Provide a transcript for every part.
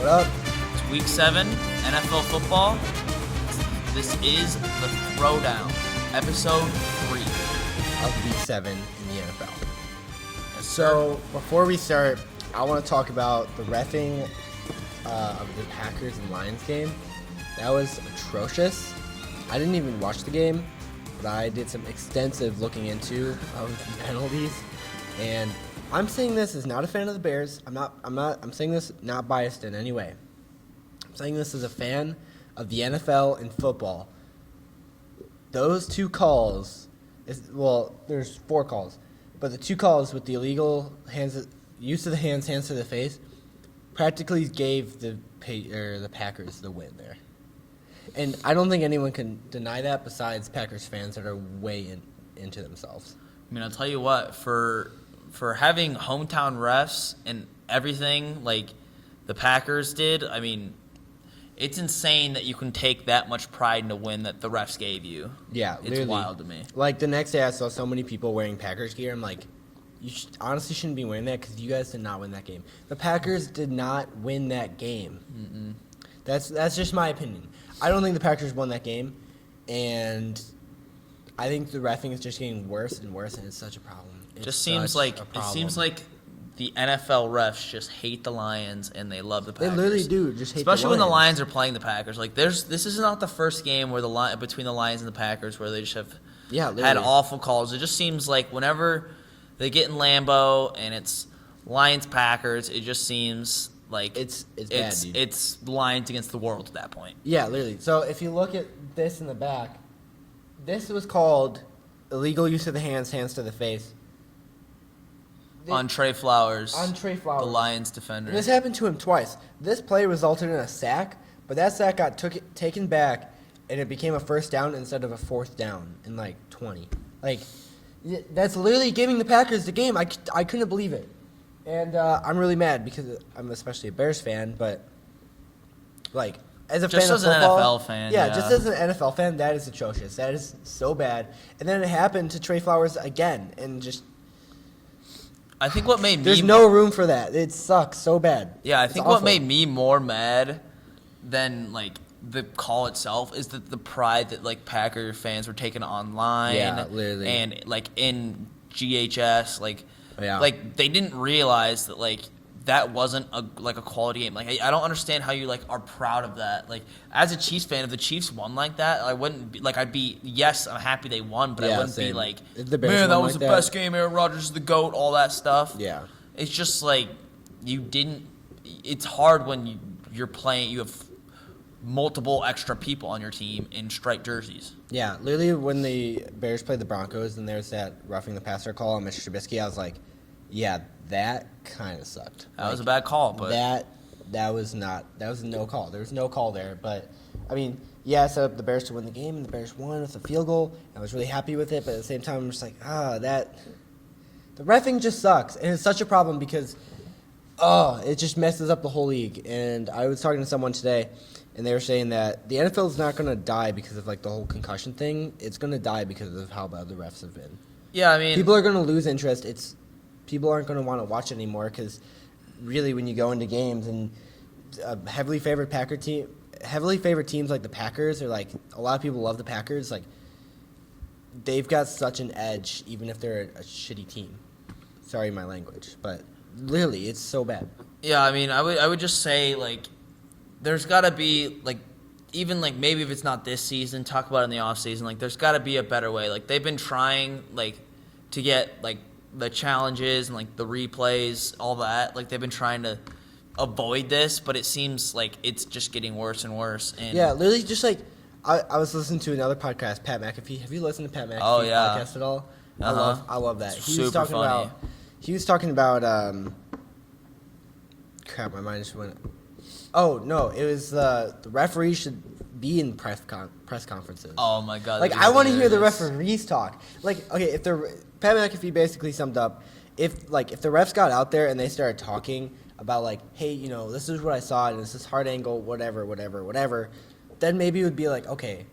up? It's Week 7, NFL football. This is the Throwdown, Episode 3. Of Week 7 in the NFL. Yes, So, before we start, I want to talk about the reffing of the Packers and Lions game. That was atrocious. I didn't even watch the game, but I did some extensive looking into of penalties. And I'm saying this as not a fan of the Bears. I'm saying this not biased in any way. I'm saying this as a fan of the NFL and football. Those two calls, there's 4 calls, but the 2 calls with the illegal use of the hands to the face, practically gave the Packers the win there. And I don't think anyone can deny that besides Packers fans that are way into themselves. I mean, I'll tell you what, for having hometown refs and everything like the Packers did, I mean, it's insane that you can take that much pride in a win that the refs gave you. Yeah, it's literally wild to me. Like, the next day I saw so many people wearing Packers gear. I'm like, you honestly shouldn't be wearing that because you guys did not win that game. The Packers did not win that game. Mm-mm. That's just my opinion. I don't think the Packers won that game, and I think the reffing is just getting worse and worse, and it's such a problem. It seems like the NFL refs just hate the Lions and they love the Packers. They literally do just hate especially the when the Lions. Lions are playing the Packers. Like this is not the first game where between the Lions and the Packers where they just have had awful calls. It just seems like whenever they get in Lambeau and it's Lions Packers, it just seems like it's bad, dude. It's Lions against the world at that point. Yeah, literally. So if you look at this in the back, this was called illegal use of the hands to the face. On Trey Flowers. The Lions defender. And this happened to him twice. This play resulted in a sack, but that sack got taken back, and it became a first down instead of a fourth down in, 20. That's literally giving the Packers the game. I couldn't believe it. And I'm really mad because I'm especially a Bears fan, but, as a just fan as of football, an NFL fan. yeah, just as an NFL fan, that is atrocious. That is so bad. And then it happened to Trey Flowers again, and just... I think what made me... There's no room for that. It sucks so bad. Yeah, I think what made me more mad than, the call itself is that the pride that, Packer fans were taking online. Yeah, literally. And, in GHS, yeah. They didn't realize that, that wasn't a quality game. I don't understand how you are proud of that. As a Chiefs fan, if the Chiefs won like that, I wouldn't be I'd be, yes, I'm happy they won, but I wouldn't same. be If the Bears man, that won was like the best game. Aaron Rodgers is the GOAT, all that stuff. Yeah. It's just you didn't. It's hard when you're playing. You have multiple extra people on your team in striped jerseys. Yeah, literally when the Bears played the Broncos and there's that roughing the passer call on Mr. Trubisky, I was like, yeah, that kind of sucked. That was a bad call, but that was a no call. There was no call there, but I mean, yeah, I set up the Bears to win the game, and the Bears won with a field goal. I was really happy with it, but at the same time, I'm just like, the reffing just sucks, and it's such a problem because, it just messes up the whole league. And I was talking to someone today, and they were saying that the NFL is not going to die because of the whole concussion thing. It's going to die because of how bad the refs have been. Yeah, I mean, people are going to lose interest. People aren't going to want to watch it anymore because, really, when you go into games and heavily favored teams like the Packers, or a lot of people love the Packers, they've got such an edge, even if they're a shitty team. Sorry, my language, but literally, it's so bad. Yeah, I mean, I would just say there's got to be even maybe if it's not this season, talk about it in the off season. There's got to be a better way. They've been trying to get the challenges and the replays, all that. They've been trying to avoid this, but it seems it's just getting worse and worse. And yeah, literally, just I was listening to another podcast, Pat McAfee. Have you listened to Pat McAfee's podcast at all? Uh-huh. I love that. He was talking funny. He was talking about crap, my mind just went. Oh no, it was the referees should be in press conferences. Oh my god! I want to hear the referees talk. Okay, if Pat McAfee basically summed up, if the refs got out there and they started talking about hey, this is what I saw and this is hard angle, whatever, then maybe it would be okay,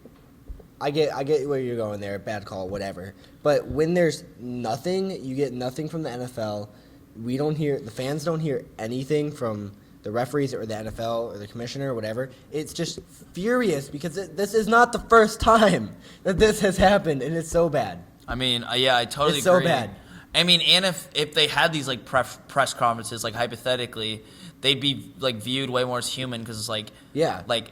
I get where you're going there, bad call, whatever. But when there's nothing, you get nothing from the NFL. The fans don't hear anything from the referees or the NFL or the commissioner or whatever, it's just furious because this is not the first time that this has happened, and it's so bad. I mean, yeah, I totally It's agree. so bad. I mean, and if they had these like press conferences, like hypothetically, they'd be like viewed way more as human because it's like like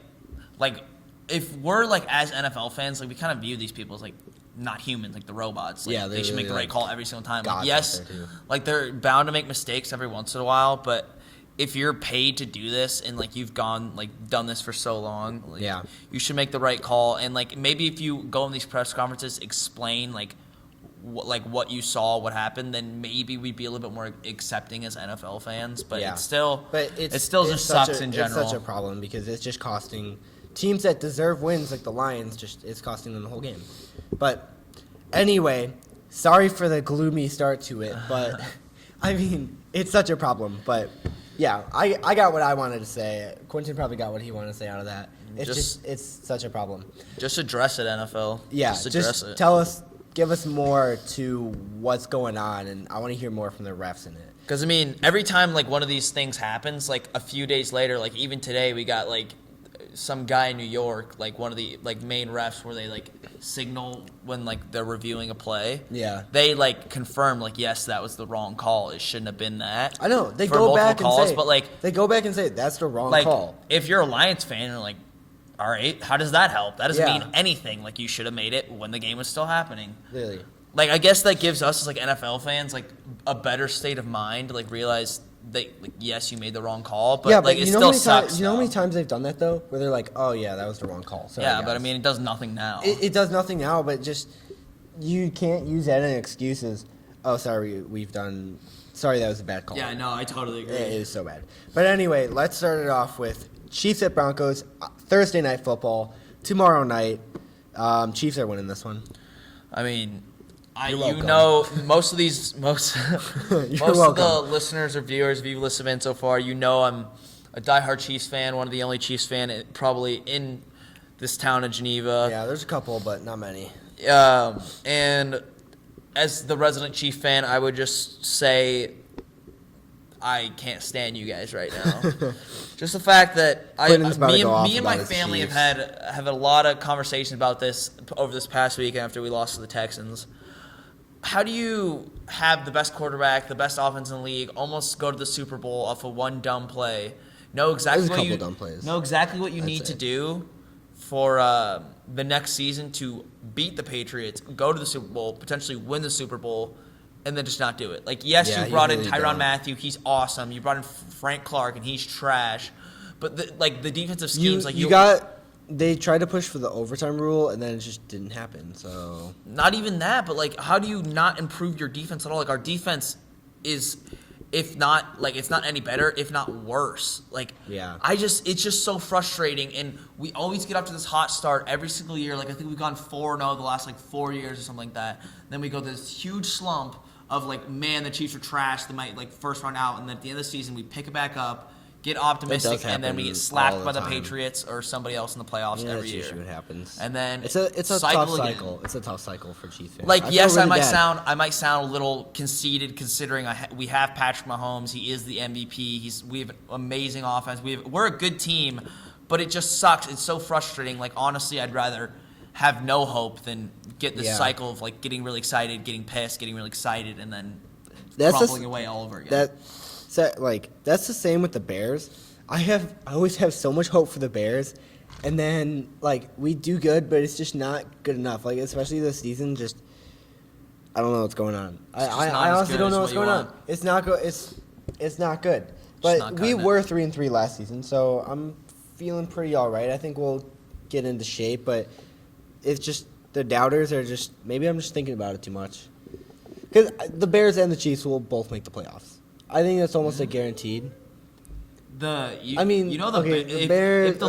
if we're like as NFL fans, like we kind of view these people as like not humans, like the robots. Like, they should make the right call every single time. Like, yes, like they're bound to make mistakes every once in a while, but if you're paid to do this and like you've done this for so long, like, you should make the right call. And like maybe if you go in these press conferences, explain like what you saw, what happened, then maybe we'd be a little bit more accepting as NFL fans. But it still just sucks in general. It's such a problem because it's just costing teams that deserve wins like the Lions. It's costing them the whole game. But anyway, sorry for the gloomy start to it, but I mean it's such a problem. But yeah, I got what I wanted to say. Quentin probably got what he wanted to say out of that. It's such a problem. Just address it, NFL. Yeah, just address it. Give us more to what's going on, and I want to hear more from the refs in it. Because I mean, every time like one of these things happens, like a few days later, like even today, we got like some guy in New York, like one of the like main refs, where they like signal when like they're reviewing a play. Yeah. They like confirm like yes, that was the wrong call. It shouldn't have been that. I know they go back and say, but like they go back and say that's the wrong call. If you're a Lions fan, you're like, all right, how does that help? That doesn't mean anything. Like you should have made it when the game was still happening. Really. Like I guess that gives us as like NFL fans like a better state of mind to like realize that like yes, you made the wrong call, but like it still sucks. You know how many times they've done that though, where they're like, oh yeah, that was the wrong call. Sorry, guys. But I mean it does nothing now. It does nothing now, but just you can't use that in excuses. Oh, sorry, sorry, that was a bad call. Yeah, no, I totally agree. It is so bad. But anyway, let's start it off with Chiefs at Broncos, Thursday night football, tomorrow night. Chiefs are winning this one. I mean, most of the listeners or viewers, if you've listened in so far, you know I'm a diehard Chiefs fan, one of the only Chiefs fan probably in this town of Geneva. Yeah, there's a couple, but not many. And as the resident Chief fan, I would just say I can't stand you guys right now. Just the fact that me and my family have had a lot of conversations about this over this past week after we lost to the Texans. How do you have the best quarterback, the best offense in the league, almost go to the Super Bowl off of one dumb play? Know exactly what you need to do for the next season to beat the Patriots, go to the Super Bowl, potentially win the Super Bowl, and then just not do it. Like, yes, you brought in Tyrann Mathieu. He's awesome. You brought in Frank Clark, and he's trash. But, the defensive schemes, they tried to push for the overtime rule, and then it just didn't happen. So not even that, but, like, how do you not improve your defense at all? Like, our defense is, if not, like, it's not any better, if not worse. Like, it's just so frustrating, and we always get up to this hot start every single year. Like, I think we've gone 4-0 the last, 4 years or something like that. Then we go this huge slump of, man, the Chiefs are trash. They might, first round out, and then at the end of the season, we pick it back up, get optimistic, and then we get slapped by the Patriots or somebody else in the playoffs every year. That's usually what happens. And then it's a tough cycle. It's a tough cycle for Chiefs fans. I might sound a little conceited considering we have Patrick Mahomes. He is the MVP. We have an amazing offense. We're a good team, but it just sucks. It's so frustrating. Honestly, I'd rather have no hope than get this cycle of getting really excited, getting pissed, getting really excited, and then crumbling away all over again. That's the same with the Bears. I always have so much hope for the Bears, and then we do good, but it's just not good enough. Especially this season, just I don't know what's going on. I honestly don't know what's going on. It's not good. It's not good. But we were 3-3 last season, so I'm feeling pretty all right. I think we'll get into shape, but it's just the doubters are just maybe I'm just thinking about it too much. Because the Bears and the Chiefs will both make the playoffs. I think that's almost guaranteed. If the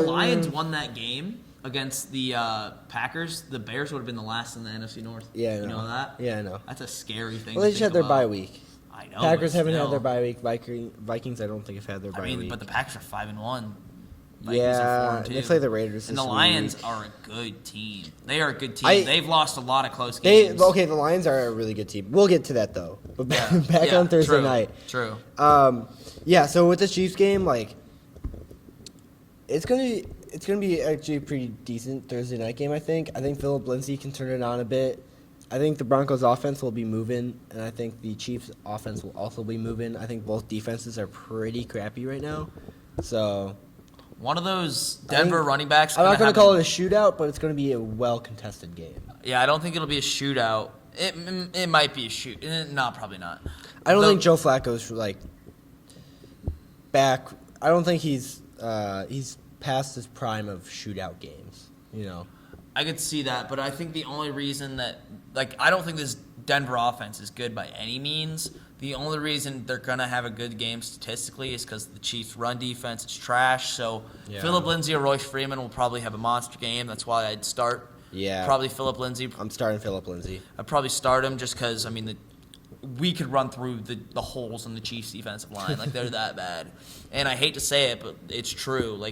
Lions won that game against the Packers, the Bears would have been the last in the NFC North. Yeah, you know that? Yeah, I know. That's a scary thing. Well, they just had their bye week. I know. Packers haven't had their bye week. Vikings, I don't think have had their bye week. But the Packers are 5-1. They play the Raiders. And the Lions are a good team. They are a good team. They've lost a lot of close games. The Lions are a really good team. We'll get to that though. But back on Thursday night. True. So with the Chiefs game, It's gonna be actually a pretty decent Thursday night game. I think Philip Lindsay can turn it on a bit. I think the Broncos offense will be moving, and I think the Chiefs offense will also be moving. I think both defenses are pretty crappy right now. So one of those Denver running backs. I'm not going to call it a shootout, but it's going to be a well-contested game. Yeah, I don't think it'll be a shootout. It might be a shoot. No, probably not. I don't think Joe Flacco's back. I don't think he's past his prime of shootout games. I could see that, but I think the only reason that I don't think this Denver offense is good by any means. The only reason they're gonna have a good game statistically is because the Chiefs' run defense is trash. So Philip Lindsay or Royce Freeman will probably have a monster game. That's why I'd start. Yeah, probably Philip Lindsay. I'm starting Philip Lindsay. I'd probably start him just because we could run through the holes in the Chiefs' defensive line. They're that bad. And I hate to say it, but it's true.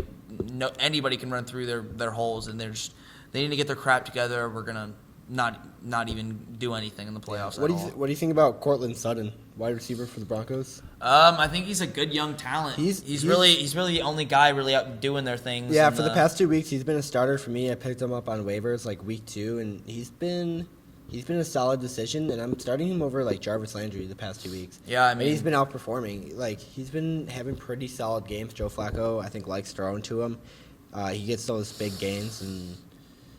Anybody can run through their holes, and they need to get their crap together. We're gonna not even do anything in the playoffs at all. What do you think about Cortland Sutton, wide receiver for the Broncos? I think he's a good young talent. He's really the only guy really out doing their things. Yeah, for the past 2 weeks, he's been a starter for me. I picked him up on waivers week 2, and he's been a solid decision. And I'm starting him over Jarvis Landry the past 2 weeks. Yeah, and he's been outperforming. He's been having pretty solid games. Joe Flacco, I think, likes throwing to him. He gets those big gains, and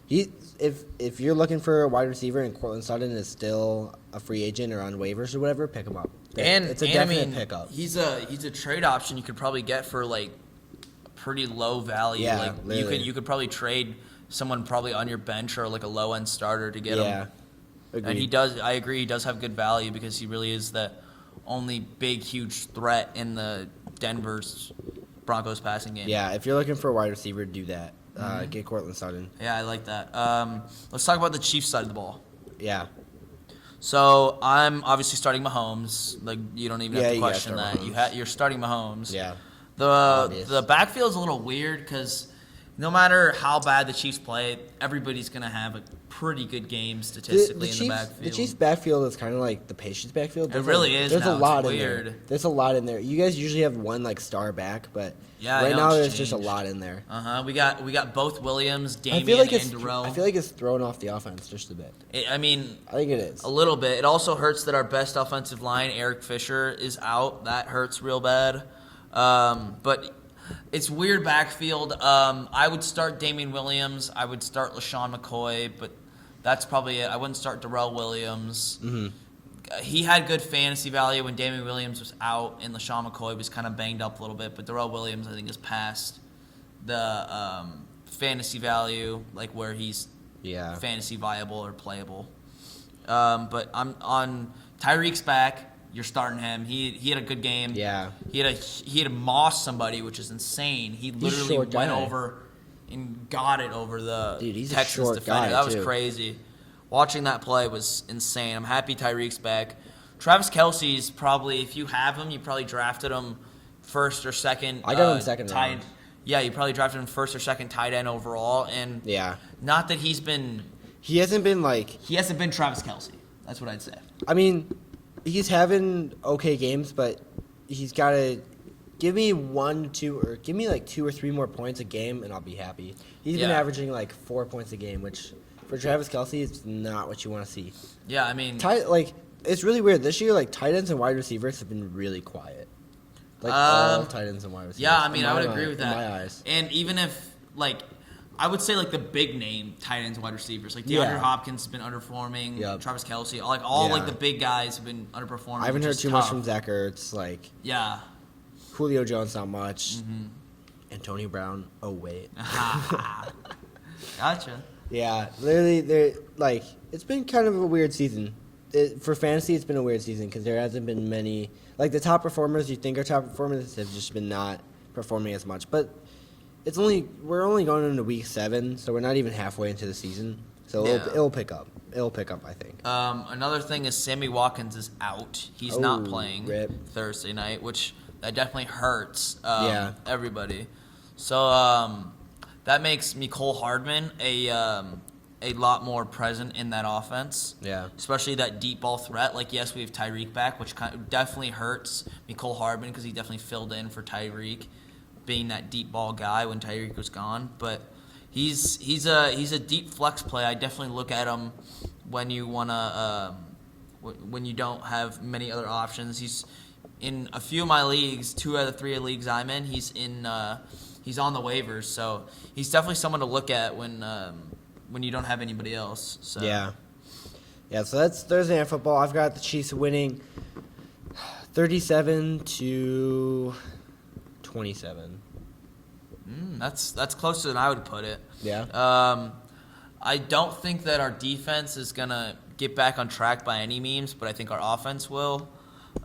if you're looking for a wide receiver and Cortland Sutton is still a free agent or on waivers or whatever, pick him up. It's a definite pickup. He's a trade option you could probably get for pretty low value. Yeah, you could probably trade someone probably on your bench or a low end starter to get him. Yeah, agreed. And I agree, he does have good value because he really is the only big huge threat in the Denver's Broncos passing game. Yeah, if you're looking for a wide receiver, do that. Get Cortland Sutton. Yeah, I like that. Let's talk about the Chiefs side of the ball. Yeah. So I'm obviously starting Mahomes. You don't even have to question that. Mahomes. You're starting Mahomes. Yeah. The backfield's a little weird because no matter how bad the Chiefs play, everybody's gonna have a pretty good game statistically in the backfield. The Chiefs' backfield is kind of like the Patriots' backfield. It really is. There's a lot in there. There's a lot in there. You guys usually have one star back, but right now there's just a lot in there. We got both Williams, Damian, and Darrell. I feel like it's thrown off the offense just a bit. I think it is a little bit. It also hurts that our best offensive line, Eric Fisher, is out. That hurts real bad. But it's weird backfield. I would start Damian Williams. I would start LaShawn McCoy, but that's probably it. I wouldn't start Darrell Williams. Mm-hmm. He had good fantasy value when Damian Williams was out, and LaShawn McCoy was kind of banged up a little bit. But Darrell Williams, I think, is past the fantasy value, where he's fantasy viable or playable. But I'm on Tyreek's back. You're starting him. He had a good game. Yeah. He had to moss somebody, which is insane. He literally went over and got it over the Texans defender. That was crazy. Watching that play was insane. I'm happy Tyreek's back. Travis Kelce's probably, if you have him, you probably drafted him first or second. I got him second round. Yeah, you probably drafted him first or second tight end overall. And not that he hasn't been Travis Kelce. That's what I'd say. He's having okay games, but he's got to give me 2 or 3 more points a game, and I'll be happy. He's been averaging 4 points a game, which for Travis Kelce is not what you want to see. Yeah, it's really weird this year. Tight ends and wide receivers have been really quiet. All tight ends and wide receivers. Yeah, I would agree with that. In my eyes. And even if I would say the big name tight ends and wide receivers DeAndre Hopkins has been underperforming. Yep. Travis Kelce, all the big guys have been underperforming. I haven't heard too much from Zach Ertz. Julio Jones, not much. Mm-hmm. Antonio Brown. Oh wait. Gotcha. Yeah, literally, it's been kind of a weird season. For fantasy, it's been a weird season because there hasn't been many the top performers you think are top performers have just been not performing as much, but. We're only going into week 7, so we're not even halfway into the season. So it'll pick up. It'll pick up, I think. Another thing is Sammy Watkins is out. He's not playing Thursday night, which that definitely hurts everybody. So that makes Mecole Hardman a lot more present in that offense. Yeah. Especially that deep ball threat. Yes, we have Tyreek back, which definitely hurts Mecole Hardman because he definitely filled in for Tyreek being that deep ball guy when Tyreek was gone, but he's a deep flex play. I definitely look at him when you when you don't have many other options. He's in a few of my leagues, 2 out of 3 leagues I'm in. He's on the waivers, so he's definitely someone to look at when you don't have anybody else. So. Yeah. So that's Thursday Night Football. I've got the Chiefs winning 37-27. That's closer than I would put it. Yeah. I don't think that our defense is gonna get back on track by any means, but I think our offense will.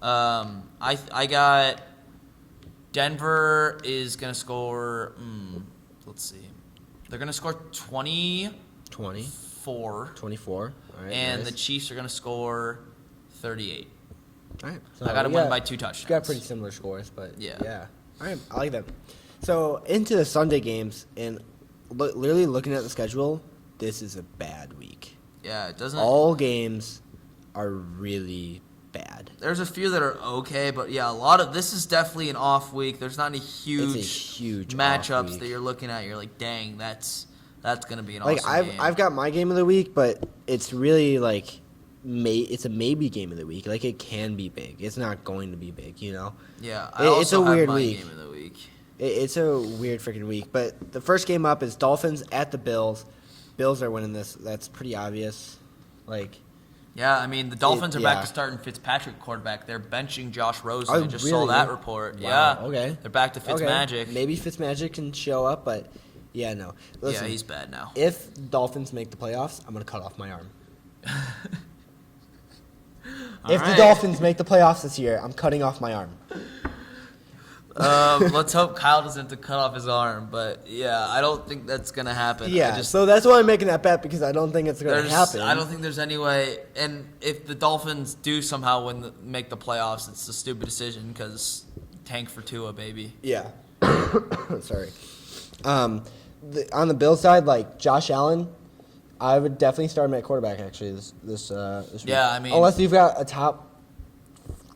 I got Denver is gonna score. Let's see, they're gonna score 24. 24. All right, and nice. the Chiefs are gonna score 38. All right. I got to win by 2 touchdowns. You got pretty similar scores, but yeah. All right, I like that. So into the Sunday games, and literally looking at the schedule, this is a bad week. Yeah, it doesn't. All games are really bad. There's a few that are okay, but yeah, a lot of this is definitely an off week. There's not any huge matchups that you're looking at. You're like, dang, that's gonna be an awesome game. I've got my game of the week, but it's really like it's a maybe game of the week. Like it can be big. It's not going to be big, you know. Yeah, it's a weird week. Game of the week. It's a weird freaking week. But the first game up is Dolphins at the Bills. Bills are winning this. That's pretty obvious. Yeah, I mean, the Dolphins are back to starting Fitzpatrick quarterback. They're benching Josh Rosen. I just saw that report. Wow. Yeah. Okay. They're back to Fitzmagic. Okay. Maybe Fitzmagic can show up, but yeah, no. Listen, yeah, he's bad now. If Dolphins make the playoffs, I'm going to cut off my arm. If the Dolphins make the playoffs this year, I'm cutting off my arm. Let's hope Kyle doesn't have to cut off his arm, but yeah, I don't think that's gonna happen. Yeah, so that's why I'm making that bet, because I don't think it's gonna happen. I don't think there's any way. And if the Dolphins do somehow make the playoffs, it's a stupid decision because tank for Tua, baby. Yeah. Sorry. On the Bills side, like Josh Allen, I would definitely start him at quarterback actually this week. Yeah, I mean, unless you've got a top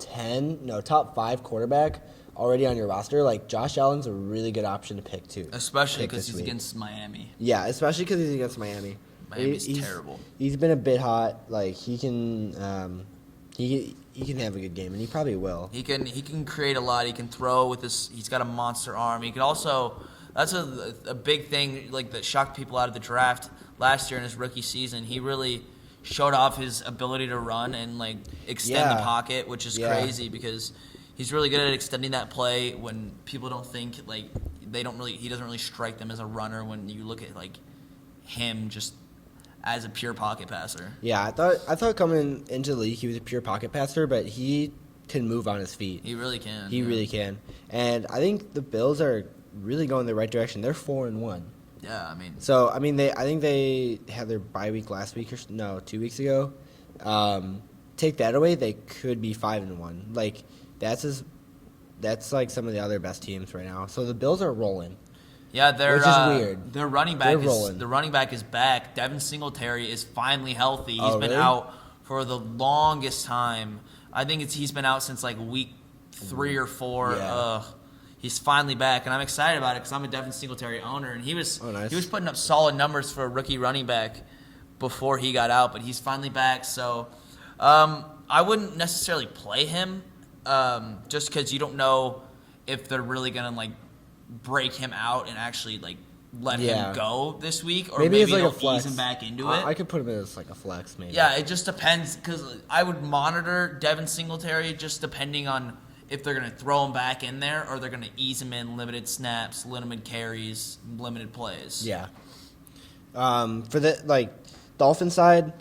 5 quarterback already on your roster, like Josh Allen's a really good option to pick too. Especially because he's against Miami. Yeah, especially because he's against Miami. Miami's terrible. He's been a bit hot. Like he can have a good game, and he probably will. He can create a lot. He can throw with his. He's got a monster arm. He can also. That's a big thing like that shocked people out of the draft last year in his rookie season. He really showed off his ability to run and like extend the pocket, which is crazy because he's really good at extending that play when people don't think like he doesn't really strike them as a runner when you look at like him just as a pure pocket passer. Yeah, I thought coming into the league he was a pure pocket passer, but he can move on his feet. He really can. He really can. And I think the Bills are really going the right direction. They're 4-1. Yeah, I mean. So I think they had their bye week last week 2 weeks ago. Take that away, they could be 5-1. Like that's like some of the other best teams right now. So the Bills are rolling. Yeah, which is weird. Their running back is back. Devin Singletary is finally healthy. He's been really? out for the longest time. I think he's been out since like week 3 or 4. Yeah. He's finally back, and I'm excited about it because I'm a Devin Singletary owner, and he was nice. He was putting up solid numbers for a rookie running back before he got out, but he's finally back. So I wouldn't necessarily play him just because you don't know if they're really gonna like break him out and actually like let him go this week, or maybe it's like they'll a flex. ease him back into it. I could put him as like a flex, maybe. Yeah, it just depends because I would monitor Devin Singletary just depending on if they're going to throw him back in there or they're going to ease him in limited snaps, limited carries, limited plays. Yeah. For the Dolphin side,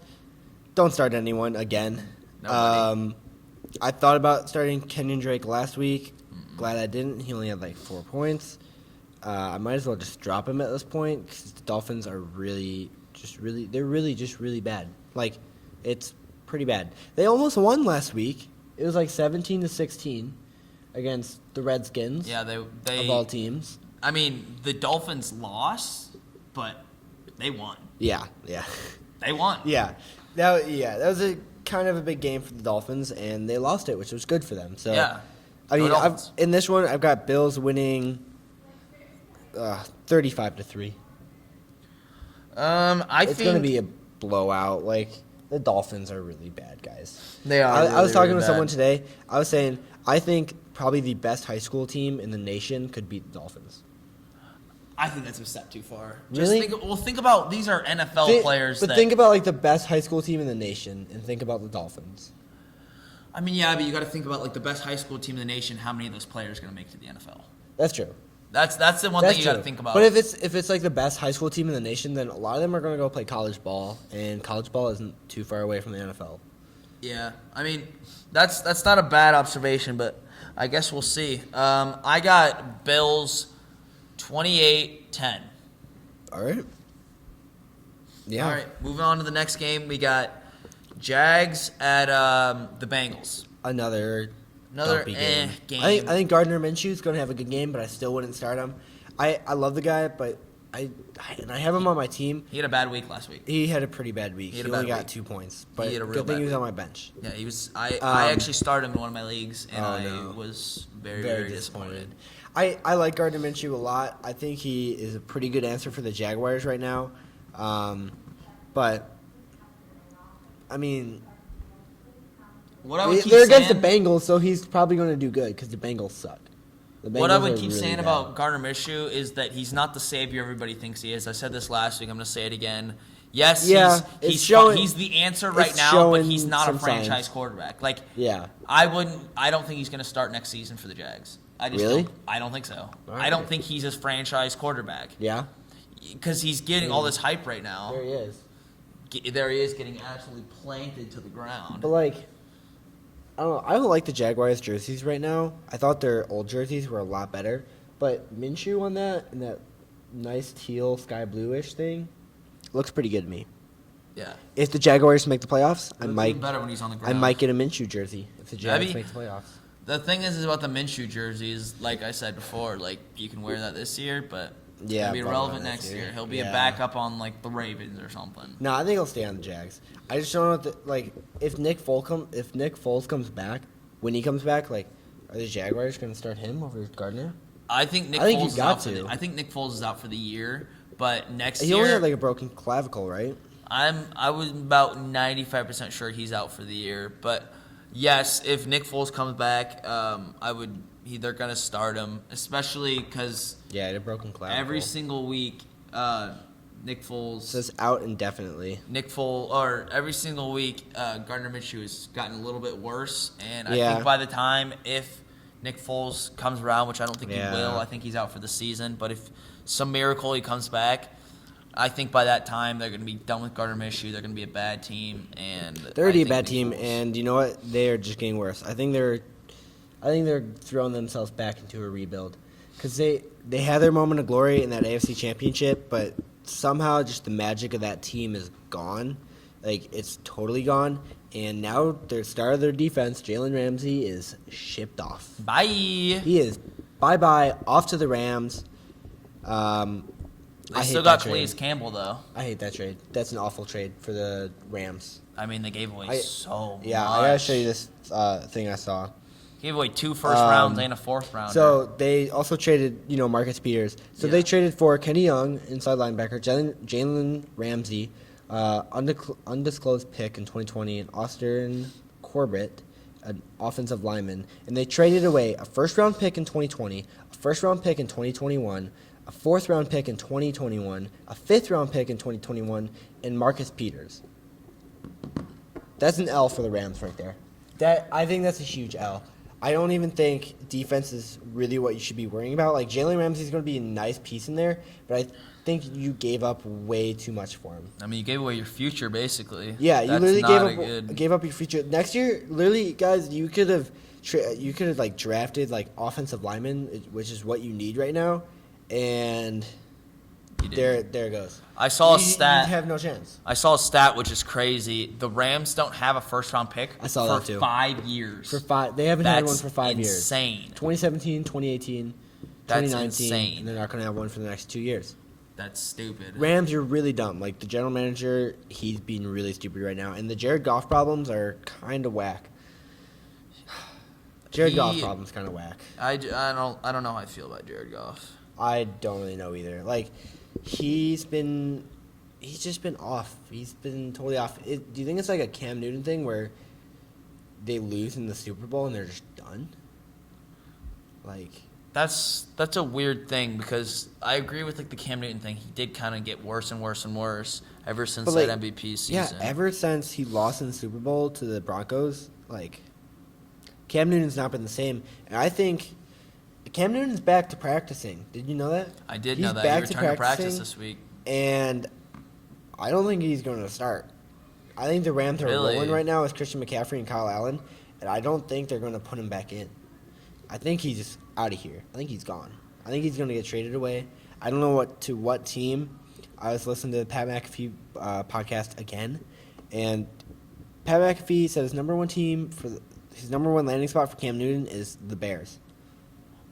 don't start anyone again. Nobody. I thought about starting Kenyon Drake last week. Glad I didn't. He only had like 4 points. I might as well just drop him at this point because the Dolphins are really bad. Like, it's pretty bad. They almost won last week. It was like 17-16 against the Redskins. Yeah, they of all teams. I mean, the Dolphins lost, but they won. Yeah. They won. Yeah. That was a kind of a big game for the Dolphins, and they lost it, which was good for them. So yeah. I mean, in this one, I've got Bills winning 35-3. It's going to be a blowout. Like, the Dolphins are really bad, guys. They are. I was talking really to someone bad. today. I was saying, I think probably the best high school team in the nation could beat the Dolphins. I think that's a step too far. Really? Think about these are NFL players. But think about, like, the best high school team in the nation and think about the Dolphins. I mean, yeah, but you got to think about, like, the best high school team in the nation. How many of those players are going to make it to the NFL? That's true. That's the one That's thing you got to true. think about. But if it's like the best high school team in the nation, then a lot of them are going to go play college ball, and college ball isn't too far away from the NFL. Yeah, I mean, that's not a bad observation, but I guess we'll see. I got Bills 28-10. All right. Yeah. All right, moving on to the next game, we got Jags at the Bengals. Another dumpy game. Game. I think Gardner Minshew is going to have a good game, but I still wouldn't start him. I love the guy, but I have him on my team. He had a bad week last week. He had a pretty bad week. He only got 2 points, but He had a real good thing bad he was week. on my bench. Yeah, he was. I actually started him in one of my leagues, and no. I was very disappointed. I like Gardner Minshew a lot. I think he is a pretty good answer for the Jaguars right now. But I mean, What I would keep they're against saying, the Bengals, so he's probably going to do good because the Bengals suck. What I would keep saying about Gardner Minshew is that he's not the savior everybody thinks he is. I said this last week. I'm going to say it again. Yes, he's the answer right now, but he's not a franchise quarterback. Like, yeah, I don't think he's going to start next season for the Jags. Really? I don't think so. Right. I don't think he's a franchise quarterback. Yeah, because he's getting all this hype right now. there he is. There he is getting absolutely planted to the ground. But like, I don't know. I don't like the Jaguars jerseys right now. I thought their old jerseys were a lot better. But Minshew on that and that nice teal sky bluish thing looks pretty good to me. Yeah. If the Jaguars make the playoffs, I It looks might even better when he's on the ground. I might get a Minshew jersey if the Jags make the playoffs. The thing is about the Minshew jerseys, like I said before, like you can wear that this year, but it's Yeah, gonna be probably irrelevant not next next year. year. He'll be Yeah. a backup on like the Ravens or something. No, I think he'll stay on the Jags. I just don't know if Nick Foles comes back, when he comes back, like, are the Jaguars going to start him over Gardner? I think Nick I think Foles he's is got out for to. I think Nick Foles is out for the year, but next He year only had like a broken clavicle, right? I was about 95% sure he's out for the year. But yes, if Nick Foles comes back, they're gonna start him, especially because Yeah, he had a broken clavicle. every single week, Nick Foles. It says out indefinitely. Every single week, Gardner Minshew has gotten a little bit worse, and I Yeah. think by the time if Nick Foles comes around, which I don't think Yeah. he will, I think he's out for the season. But if some miracle he comes back, I think by that time they're going to be done with Gardner Minshew. They're going to be a bad team, and They're already a bad Nick team, Foles- and you know what? They are just getting worse. I think they're throwing themselves back into a rebuild because they had their moment of glory in that AFC Championship, but somehow just the magic of that team is gone. Like, it's totally gone. And now their star of their defense, Jalen Ramsey, is shipped off. Bye. He is bye-bye, off to the Rams. They I still hate got that trade. Calais Campbell though. I hate that trade. That's an awful trade for the Rams. I mean, they gave away so much. Yeah, I gotta show you this thing I saw. Gave away 2 first rounds and a 4th rounder. So they also traded, Marcus Peters. So they traded for Kenny Young, inside linebacker, Jalen Ramsey, undisclosed pick in 2020, and Austin Corbett, an offensive lineman. And they traded away a first-round pick in 2020, a first-round pick in 2021, a 4th-round pick in 2021, a 5th-round pick in 2021, and Marcus Peters. That's an L for the Rams right there. I think that's a huge L. I don't even think defense is really what you should be worrying about. Like, Jalen Ramsey's going to be a nice piece in there, but I think you gave up way too much for him. I mean, you gave away your future, basically. Yeah, you That's literally not gave up your future. Next year, literally, guys, you could have like drafted like offensive linemen, which is what you need right now, and You didn't. there it goes. I saw a stat. You have no chance. I saw a stat which is crazy. The Rams don't have a first-round pick I saw for that too. 5 years. They haven't had one That's for 5 years. insane. 2017, 2018, That's 2019, insane. and they're not going to have one for the next 2 years. That's stupid. Rams, you're really dumb. Like, the general manager, he's being really stupid right now, and the Jared Goff problems are kind of whack. Jared Goff problems kind of whack. I don't know how I feel about Jared Goff. I don't really know either. Like, he's just been off. He's been totally off. Do you think it's like a Cam Newton thing where they lose in the Super Bowl and they're just done? Like, That's a weird thing because I agree with like the Cam Newton thing. He did kind of get worse and worse and worse ever since that MVP season. Yeah, ever since he lost in the Super Bowl to the Broncos, like, Cam Newton's not been the same. And I think Cam Newton's back to practicing. Did you know that? I did know that. He returned to practice this week. And I don't think he's going to start. I think the Rams are rolling right now with Christian McCaffrey and Kyle Allen, and I don't think they're going to put him back in. I think he's just out of here. I think he's gone. I think he's going to get traded away. I don't know what team. I was listening to the Pat McAfee podcast again, and Pat McAfee said his number one team his number one landing spot for Cam Newton is the Bears.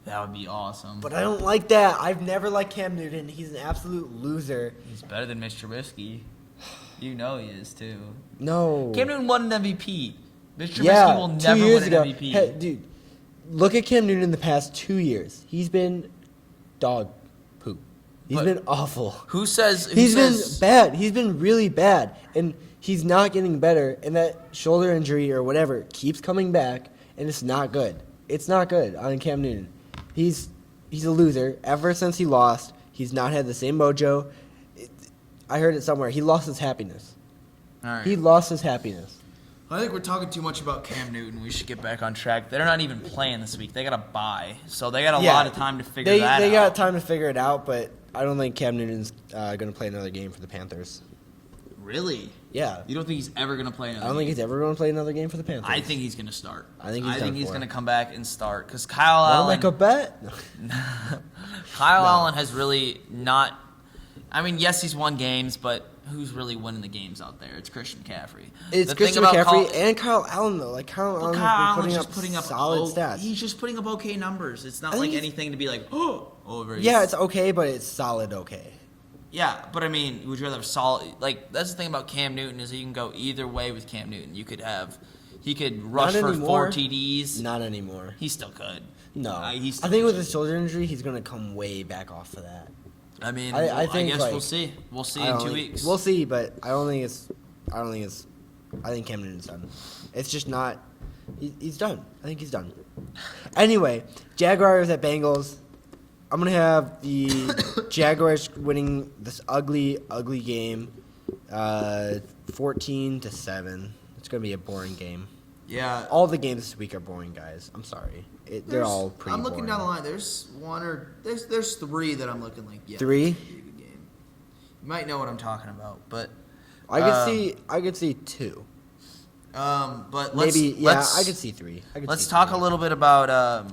That would be awesome. But I don't like that. I've never liked Cam Newton. He's an absolute loser. He's better than Mitch Trubisky. You know he is too. No. Cam Newton won an MVP. Mitch Trubisky will never win an MVP. Hey, dude, look at Cam Newton in the past 2 years. He's been dog poop. He's been awful. Who says he's been bad? He's been really bad, and he's not getting better. And that shoulder injury or whatever keeps coming back, and it's not good. It's not good on Cam Newton. He's a loser. Ever since he lost, he's not had the same mojo. I heard it somewhere. He lost his happiness. All right. He lost his happiness. I think we're talking too much about Cam Newton. We should get back on track. They're not even playing this week. They got a bye, so they got a lot of time to figure that out. They got time to figure it out, but I don't think Cam Newton's going to play another game for the Panthers. Really? Yeah. You don't think he's ever going to play another game? I don't think he's ever going to play another game for the Panthers. I think he's going to start. I think he's going to come back and start because Kyle Allen. Make a bet? Kyle Allen has really not. I mean, yes, he's won games, but who's really winning the games out there? It's Christian McCaffrey. It's Christian McCaffrey and Kyle Allen, though. Like, Kyle Allen's been putting up solid stats. He's just putting up okay numbers. It's not like anything to be like, over. Yeah, it's okay, but it's solid okay. Yeah, but I mean, would you rather have solid? Like, that's the thing about Cam Newton is you can go either way with Cam Newton. He could rush for 4 TDs. Not anymore. He still could. No. I think with his shoulder injury, he's going to come way back off of that. I mean, I guess we'll see. We'll see in 2 weeks. We'll see, but I think Cam Newton's done. It's just not. He's done. I think he's done. Anyway, Jaguars at Bengals. I'm gonna have the Jaguars winning this ugly, ugly game, 14-7. It's gonna be a boring game. Yeah. All the games this week are boring, guys. I'm sorry. They're all pretty. I'm looking boring. down the line. There's there's 3 that I'm looking like. Yeah, 3. It's gonna be a good game. You might know what I'm talking about, but I could see 2. But I could see 3. Let's talk a little bit about.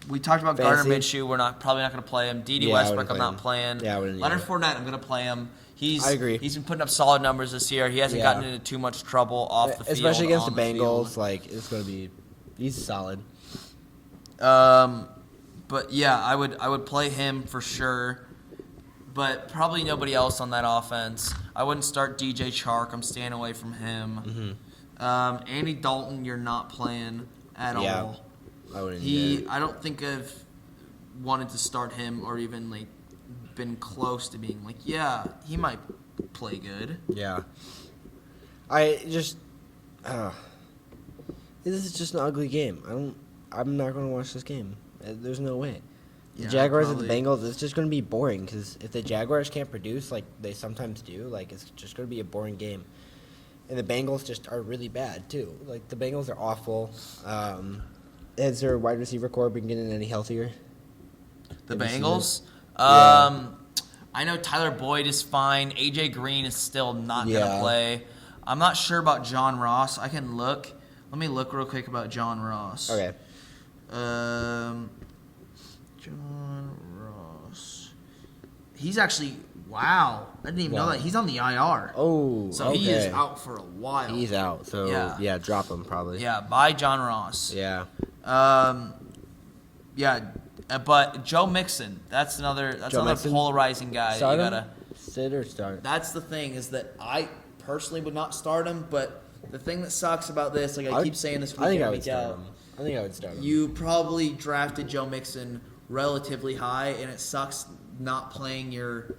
We talked about Gardner Minshew. We're probably not going to play him. D.D. Westbrook, I'm not playing. Yeah, Leonard Fournette, I'm going to play him. I agree. He's been putting up solid numbers this year. He hasn't gotten into too much trouble off the field. Especially against the Bengals. Like, it's going to be. He's solid. But yeah, I would play him for sure. But probably nobody else on that offense. I wouldn't start DJ Chark. I'm staying away from him. Mm-hmm. Andy Dalton, you're not playing at all. I wouldn't. I don't think I've wanted to start him or even like been close to being like, yeah, he might play good. Yeah. I just. This is just an ugly game. I'm not going to watch this game. There's no way. The Jaguars and the Bengals, it's just going to be boring because if the Jaguars can't produce like they sometimes do, like it's just going to be a boring game. And the Bengals just are really bad too. Like the Bengals are awful. Has their wide receiver core been getting any healthier? The Bengals? I know Tyler Boyd is fine. AJ Green is still not going to play. I'm not sure about John Ross. I can look. Let me look real quick about John Ross. Okay. John Ross. He's actually, wow. I didn't even know that. He's on the IR. Oh, so he is out for a while. He's out. So, yeah drop him probably. Yeah, buy John Ross. Yeah. But Joe Mixon, that's another polarizing guy. Start you gotta sit or start. That's the thing is that I personally would not start him, but the thing that sucks about this, like I keep saying this week in, week out, I think I would start him. You probably drafted Joe Mixon relatively high, and it sucks not playing your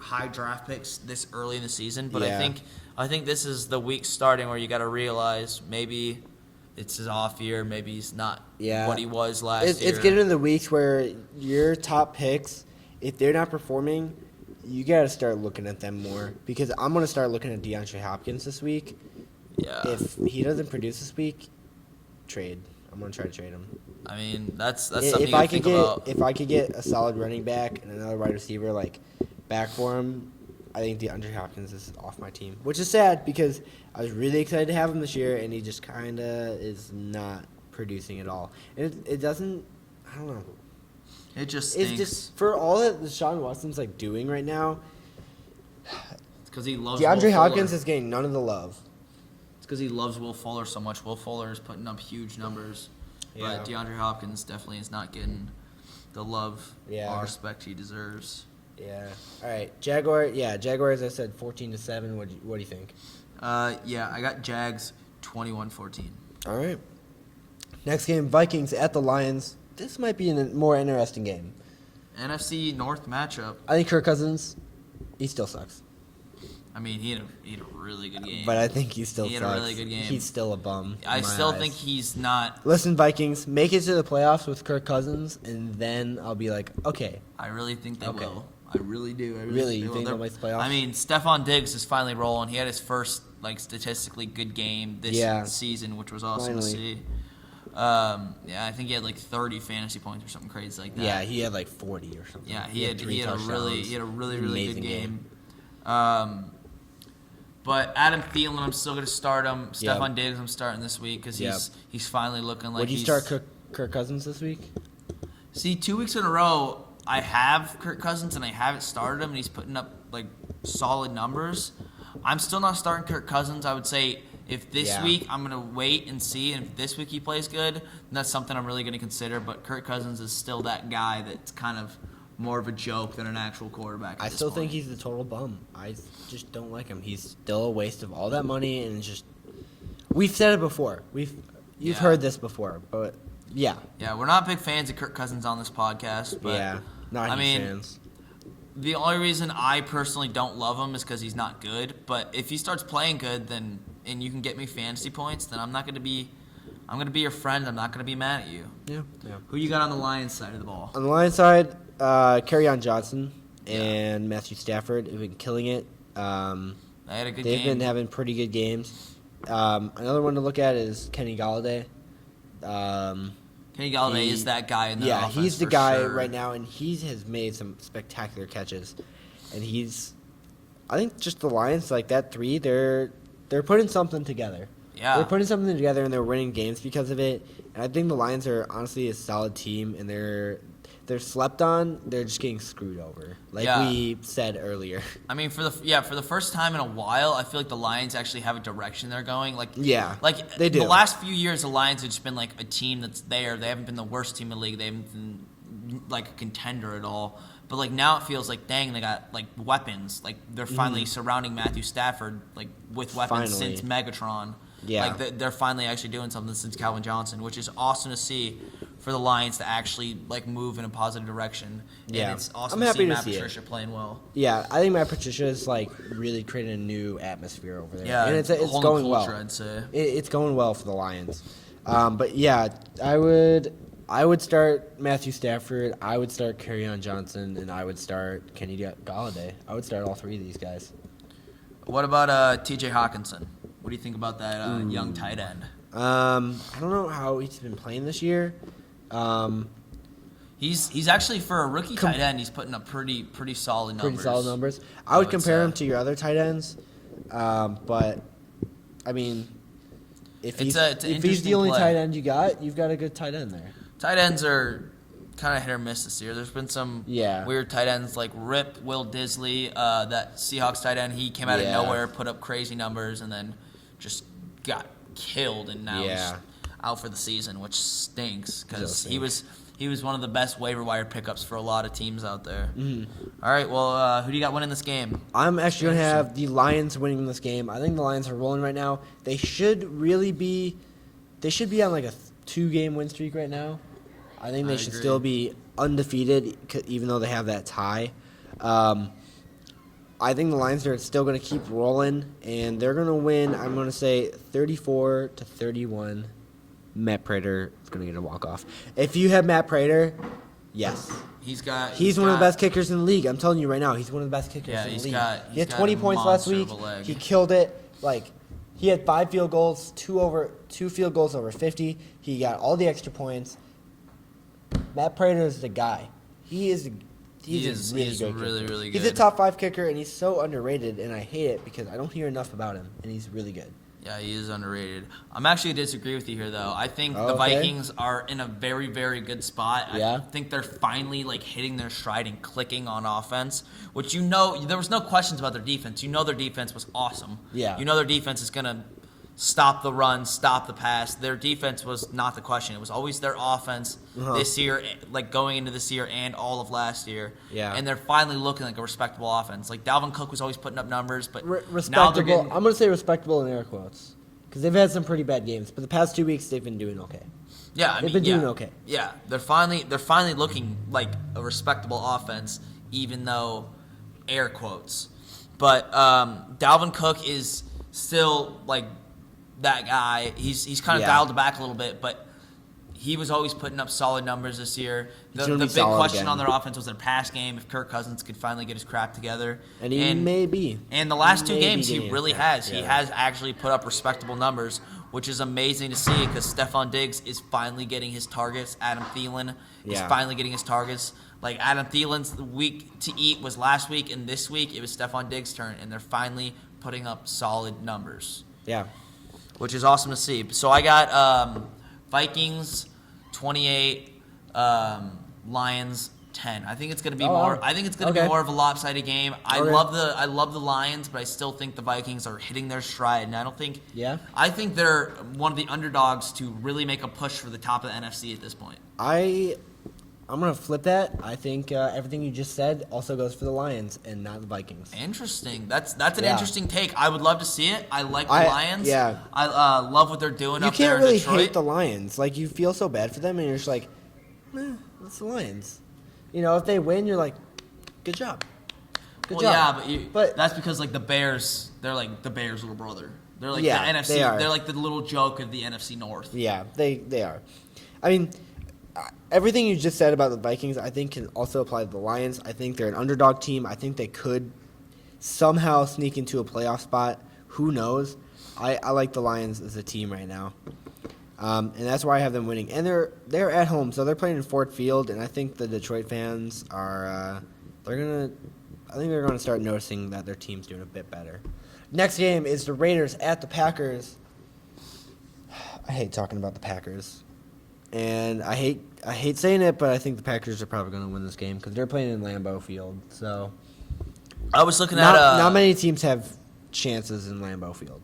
high draft picks this early in the season. But I think this is the week starting where you got to realize maybe it's his off year, maybe he's not what he was last year. It's getting in the weeks where your top picks, if they're not performing, you got to start looking at them more. Because I'm going to start looking at DeAndre Hopkins this week. Yeah. If he doesn't produce this week, trade. I'm going to try to trade him. I mean, that's something you think about. If I could get a solid running back and another wide receiver back for him, I think DeAndre Hopkins is off my team, which is sad because I was really excited to have him this year, and he just kind of is not producing at all. And it doesn't, I don't know. It just stinks. It's just, for all that Deshaun Watson's doing right now, it's because he loves DeAndre Hopkins is getting none of the love. It's because he loves Will Fuller so much. Will Fuller is putting up huge numbers, but DeAndre Hopkins definitely is not getting the love or respect he deserves. Yeah. All right. Jaguars. I said 14-7. What do you think? I got Jags 21-14. All right. Next game, Vikings at the Lions. This might be a more interesting game. NFC North matchup. I think Kirk Cousins, he still sucks. I mean, he had a really good game. But I think he still sucks. He had a really good game. He's still a bum. I still think he's not. Listen, Vikings, make it to the playoffs with Kirk Cousins, and then I'll be like, okay. I really think they will. I really do. Really? You think they'll make the playoffs? I mean, Stephon Diggs is finally rolling. He had his first statistically good game this season, which was awesome to see. I think he had 30 fantasy points or something crazy like that. Yeah, he had 40 or something. Yeah, he had a really good game. But Adam Thielen, I'm still going to start him. Stephon Diggs, I'm starting this week because he's finally looking like. Would you start Kirk Cousins this week? See, 2 weeks in a row, I have Kirk Cousins and I haven't started him, and he's putting up solid numbers. I'm still not starting Kirk Cousins. I would say if this week I'm going to wait and see, and if this week he plays good, then that's something I'm really going to consider. But Kirk Cousins is still that guy that's kind of more of a joke than an actual quarterback. I still think he's the total bum. I just don't like him. He's still a waste of all that money, and it's just we've said it before. You've heard this before, but yeah, we're not big fans of Kirk Cousins on this podcast. But not fans. The only reason I personally don't love him is because he's not good. But if he starts playing good, and you can get me fantasy points, then I'm going to be your friend. I'm not going to be mad at you. Yeah. Who you got on the Lions side of the ball? On the Lions side, Kerryon Johnson and Matthew Stafford have been killing it. They had a good game. They've been having pretty good games. Another one to look at is Kenny Galladay. Kenny Galladay is that guy in the offense. Yeah, he's the guy right now, and he has made some spectacular catches. And I think just the Lions, that three, they're putting something together. Yeah. They're putting something together, and they're winning games because of it. And I think the Lions are honestly a solid team, and they're slept on. They're just getting screwed over, we said earlier. I mean, for the first time in a while, I feel like the Lions actually have a direction they're going. They do. The last few years, the Lions have just been a team that's there. They haven't been the worst team in the league. They haven't been a contender at all. But now it feels dang, they got weapons. They're finally surrounding Matthew Stafford with weapons since Megatron. Yeah. They're finally actually doing something since Calvin Johnson, which is awesome to see for the Lions to actually move in a positive direction. Yeah. And it's awesome to see Matt Patricia playing well. Yeah, I think Matt Patricia is really creating a new atmosphere over there. Yeah, and it's going well. I'd say. It's going well for the Lions. But yeah, I would start Matthew Stafford, I would start Kerryon Johnson, and I would start Kenny Galladay. I would start all three of these guys. What about T.J. Hawkinson? What do you think about that young tight end? I don't know how he's been playing this year. He's actually, for a rookie tight end, he's putting up pretty solid numbers. Pretty solid numbers. I would compare him to your other tight ends, but I mean, if he's the only tight end you've got a good tight end there. Tight ends are kind of hit or miss this year. There's been some weird tight ends like Will Disley, that Seahawks tight end. He came out of nowhere, put up crazy numbers, and then just got killed, and now he's out for the season, which stinks because he was one of the best waiver wire pickups for a lot of teams out there. Mm-hmm. All right, well, who do you got winning this game? I'm actually going to have the Lions winning this game. I think the Lions are rolling right now. They should be on a 2-game win streak right now. I think they should agree. still be undefeated, even though they have that tie. I think the Lions are still going to keep rolling, and they're going to win, I'm going to say 34-31. Matt Prater is going to get a walk-off. If you have Matt Prater, yes. He's one of the best kickers in the league. I'm telling you right now, he's one of the best kickers in the league. He had 20 points last week. He killed it. He had 5 field goals, 2 field goals over 50. He got all the extra points. Matt Prater is the guy. He's really good. He's a top 5 kicker, and he's so underrated, and I hate it because I don't hear enough about him, and he's really good. Yeah, he is underrated. I'm actually going to disagree with you here, though. I think the Vikings are in a very, very good spot. I think they're finally hitting their stride and clicking on offense, which there was no questions about their defense. Their defense was awesome. Yeah. Their defense is going to stop the run, stop the pass. Their defense was not the question. It was always their offense this year, going into this year and all of last year. Yeah. And they're finally looking like a respectable offense. Dalvin Cook was always putting up numbers, but respectable. now they're getting... I'm going to say respectable in air quotes because they've had some pretty bad games, but the past 2 weeks they've been doing okay. Yeah, they've been doing okay. Yeah, they're finally looking like a respectable offense, even though air quotes. But Dalvin Cook is still that guy. He's kind of dialed back a little bit, but he was always putting up solid numbers this year. The big question on their offense was their pass game. If Kirk Cousins could finally get his crap together, and he may be. And the last 2 games, he really has. Yeah. He has actually put up respectable numbers, which is amazing to see because Stephon Diggs is finally getting his targets. Adam Thielen is finally getting his targets. Adam Thielen's week to eat was last week, and this week it was Stephon Diggs' turn, and they're finally putting up solid numbers. Yeah. Which is awesome to see. So I got Vikings 28, Lions 10. I think it's going to be more. I think it's going to be more of a lopsided game. I love the Lions, but I still think the Vikings are hitting their stride, and I don't think. Yeah. I think they're one of the underdogs to really make a push for the top of the NFC at this point. I'm going to flip that. I think everything you just said also goes for the Lions and not the Vikings. Interesting. That's an interesting take. I would love to see it. I like the Lions. Yeah. I love what they're doing up there in Detroit. You Detroit. can't really hate the Lions. You feel so bad for them, and you're just like, it's the Lions. If they win, you're like, good job. Good job. Yeah, but that's because, the Bears, they're the Bears' little brother. They're the NFC. They are. They're the little joke of the NFC North. Yeah, they are. I mean, everything you just said about the Vikings, I think, can also apply to the Lions. I think they're an underdog team. I think they could somehow sneak into a playoff spot. Who knows? I like the Lions as a team right now, and that's why I have them winning. And they're at home, so they're playing in Ford Field, and I think the Detroit fans are they're gonna start noticing that their team's doing a bit better. Next game is the Raiders at the Packers. I hate talking about the Packers. And I hate saying it, but I think the Packers are probably going to win this game because they're playing in Lambeau Field. So I was looking at not many teams have chances in Lambeau Field.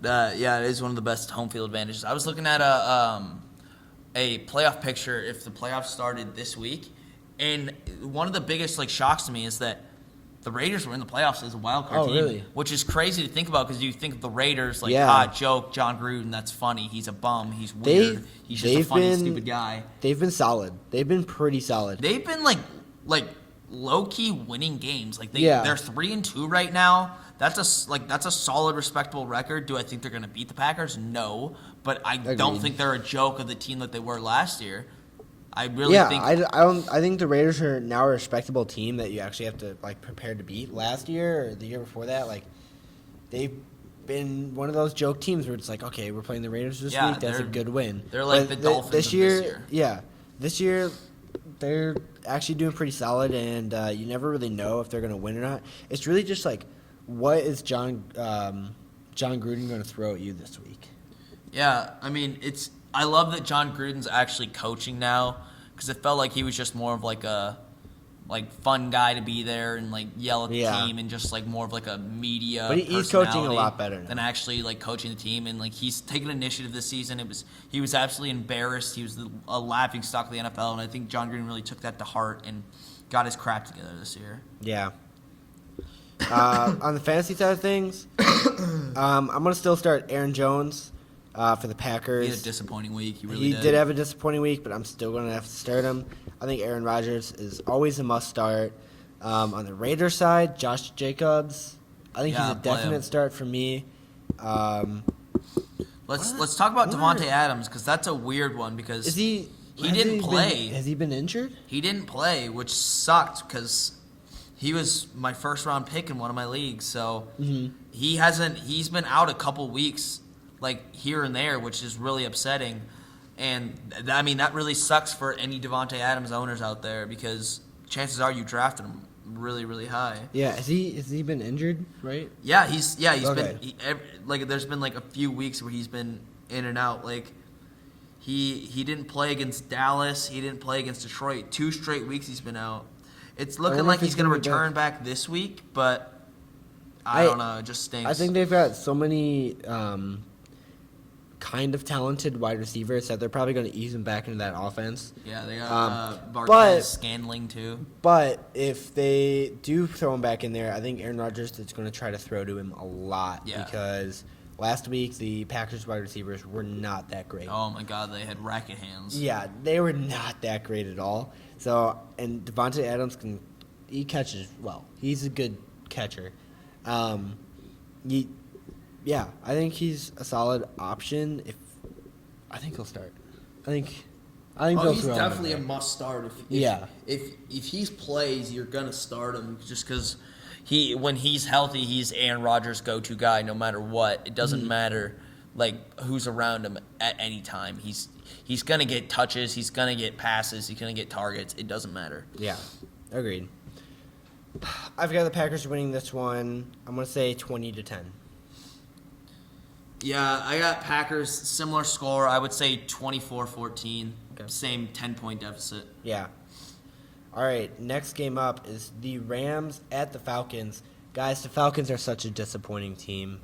Yeah, it is one of the best home field advantages. I was looking at a playoff picture if the playoffs started this week, and one of the biggest shocks to me is that the Raiders were in the playoffs as a wild card team, really? Which is crazy to think about because you think of the Raiders joke, John Gruden, that's funny, he's a bum, he's weird, he's just a funny, stupid guy. They've been solid. They've been pretty solid. They've been low key winning games. They're 3-2 right now. That's a solid, respectable record. Do I think they're going to beat the Packers? No, but I don't think they're a joke of the team that they were last year. I really think. I think the Raiders are now a respectable team that you actually have to prepare to beat. Last year or the year before that, they've been one of those joke teams where it's okay, we're playing the Raiders this week. That's a good win. They're the Dolphins this year. Yeah, this year they're actually doing pretty solid, and you never really know if they're going to win or not. It's really just what is John Gruden going to throw at you this week? Yeah, I mean I love that John Gruden's actually coaching now because it felt like he was just more of a fun guy to be there and yell at the team and just more of a media. But he's coaching a lot better now than actually coaching the team, and he's taken initiative this season. He was absolutely embarrassed. He was a laughing stock of the NFL, and I think John Gruden really took that to heart and got his crap together this year. Yeah. On the fantasy side of things, I'm gonna still start Aaron Jones. for the Packers. He had a disappointing week. He really did have a disappointing week, but I'm still going to have to start him. I think Aaron Rodgers is always a must start. On the Raiders side, Josh Jacobs, I think he's a definite start for me. Let's talk about Devontae Adams, because that's a weird one, because he didn't play. Has he been injured? He didn't play, which sucked because he was my first round pick in one of my leagues. So he's been out a couple weeks, like here and there, which is really upsetting. And I mean, that really sucks for any Devontae Adams owners out there, because chances are you drafted him really, really high. Yeah, has he been injured, right? Yeah, he's Okay. been there's been like a few weeks where he's been in and out. Like he didn't play against Dallas, he didn't play against Detroit. 2 straight weeks he's been out. It's looking like he's going to return back this week, but I don't know. It just stinks. I think they've got so many kind of talented wide receivers that they're probably going to ease him back into that offense. Yeah, they got Bartez, Scandling too. But if they do throw him back in there, I think Aaron Rodgers is going to try to throw to him a lot, because last week the Packers wide receivers were not that great. Oh my God, they had racket hands. Yeah, they were not that great at all. So, and Devontae Adams he catches well. He's a good catcher. Yeah, I think he's a solid option. I think he'll start. I think he's definitely a must start. If he plays, you're gonna start him, just because when he's healthy, he's Aaron Rodgers' go-to guy no matter what. It doesn't matter like who's around him at any time. He's gonna get touches. He's gonna get passes. He's gonna get targets. It doesn't matter. Yeah, agreed. I've got the Packers winning this one. I'm gonna say 20-10. Yeah, I got Packers, similar score. I would say 24-14. Okay. Same 10-point deficit. Yeah. All right, next game up is the Rams at the Falcons. Guys, the Falcons are such a disappointing team.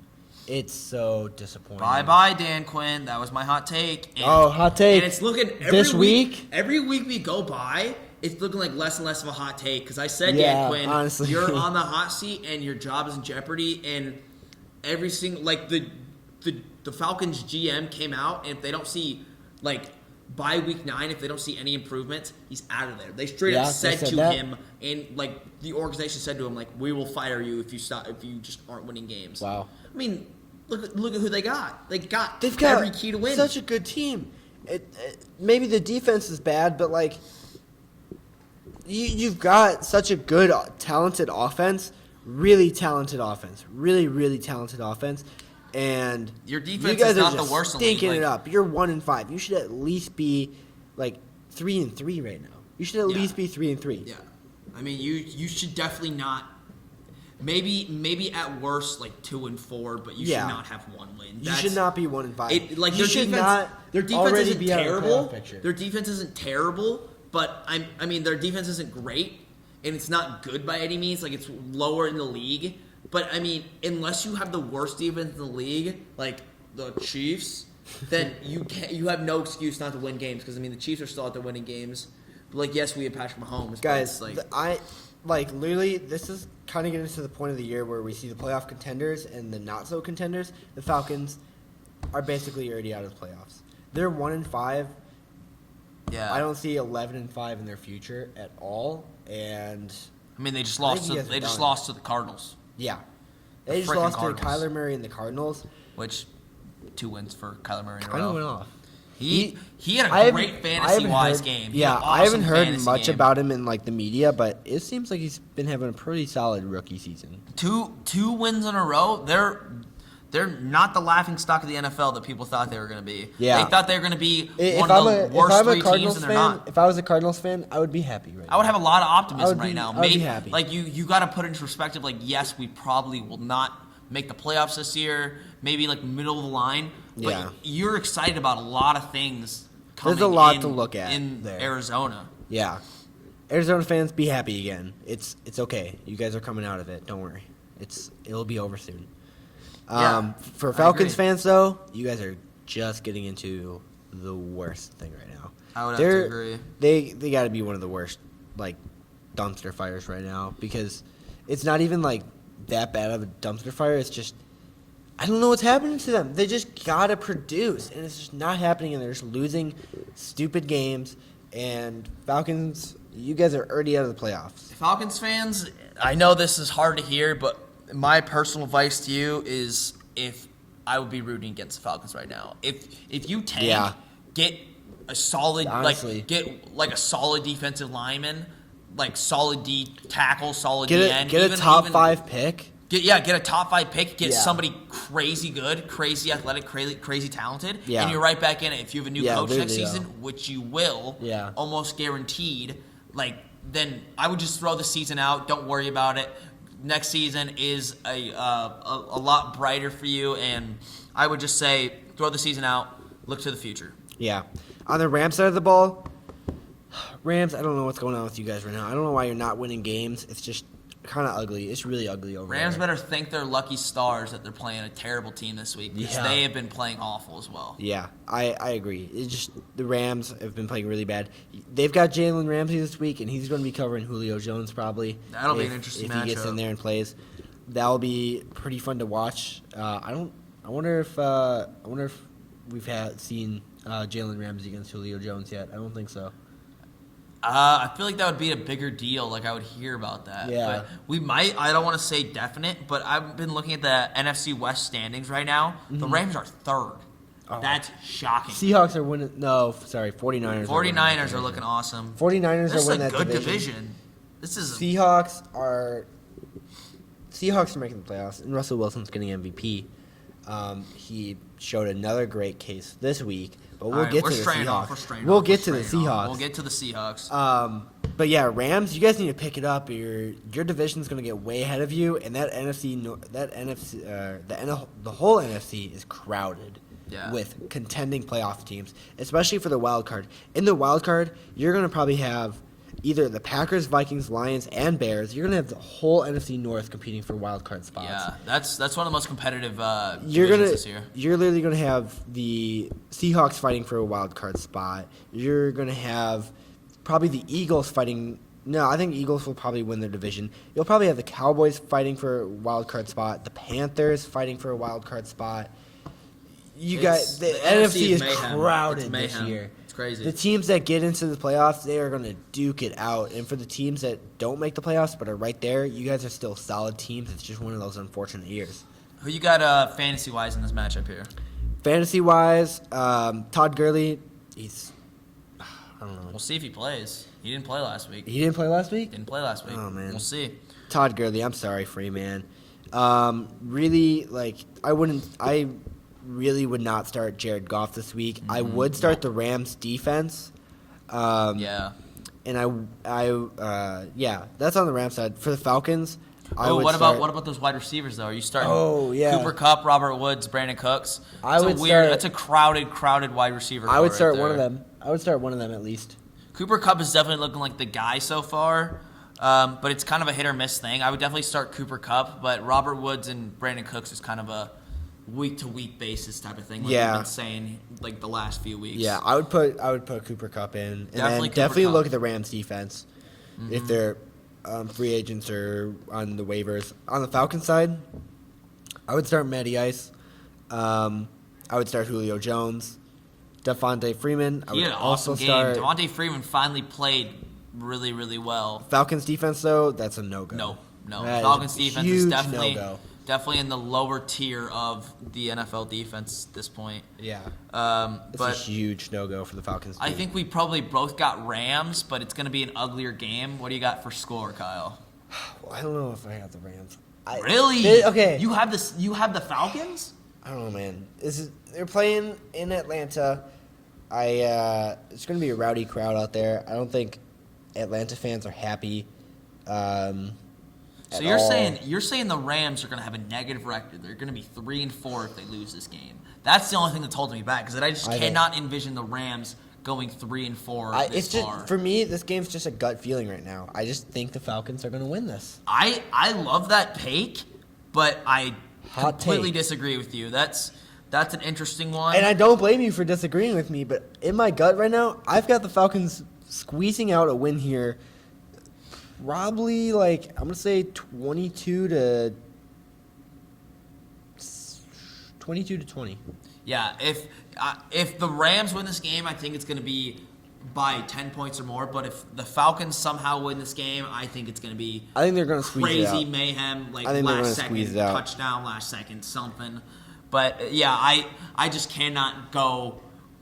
It's so disappointing. Bye-bye, Dan Quinn. That was my hot take. Hot take. And it's looking this week? Every week we go by, it's looking like less and less of a hot take, because I said, Dan Quinn, honestly, you're on the hot seat and your job is in jeopardy, and every single, like, the Falcons GM came out, and if they don't see, like, by week 9, if they don't see any improvements, he's out of there. They straight up said to him, and, like, the organization said to him, like, we will fire you if you just aren't winning games. Wow. I mean, look at who they got. They've got every key to win. Such a good team. Maybe the defense is bad, but, like, you've got such a good, talented offense. Really talented offense. Really, really talented offense. And your defense you guys is not are just the worst in the stinking league. it up. You're 1-5. You should at least be like 3-3 right now. You should at least be 3-3. Yeah, I mean you should definitely not. Maybe at worst like 2-4, but you should not have one win. You should not be 1-5. Like you should not. Their defense isn't be terrible. Their defense isn't terrible, but I mean their defense isn't great, and it's not good by any means. Like, it's lower in the league. But, I mean, unless you have the worst defense in the league, like the Chiefs, then you have no excuse not to win games. Because, I mean, the Chiefs are still out there winning games. But, like, yes, we have Patrick Mahomes. Guys, but literally, this is kind of getting to the point of the year where we see the playoff contenders and the not-so-contenders. The Falcons are basically already out of the playoffs. They're 1-5. Yeah. I don't see 11-5 in their future at all. And I mean, they just lost to the Cardinals. Yeah. They just lost to Kyler Murray and the Cardinals. Which, 2 wins for Kyler Murray in a row. Kind of went off. He had a great fantasy-wise game. Yeah, I haven't heard much about him in, like, the media, but it seems like he's been having a pretty solid rookie season. Two wins in a row. They're not the laughingstock of the NFL that people thought they were going to be. Yeah. They thought they were going to be one of the worst 3 teams, and they're not. If I was a Cardinals fan, I would be happy right now. I would have a lot of optimism right now. I would be happy. Like, you got to put into perspective, like, yes, we probably will not make the playoffs this year, maybe, like, middle of the line. But you're excited about a lot of things coming. There's a lot to look at in there. Arizona. Yeah. Arizona fans, be happy again. It's okay. You guys are coming out of it. Don't worry. It'll be over soon. For Falcons fans, though, you guys are just getting into the worst thing right now. I would have to agree. They got to be one of the worst, like, dumpster fires right now, because it's not even, like, that bad of a dumpster fire. It's just I don't know what's happening to them. They just gotta produce, and it's just not happening, and they're just losing stupid games. And Falcons, you guys are already out of the playoffs. Falcons fans, I know this is hard to hear, but my personal advice to you is if I would be rooting against the Falcons right now. If you tank, get a solid get a solid defensive lineman, like solid D tackle, solid D end. Get a top 5 pick. Get a top 5 pick. Get somebody crazy good, crazy athletic, crazy talented, and you're right back in it. If you have a new coach next season, which you will, almost guaranteed, then I would just throw the season out. Don't worry about it. Next season is a lot brighter for you, and I would just say throw the season out. Look to the future. Yeah. On the Rams side of the ball, Rams, I don't know what's going on with you guys right now. I don't know why you're not winning games. It's just kind of ugly. It's really ugly over there. Rams better thank their lucky stars that they're playing a terrible team this week because they have been playing awful as well. Yeah, I agree. It's just the Rams have been playing really bad. They've got Jalen Ramsey this week, and he's going to be covering Julio Jones probably. That'll be an interesting matchup. If he gets in there and plays. That'll be pretty fun to watch. I wonder if we've seen Jalen Ramsey against Julio Jones yet. I don't think so. I feel like that would be a bigger deal. Like I would hear about that. Yeah. But we might. I don't want to say definite, but I've been looking at the NFC West standings right now. The Rams are third. Oh. That's shocking. Seahawks are winning. No, sorry, 49ers. 49ers are looking awesome. 49ers are winning that division. This is a good division. This is Seahawks are making the playoffs, and Russell Wilson's getting MVP. He showed another great case this week. But we'll get to the Seahawks. We'll get to the Seahawks. But yeah, Rams, you guys need to pick it up. Your division's going to get way ahead of you, and the whole NFC is crowded with contending playoff teams, especially for the wild card. In the wild card, you're going to probably have either the Packers, Vikings, Lions, and Bears. You're going to have the whole NFC North competing for wild card spots. Yeah, that's one of the most competitive divisions this year. You're literally going to have the Seahawks fighting for a wild card spot. You're going to have probably the Eagles fighting. No, I think Eagles will probably win their division. You'll probably have the Cowboys fighting for a wild card spot. The Panthers fighting for a wild card spot. The NFC is crowded this year. Crazy. The teams that get into the playoffs, they are going to duke it out. And for the teams that don't make the playoffs but are right there, you guys are still solid teams. It's just one of those unfortunate years. Who you got fantasy-wise in this matchup here? Fantasy-wise, Todd Gurley, I don't know. We'll see if he plays. He didn't play last week. He didn't play last week? Didn't play last week. Oh, man. We'll see. Todd Gurley, I'm sorry for you, man. I really would not start Jared Goff this week. I would start the Rams defense. And that's on the Rams side. For the Falcons, what about those wide receivers though? Are you starting Cooper Kupp, Robert Woods, Brandon Cooks? That's a crowded wide receiver. I would start one of them. I would start one of them at least. Cooper Kupp is definitely looking like the guy so far. But it's kind of a hit or miss thing. I would definitely start Cooper Kupp, but Robert Woods and Brandon Cooks is kind of a week-to-week basis type of thing, like we've been saying like the last few weeks. Yeah, I would put Cooper Kupp in, and definitely look at the Rams defense if they're free agents or on the waivers. On the Falcons side, I would start Matty Ice. I would start Julio Jones, Devontae Freeman. He had an awesome game. Devontae Freeman finally played really, really well. Falcons defense though, that's a no-go. No. Falcons defense is definitely no-go. Definitely in the lower tier of the NFL defense at this point. Yeah. It's a huge no-go for the Falcons team. I think we probably both got Rams, but it's going to be an uglier game. What do you got for score, Kyle? Well, I don't know if I got the Rams. Really? Okay. You have the Falcons? I don't know, man. They're playing in Atlanta. It's going to be a rowdy crowd out there. I don't think Atlanta fans are happy. So you're saying the Rams are going to have a negative record. They're going to be 3-4 if they lose this game. That's the only thing that's holding me back because I just cannot envision the Rams going 3-4 this far. For me, this game's just a gut feeling right now. I just think the Falcons are going to win this. I love that take, but I completely disagree with you. That's an interesting one. And I don't blame you for disagreeing with me, but in my gut right now, I've got the Falcons squeezing out a win here. Probably, I'm going to say 22 to 22-20. Yeah, if the Rams win this game, I think it's going to be by 10 points or more. But if the Falcons somehow win this game, I think it's going to be I think they're going to squeeze it out. Crazy mayhem, like I think last second touchdown, last second something. But yeah, I just cannot go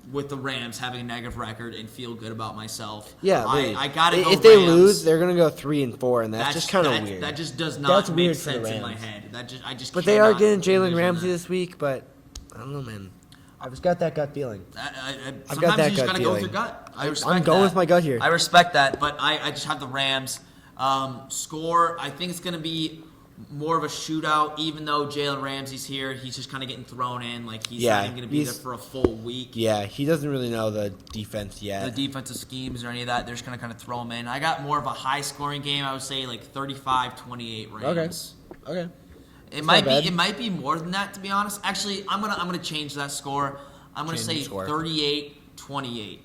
with the Rams having a negative record and feel good about myself. Yeah, I gotta go. If they Rams. lose, they're gonna go 3-4, and that's just kind of weird. That just does not make sense in my head. I just. But they are getting Jalen Ramsey this week. But I don't know, man. I've just got that gut feeling. I've got that gut feeling. Sometimes you just gotta go with your gut. I'm going with my gut here. I respect that, but I just have the Rams. Score, I think it's gonna be more of a shootout, even though Jalen Ramsey's here. He's just kind of getting thrown in. Like, he's not even going to be there for a full week. Yeah, he doesn't really know the defense yet. The defensive schemes or any of that. They're just going to kind of throw him in. I got more of a high-scoring game. I would say, like, 35-28 Rams. Okay. It might be more than that, to be honest. Actually, I'm gonna change that score. I'm going to say 38-28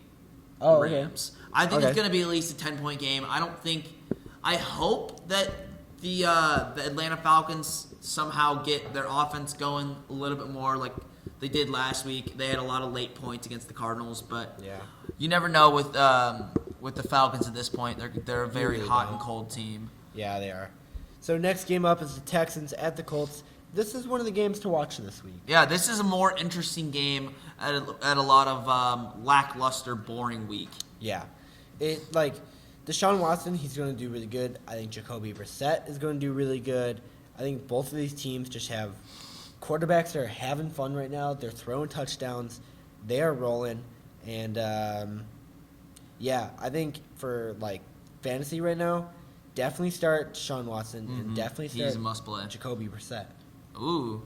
Rams. I think it's going to be at least a 10-point game. I hope that the Atlanta Falcons somehow get their offense going a little bit more like they did last week. They had a lot of late points against the Cardinals, but you never know with the Falcons at this point. They're a very hot and cold team. Yeah, they are. So next game up is the Texans at the Colts. This is one of the games to watch this week. Yeah, this is a more interesting game at a lot of lackluster, boring week. Yeah. Deshaun Watson, he's going to do really good. I think Jacoby Brissett is going to do really good. I think both of these teams just have quarterbacks that are having fun right now. They're throwing touchdowns. They are rolling. And, I think for, fantasy right now, definitely start Deshaun Watson and definitely start he's a must-play. Jacoby Brissett. Ooh.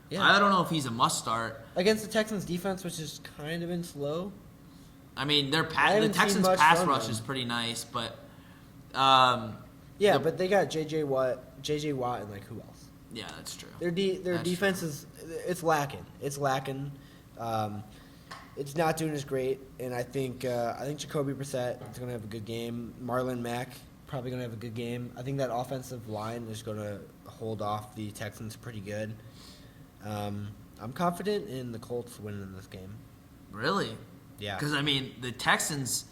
Yeah. I don't know if he's a must-start. Against the Texans' defense, which has kind of been slow. I mean, the Texans' pass rush is pretty nice, but but they got J.J. Watt, and who else? Yeah, that's true. Their defense is lacking. It's lacking. It's not doing as great, and I think Jacoby Brissett is going to have a good game. Marlon Mack probably going to have a good game. I think that offensive line is going to hold off the Texans pretty good. I'm confident in the Colts winning this game. Really? Yeah. Because, I mean, the Texans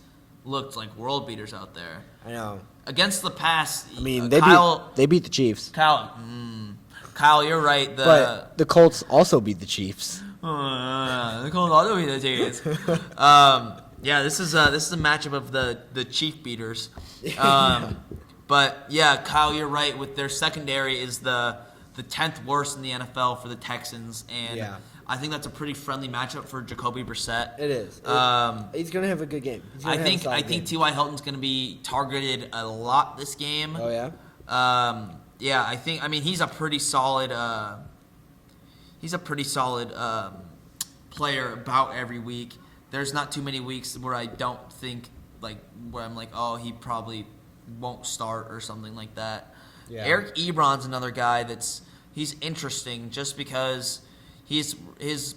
looked like world beaters out there. I know. Against the pass, I mean, they beat the Chiefs. Kyle, you're right. But the Colts also beat the Chiefs. The Colts also beat the Chiefs. This is a matchup of the Chief beaters. But, yeah, Kyle, you're right. With their secondary is the 10th worst in the NFL for the Texans. And I think that's a pretty friendly matchup for Jacoby Brissett. It is. He's going to have a good game. I think T.Y. Hilton's going to be targeted a lot this game. Oh, yeah? He's a pretty solid player about every week. There's not too many weeks where I don't think, where I'm like, oh, he probably won't start or something like that. Yeah. Eric Ebron's another guy he's interesting just because his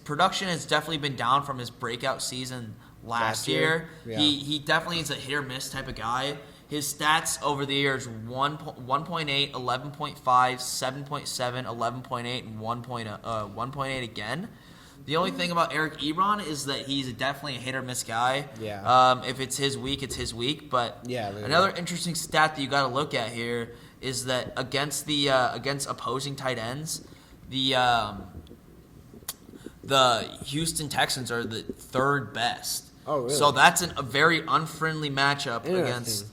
production has definitely been down from his breakout season last year. Yeah. He definitely is a hit or miss type of guy. His stats over the years 1.8, 11.5, 7.7, 11.8, and 1.8 again. The only thing about Eric Ebron is that he's definitely a hit or miss guy. Yeah. If it's his week, it's his week. But literally. Another interesting stat that you got to look at here is that against opposing tight ends, the Houston Texans are the third best. Oh, really? So that's a very unfriendly matchup against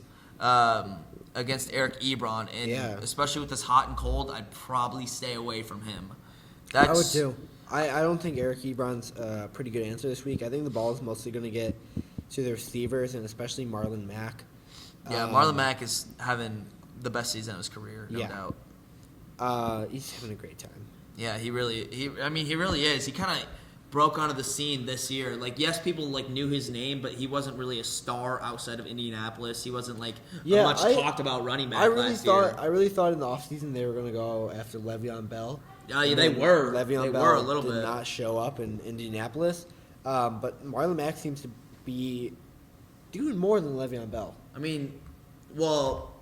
Eric Ebron, and especially with this hot and cold, I'd probably stay away from him. I would too. I don't think Eric Ebron's a pretty good answer this week. I think the ball is mostly going to get to the receivers and especially Marlon Mack. Yeah, Marlon Mack is having the best season of his career, no doubt. He's having a great time. Yeah, he really is. He kind of broke onto the scene this year. Yes, people knew his name, but he wasn't really a star outside of Indianapolis. He wasn't a much talked about running back last year. I really thought in the offseason they were going to go after Le'Veon Bell. Yeah, they were. Le'Veon Bell did not show up in Indianapolis. But Marlon Mack seems to be doing more than Le'Veon Bell. I mean, well,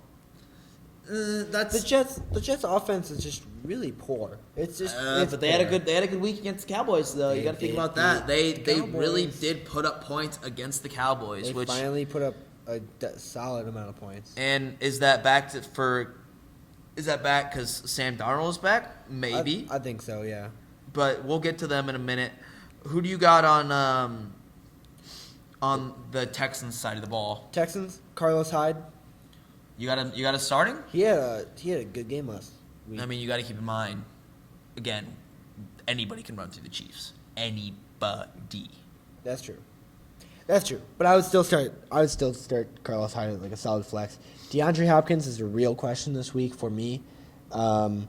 That's The Jets' offense is just really poor. It's just. but they had a good week against the Cowboys though. You got to think about that. They really did put up points against the Cowboys, They which finally put up a solid amount of points. and is that back because Sam Darnold is back? Maybe, I think so. Yeah. but we'll get to them in a minute. Who do you got on the Texans side of the ball? Texans, Carlos Hyde. You got a starting? He had a good game last week. I mean, you got to keep in mind, again, anybody can run through the Chiefs. Anybody. That's true. But I would still start Carlos Hyde like a solid flex. DeAndre Hopkins is a real question this week for me. I'm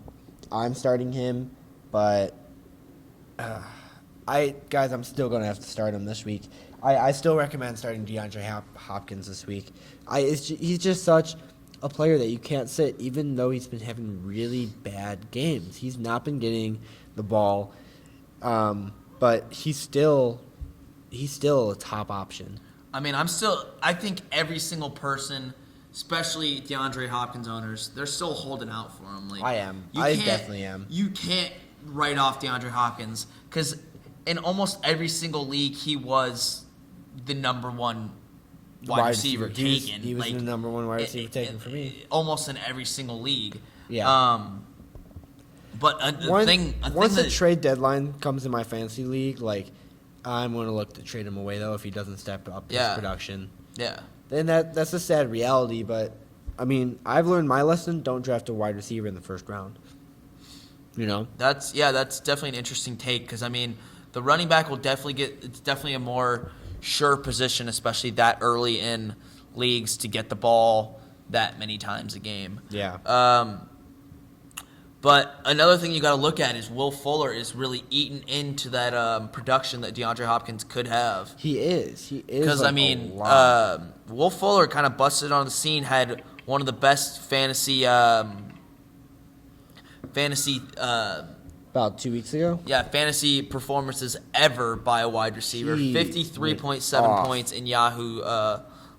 starting him, but I'm still gonna have to start him this week. I still recommend starting DeAndre Hopkins this week. He's just such a player that you can't sit, even though he's been having really bad games. He's not been getting the ball, but he's still a top option. I mean, I think every single person, especially DeAndre Hopkins owners, they're still holding out for him. Like, I am. I definitely am. You can't write off DeAndre Hopkins because in almost every single league, he was the number one wide receiver taken. He was the number one wide receiver taken for me. Almost in every single league. Yeah. But once the trade deadline comes in my fantasy league, like, I'm going to look to trade him away, though, if he doesn't step up his production. Yeah. Then that's a sad reality, but, I mean, I've learned my lesson. Don't draft a wide receiver in the first round. You know? That's definitely an interesting take because, I mean, the running back it's definitely a more sure position, especially that early in leagues, to get the ball that many times a game. Yeah. But another thing you got to look at is Will Fuller is really eating into that production that DeAndre Hopkins could have. He is. Because, like, I mean, a lot. Will Fuller kind of busted on the scene, had one of the best fantasy About 2 weeks ago? fantasy performances ever by a wide receiver. He 53.7 points in Yahoo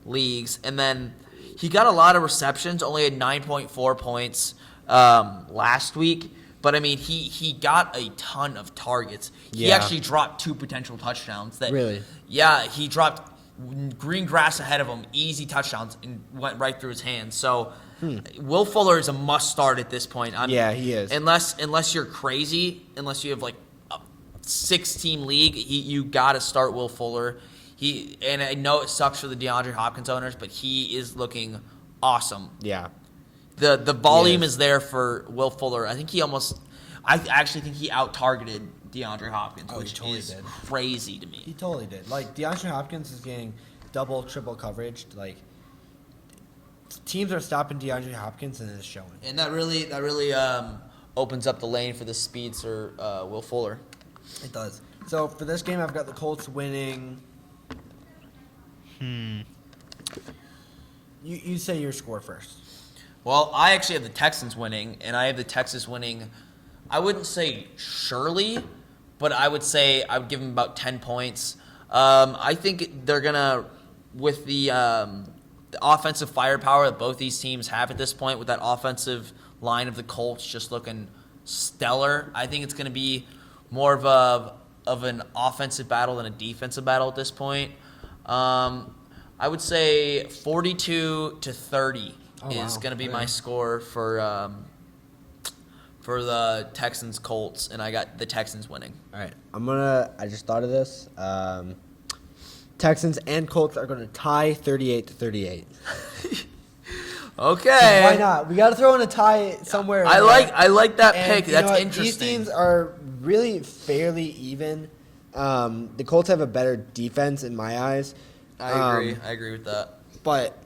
leagues. And then he got a lot of receptions, only had 9.4 points last week. But, I mean, he got a ton of targets. He actually dropped 2 potential touchdowns. Really? Yeah, he dropped green grass ahead of him, easy touchdowns, and went right through his hands. So Will Fuller is a must start at this point. He is. Unless you're crazy, unless you have like a 6-team league, you got to start Will Fuller. And I know it sucks for the DeAndre Hopkins owners, but he is looking awesome. Yeah. The volume is there for Will Fuller. I actually think he out-targeted DeAndre Hopkins, which totally is did. crazy to me. He totally did. Like, DeAndre Hopkins is getting double, triple coverage. Like, teams are stopping DeAndre Hopkins, and it's showing. And that really opens up the lane for the speedster Will Fuller. It does. So, for this game, I've got the Colts winning. You say your score first. Well, I actually have the Texans winning, and I have the Texans winning, I wouldn't say surely, but I would say I would give them about 10 points. I think they're going to, with the offensive firepower that both these teams have at this point, with that offensive line of the Colts just looking stellar, I think it's going to be more of an offensive battle than a defensive battle at this point. I would say 42-30 is going to be my score for the Texans Colts, and I got the Texans winning. All right, I just thought of this. Texans and Colts are going to tie 38-38. Okay. Why not? We got to throw in a tie somewhere. I like that pick. That's interesting. These teams are really fairly even. The Colts have a better defense in my eyes. I agree with that. But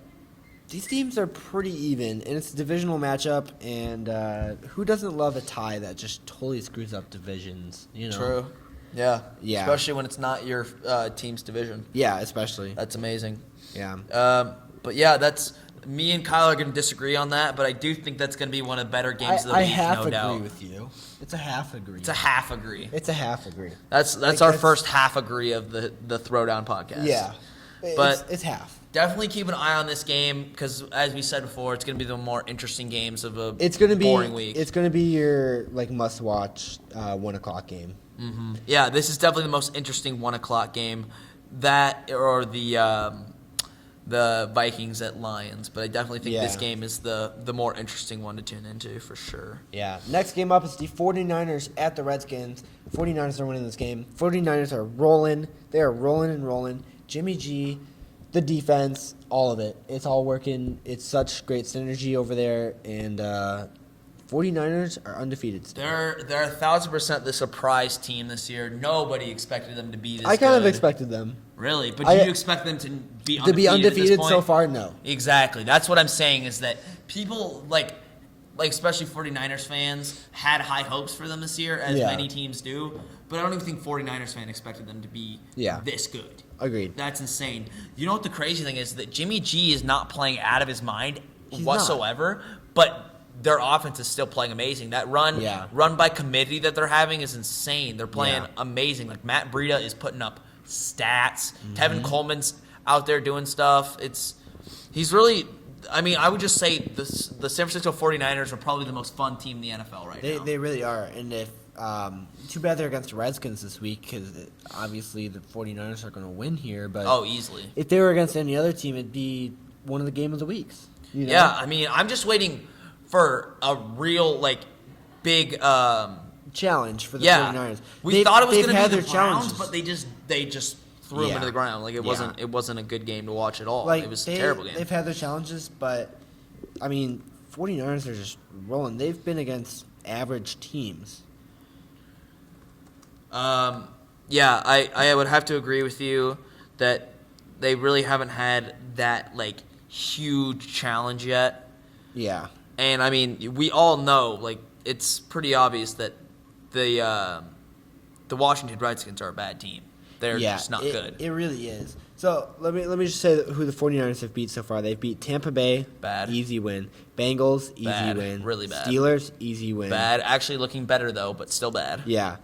these teams are pretty even, and it's a divisional matchup. And who doesn't love a tie that just totally screws up divisions? You know. True. Yeah. Yeah. Especially when it's not your team's division. Yeah, especially. That's amazing. Yeah. But yeah, that's me and Kyle are going to disagree on that, but I do think that's going to be one of the better games of the week, no doubt. I agree with you. It's a half agree. It's a half agree. It's a half agree. That's our first half agree of the Throwdown podcast. Yeah. But it's half. definitely keep an eye on this game because, as we said before, it's going to be the more interesting games of a boring week. It's gonna be your must-watch 1:00 game. Mm-hmm. Yeah, this is definitely the most interesting 1:00 game. That or the Vikings at Lions, but I definitely think this game is the more interesting one to tune into for sure. Yeah. Next game up is the 49ers at the Redskins. 49ers are winning this game. 49ers are rolling. They are rolling and rolling. Jimmy G, the defense, all of it. It's all working. It's such great synergy over there, and 49ers are undefeated still. They're 1,000% the surprise team this year. Nobody expected them to be this I kind of good. expected them. Really? But do you expect them to be undefeated To be undefeated at this point? so far, no. Exactly. That's what I'm saying is that people, like especially 49ers fans, had high hopes for them this year, as many teams do. But I don't even think 49ers fans expected them to be this good. Agreed. That's insane. You know what the crazy thing is? That Jimmy G is not playing out of his mind whatsoever, but their offense is still playing amazing. That run by committee that they're having is insane. They're playing amazing. Like Matt Breida is putting up stats. Mm-hmm. Tevin Coleman's out there doing stuff. He's really. I mean, I would just say the San Francisco 49ers are probably the most fun team in the NFL right now. They really are. And if too bad they're against the Redskins this week because obviously the 49ers are going to win here. But easily. If they were against any other team, it'd be one of the game of the weeks. You know? Yeah, I mean, I'm just waiting for a real big challenge for the 49ers. We thought it was going to be the Browns, challenges. but they just threw them into the ground. Like it wasn't a good game to watch at all. Like, it was a terrible game. They've had their challenges, but I mean, 49ers are just rolling. They've been against average teams. Yeah, I would have to agree with you that they really haven't had that huge challenge yet. Yeah. And I mean, we all know it's pretty obvious that the Washington Redskins are a bad team. They're just not good. It really is. So let me just say who the 49ers have beat so far. They've beat Tampa Bay, bad, easy win. Bengals, easy bad. Win. Really bad. Steelers, easy win. Bad. Actually looking better though, but still bad. Yeah.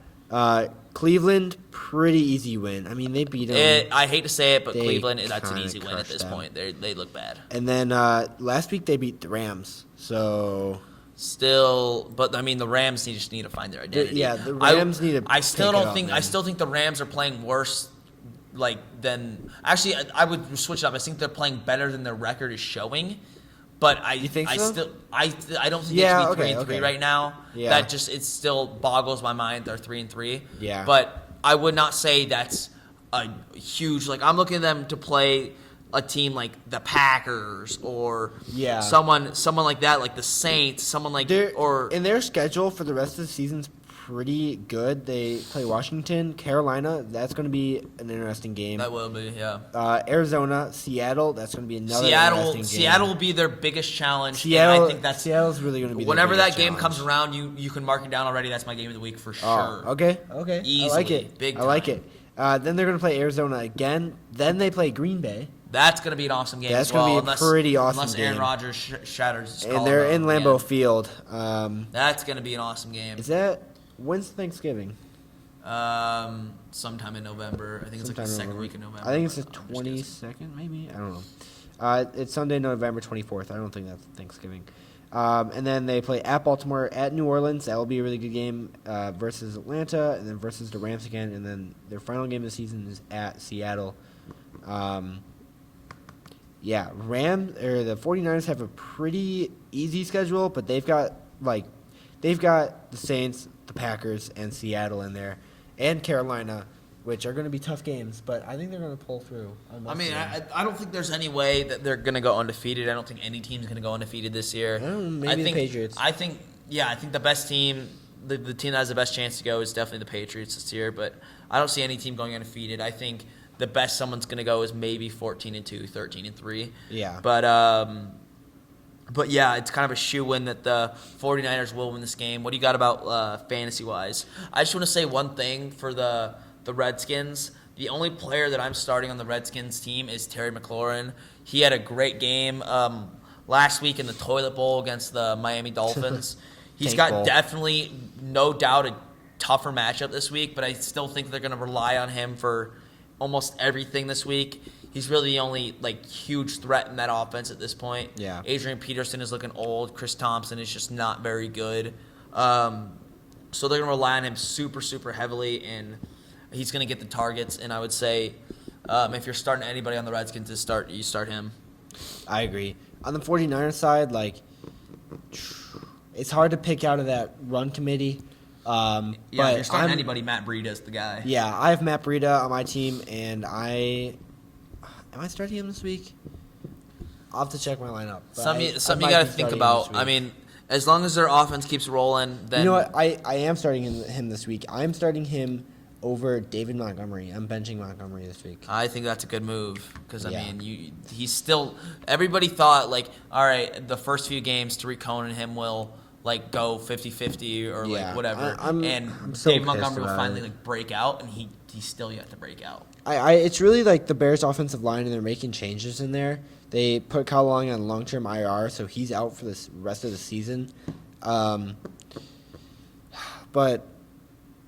Cleveland, pretty easy win. I mean, they beat them. I hate to say it, but Cleveland, that's an easy win at this point. They look bad. And then last week they beat the Rams. So still, but I mean, the Rams just need to find their identity. The Rams need to. I still think the Rams are playing worse. Than actually, I would switch it up. I think they're playing better than their record is showing. But you think so? I don't think they should be 3-3 right now. Yeah. It still boggles my mind. They're 3-3. Yeah. But I would not say that's a huge. I'm looking at them to play a team like the Packers or someone like that, like the Saints, someone in their schedule for the rest of the season's pretty good. They play Washington, Carolina. That's going to be an interesting game. That will be, yeah. Arizona, Seattle. That's going to be another interesting game. Seattle will be their biggest challenge. Seattle, and I think Seattle's really going to be. Whenever their that game challenge. comes around, you can mark it down already. That's my game of the week for sure. Oh, okay. Easily, I like it. Big time. I like it. Then they're going to play Arizona again. Then they play Green Bay. That's going to be an awesome game. That's going to be a pretty awesome unless game. Aaron Rodgers shatters his And they're in Lambeau Field. That's going to be an awesome game. Is that when's Thanksgiving? Sometime in November. I think it's the second week of November. I think it's the 22nd, maybe. I don't know. It's Sunday, November 24th. I don't think that's Thanksgiving. And then they play at Baltimore, at New Orleans. That will be a really good game versus Atlanta, and then versus the Rams again. And then their final game of the season is at Seattle. The 49ers have a pretty easy schedule, but they've got the Saints, the Packers, and Seattle in there, and Carolina, which are going to be tough games, but I think they're going to pull through. I don't think there's any way that they're going to go undefeated. I don't think any team's going to go undefeated this year. Maybe the Patriots. I think the best team, the team that has the best chance to go is definitely the Patriots this year, but I don't see any team going undefeated. I think the best someone's going to go is maybe 14-2, 13-3. Yeah. But yeah, it's kind of a shoe-in that the 49ers will win this game. What do you got about fantasy-wise? I just want to say one thing for the Redskins. The only player that I'm starting on the Redskins team is Terry McLaurin. He had a great game last week in the Toilet Bowl against the Miami Dolphins. He's got definitely, no doubt, a tougher matchup this week, but I still think they're going to rely on him for almost everything this week. He's really the only like huge threat in that offense at this point. Yeah. Adrian Peterson is looking old. Chris Thompson is just not very good. So they're gonna rely on him super, super heavily, and he's gonna get the targets. And I would say, if you're starting anybody on the Redskins you start him. I agree. On the 49ers side, like, it's hard to pick out of that run committee. Yeah, but if you're starting anybody, Matt Breida's the guy. Yeah, I have Matt Breida on my team, and am I starting him this week? I'll have to check my lineup. Something I you might got to be think starting him about. this week. I mean, as long as their offense keeps rolling, then You know what? I am starting him this week. I'm starting him over David Montgomery. I'm benching Montgomery this week. I think that's a good move because Yeah. he's still. Everybody thought like, all right, the first few games, Tariq Cohen and him will like go 50-50 or Yeah. like whatever, I'm so David pissed Montgomery will about finally it. like break out, and he's still yet to break out. It's really like the Bears' offensive line, and they're making changes in there. They put Kyle Long on long-term IR, so he's out for the rest of the season. But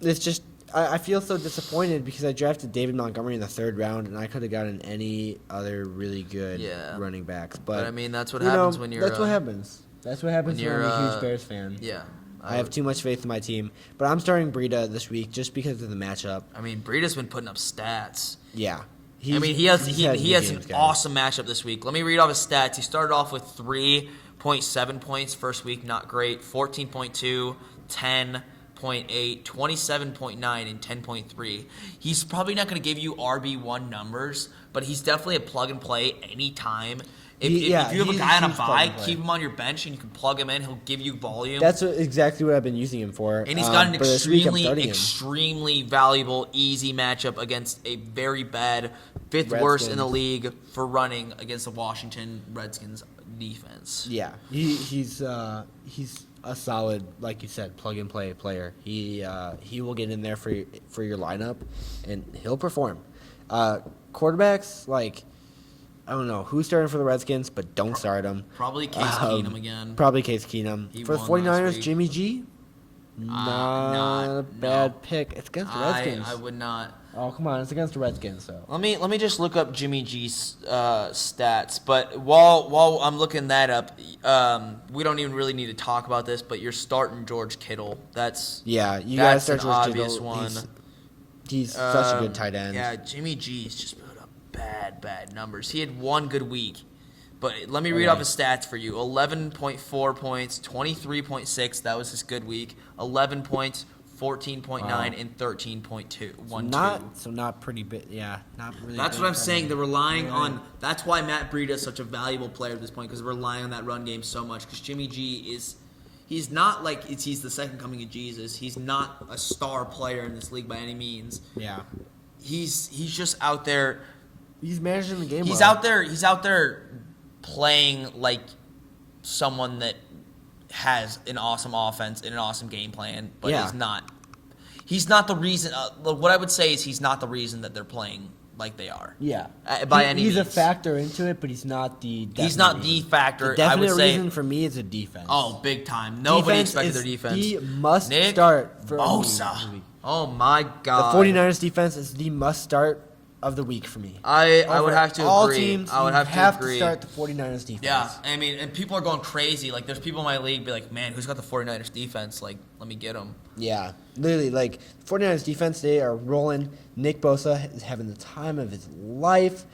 it's just I feel so disappointed because I drafted David Montgomery in the 3rd round, and I could have gotten any other really good running backs. But I mean, that's what happens when you're. That's what happens. That's what happens when I'm a huge Bears fan. Yeah. I have too much faith in my team. But I'm starting Breida this week just because of the matchup. I mean, Breida's been putting up stats. Yeah. He has an awesome matchup this week. Let me read off his stats. He started off with 3.7 points first week, not great. 14.2, 10.8, 27.9, and 10.3. He's probably not going to give you RB1 numbers, but he's definitely a plug and play anytime. If you have a guy on a bye, keep him on your bench and you can plug him in. He'll give you volume. That's exactly what I've been using him for. And he's got an but this week I'm starting him. extremely valuable, easy matchup against a very bad, 5th worst in the league for running against the Washington Redskins defense. Yeah, he's a solid, like you said, plug and play player. He will get in there for your lineup, and he'll perform. Quarterbacks, like, I don't know who's starting for the Redskins, but don't start him. Probably Case Keenum again. Probably Case Keenum. For the won last 49ers, week. Jimmy G, not a bad pick. It's against the Redskins. I would not. Oh, come on. It's against the Redskins, so. Let me just look up Jimmy G's stats. But while I'm looking that up, we don't even really need to talk about this. But you're starting George Kittle. That's you gotta start an George obvious Kittle. one. He's such a good tight end. Yeah, Jimmy G's just put up bad numbers. He had one good week. But let me read off his stats for you. 11.4 points, 23.6. That was his good week. 11 points, 14.9, and 13.2. So not pretty big. Yeah, not really. That's what I'm saying. They're relying on. That's why Matt Breida is such a valuable player at this point, because they're relying on that run game so much. Because Jimmy G is, he's not like he's the second coming of Jesus. He's not a star player in this league by any means. Yeah. He's just out there. He's managing the game. He's well. out there. He's out there playing like someone that has an awesome offense and an awesome game plan, but he's not. He's not the reason. What I would say is he's not the reason that they're playing like they are. Yeah. By any means. He's a factor into it, but he's not the. He's not reason. the factor. The definite I would say, reason for me is a defense. Oh, big time. Nobody expected their defense. He must Nick start for Bosa. me. Oh my God. The 49ers defense is the must start of the week for me. I would have to all agree. Teams, I would you have to agree. start the 49ers defense. Yeah, I mean, and people are going crazy. Like, there's people in my league be like, man, who's got the 49ers defense? Like, let me get them. Yeah, literally, like, 49ers defense, they are rolling. Nick Bosa is having the time of his life.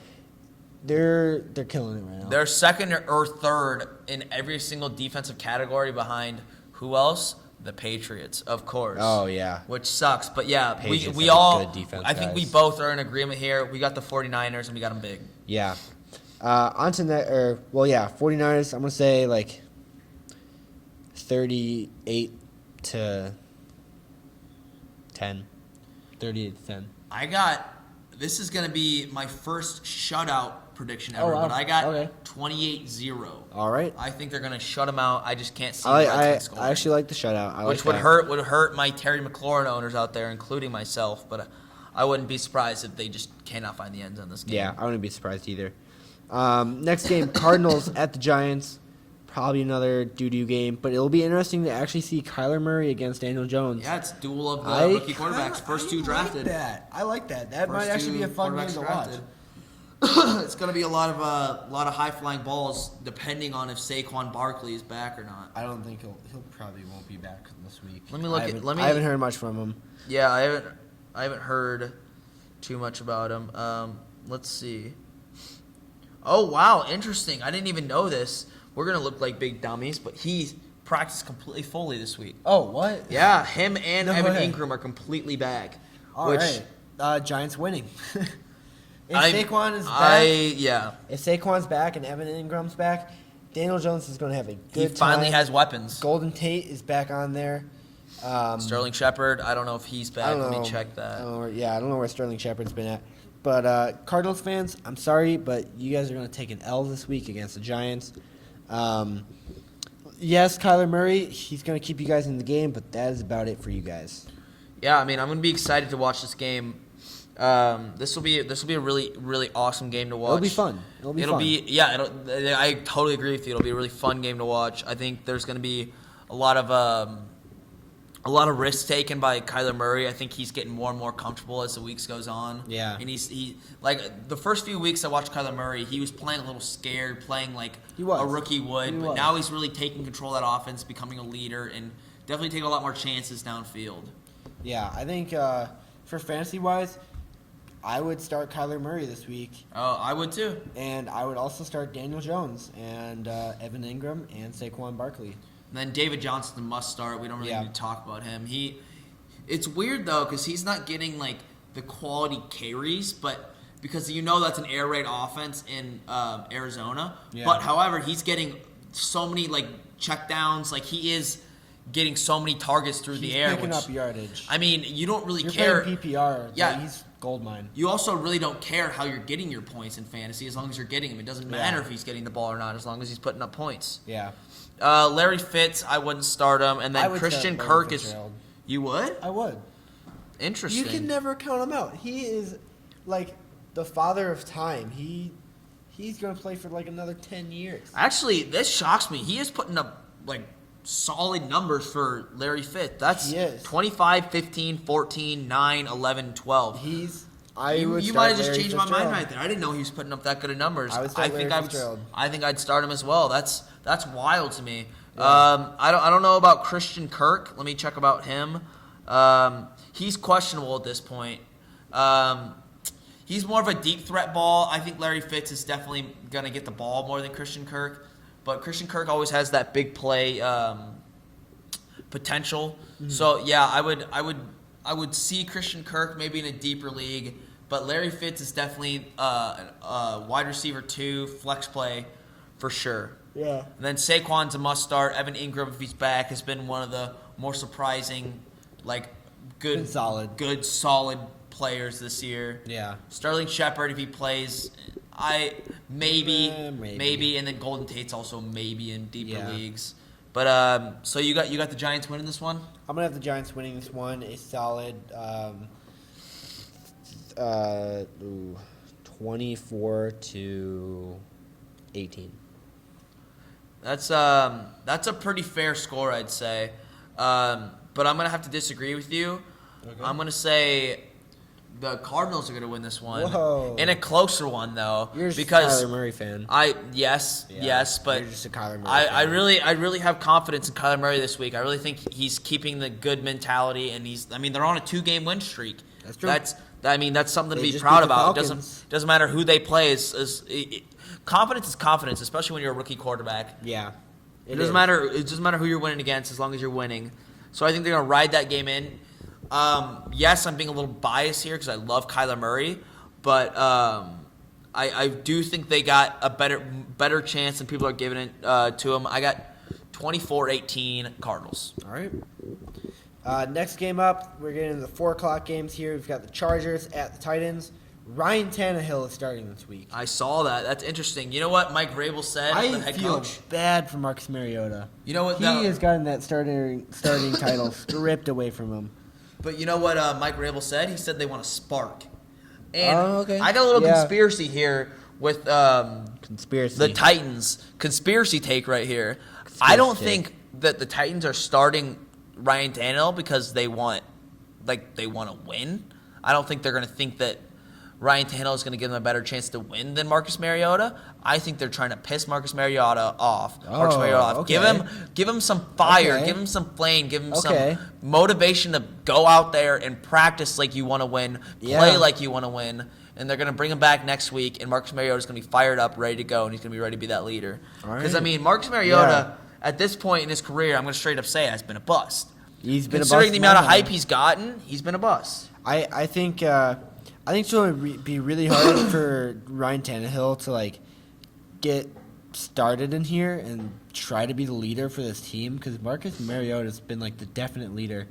They're killing it right now. They're second or third in every single defensive category behind who else? The Patriots, of course. Oh, yeah. Which sucks. But, yeah, Patriots we have all, good defense, I think we guys. both are in agreement here. We got the 49ers, and we got them big. Yeah. On to that, 49ers, I'm going to say, like, 38 to 10. 38 to 10. This is going to be my first shutout prediction ever, but I got 28-0. All right. I think they're going to shut them out. I just can't see the I Redskins scoring. actually like the shutout. Which would hurt my Terry McLaurin owners out there, including myself, but I wouldn't be surprised if they just cannot find the end zone this game. Yeah, I wouldn't be surprised either. Next game, Cardinals at the Giants. Probably another doo-doo game, but it'll be interesting to actually see Kyler Murray against Daniel Jones. Yeah, it's duel of the rookie quarterbacks. First two drafted. I like that. That might actually be a fun game to watch. it's going to be a lot of high flying balls, depending on if Saquon Barkley is back or not. I don't think he'll probably won't be back this week. Let me look at. I haven't heard much from him. Yeah, I haven't heard too much about him. Let's see. Oh wow, interesting. I didn't even know this. We're gonna look like big dummies, but he practiced completely fully this week. Oh, what? Yeah, him and No Evan way. Ingram are completely back. All right. Giants winning. If Saquon's back and Evan Ingram's back, Daniel Jones is going to have a good time. He finally has weapons. Golden Tate is back on there. Sterling Shepard, I don't know if he's back. Let me check that. I don't know where Sterling Shepard's been at. But Cardinals fans, I'm sorry, but you guys are going to take an L this week against the Giants. Yes, Kyler Murray, he's going to keep you guys in the game, but that is about it for you guys. Yeah, I mean, I'm going to be excited to watch this game. This will be a really, really awesome game to watch. It'll be fun. I totally agree with you. It'll be a really fun game to watch. I think there's going to be a lot of risks taken by Kyler Murray. I think he's getting more and more comfortable as the weeks goes on. Yeah. And he like the first few weeks I watched Kyler Murray, he was playing a little scared, playing like a rookie would. But now he's really taking control of that offense, becoming a leader, and definitely taking a lot more chances downfield. Yeah, I think for fantasy-wise, I would start Kyler Murray this week. Oh, I would too. And I would also start Daniel Jones and Evan Ingram and Saquon Barkley. And then David Johnson's a must start. We don't really need to talk about him. It's weird though because he's not getting like the quality carries, but because that's an air raid offense in Arizona. Yeah. But however, he's getting so many like checkdowns. Like he is getting so many targets through the air. He's picking up yardage. I mean, you don't really You're care. Playing PPR. Yeah, he's goldmine. You also really don't care how you're getting your points in fantasy as long as you're getting them. It doesn't matter if he's getting the ball or not as long as he's putting up points. Yeah. Larry Fitz, I wouldn't start him, and then Christian Kirk is. You would? I would. Interesting. You can never count him out. He is like the father of time. He's going to play for like another 10 years. Actually, this shocks me. He is putting up like solid numbers for Larry Fitz. That's 25, 15, 14, 9, 11, 12. You might have just changed my mind right there. I didn't know he was putting up that good of numbers. I think I'd start him as well. That's wild to me. Yeah. I don't know about Christian Kirk. Let me check about him. He's questionable at this point. He's more of a deep threat ball. I think Larry Fitz is definitely going to get the ball more than Christian Kirk. But Christian Kirk always has that big play potential. Mm-hmm. So yeah, I would see Christian Kirk maybe in a deeper league. But Larry Fitz is definitely a wide receiver 2 flex play for sure. Yeah. And then Saquon's a must start. Evan Ingram, if he's back, has been one of the more surprising, like good solid players this year. Yeah. Sterling Shepard, if he plays, maybe, and then Golden Tate's also maybe in deeper leagues. But so you got the Giants winning this one? I'm gonna have the Giants winning this one. A solid 24-18. That's a pretty fair score, I'd say. But I'm gonna have to disagree with you. Okay. I'm gonna say the Cardinals are gonna win this one. Whoa. In a closer one though. You're just because a Kyler Murray fan. Yes, but you're just a Kyler Murray fan. I really have confidence in Kyler Murray this week. I really think he's keeping the good mentality, and they're on a 2-game win streak. That's true. That's something to be proud about. It doesn't matter who they play. Confidence is confidence, especially when you're a rookie quarterback. Yeah. It doesn't matter who you're winning against as long as you're winning. So I think they're gonna ride that game in. Yes, I'm being a little biased here because I love Kyler Murray, but I do think they got a better chance than people are giving it to them. I got 24-18 Cardinals. All right. Next game up, we're getting into the 4 o'clock games here. We've got the Chargers at the Titans. Ryan Tannehill is starting this week. I saw that. That's interesting. You know what Mike Vrabel said, the head coach? I feel bad for Marcus Mariota. You know what? He has gotten that starting title stripped away from him. But you know what Mike Vrabel said? He said they want a spark. And okay. I got a little conspiracy here with the Titans. Conspiracy take right here. I don't think that the Titans are starting Ryan Tannehill because they want to win. I don't think they're going to think that Ryan Tannehill is going to give them a better chance to win than Marcus Mariota. I think they're trying to piss Marcus Mariota off. Okay. Give him some fire, Okay. give him some flame, give him Okay. some motivation to go out there and practice like you want to win, play Yeah. like you want to win. And they're going to bring him back next week, and Marcus Mariota is going to be fired up, ready to go, and he's going to be ready to be that leader. Because, right. Marcus Mariota, at this point in his career, I'm going to straight up say, has been a bust. He's been a bust. Considering the amount of hype he's gotten, he's been a bust. I think it's going to be really hard for Ryan Tannehill to like get started in here and try to be the leader for this team because Marcus Mariota has been like the definite leader.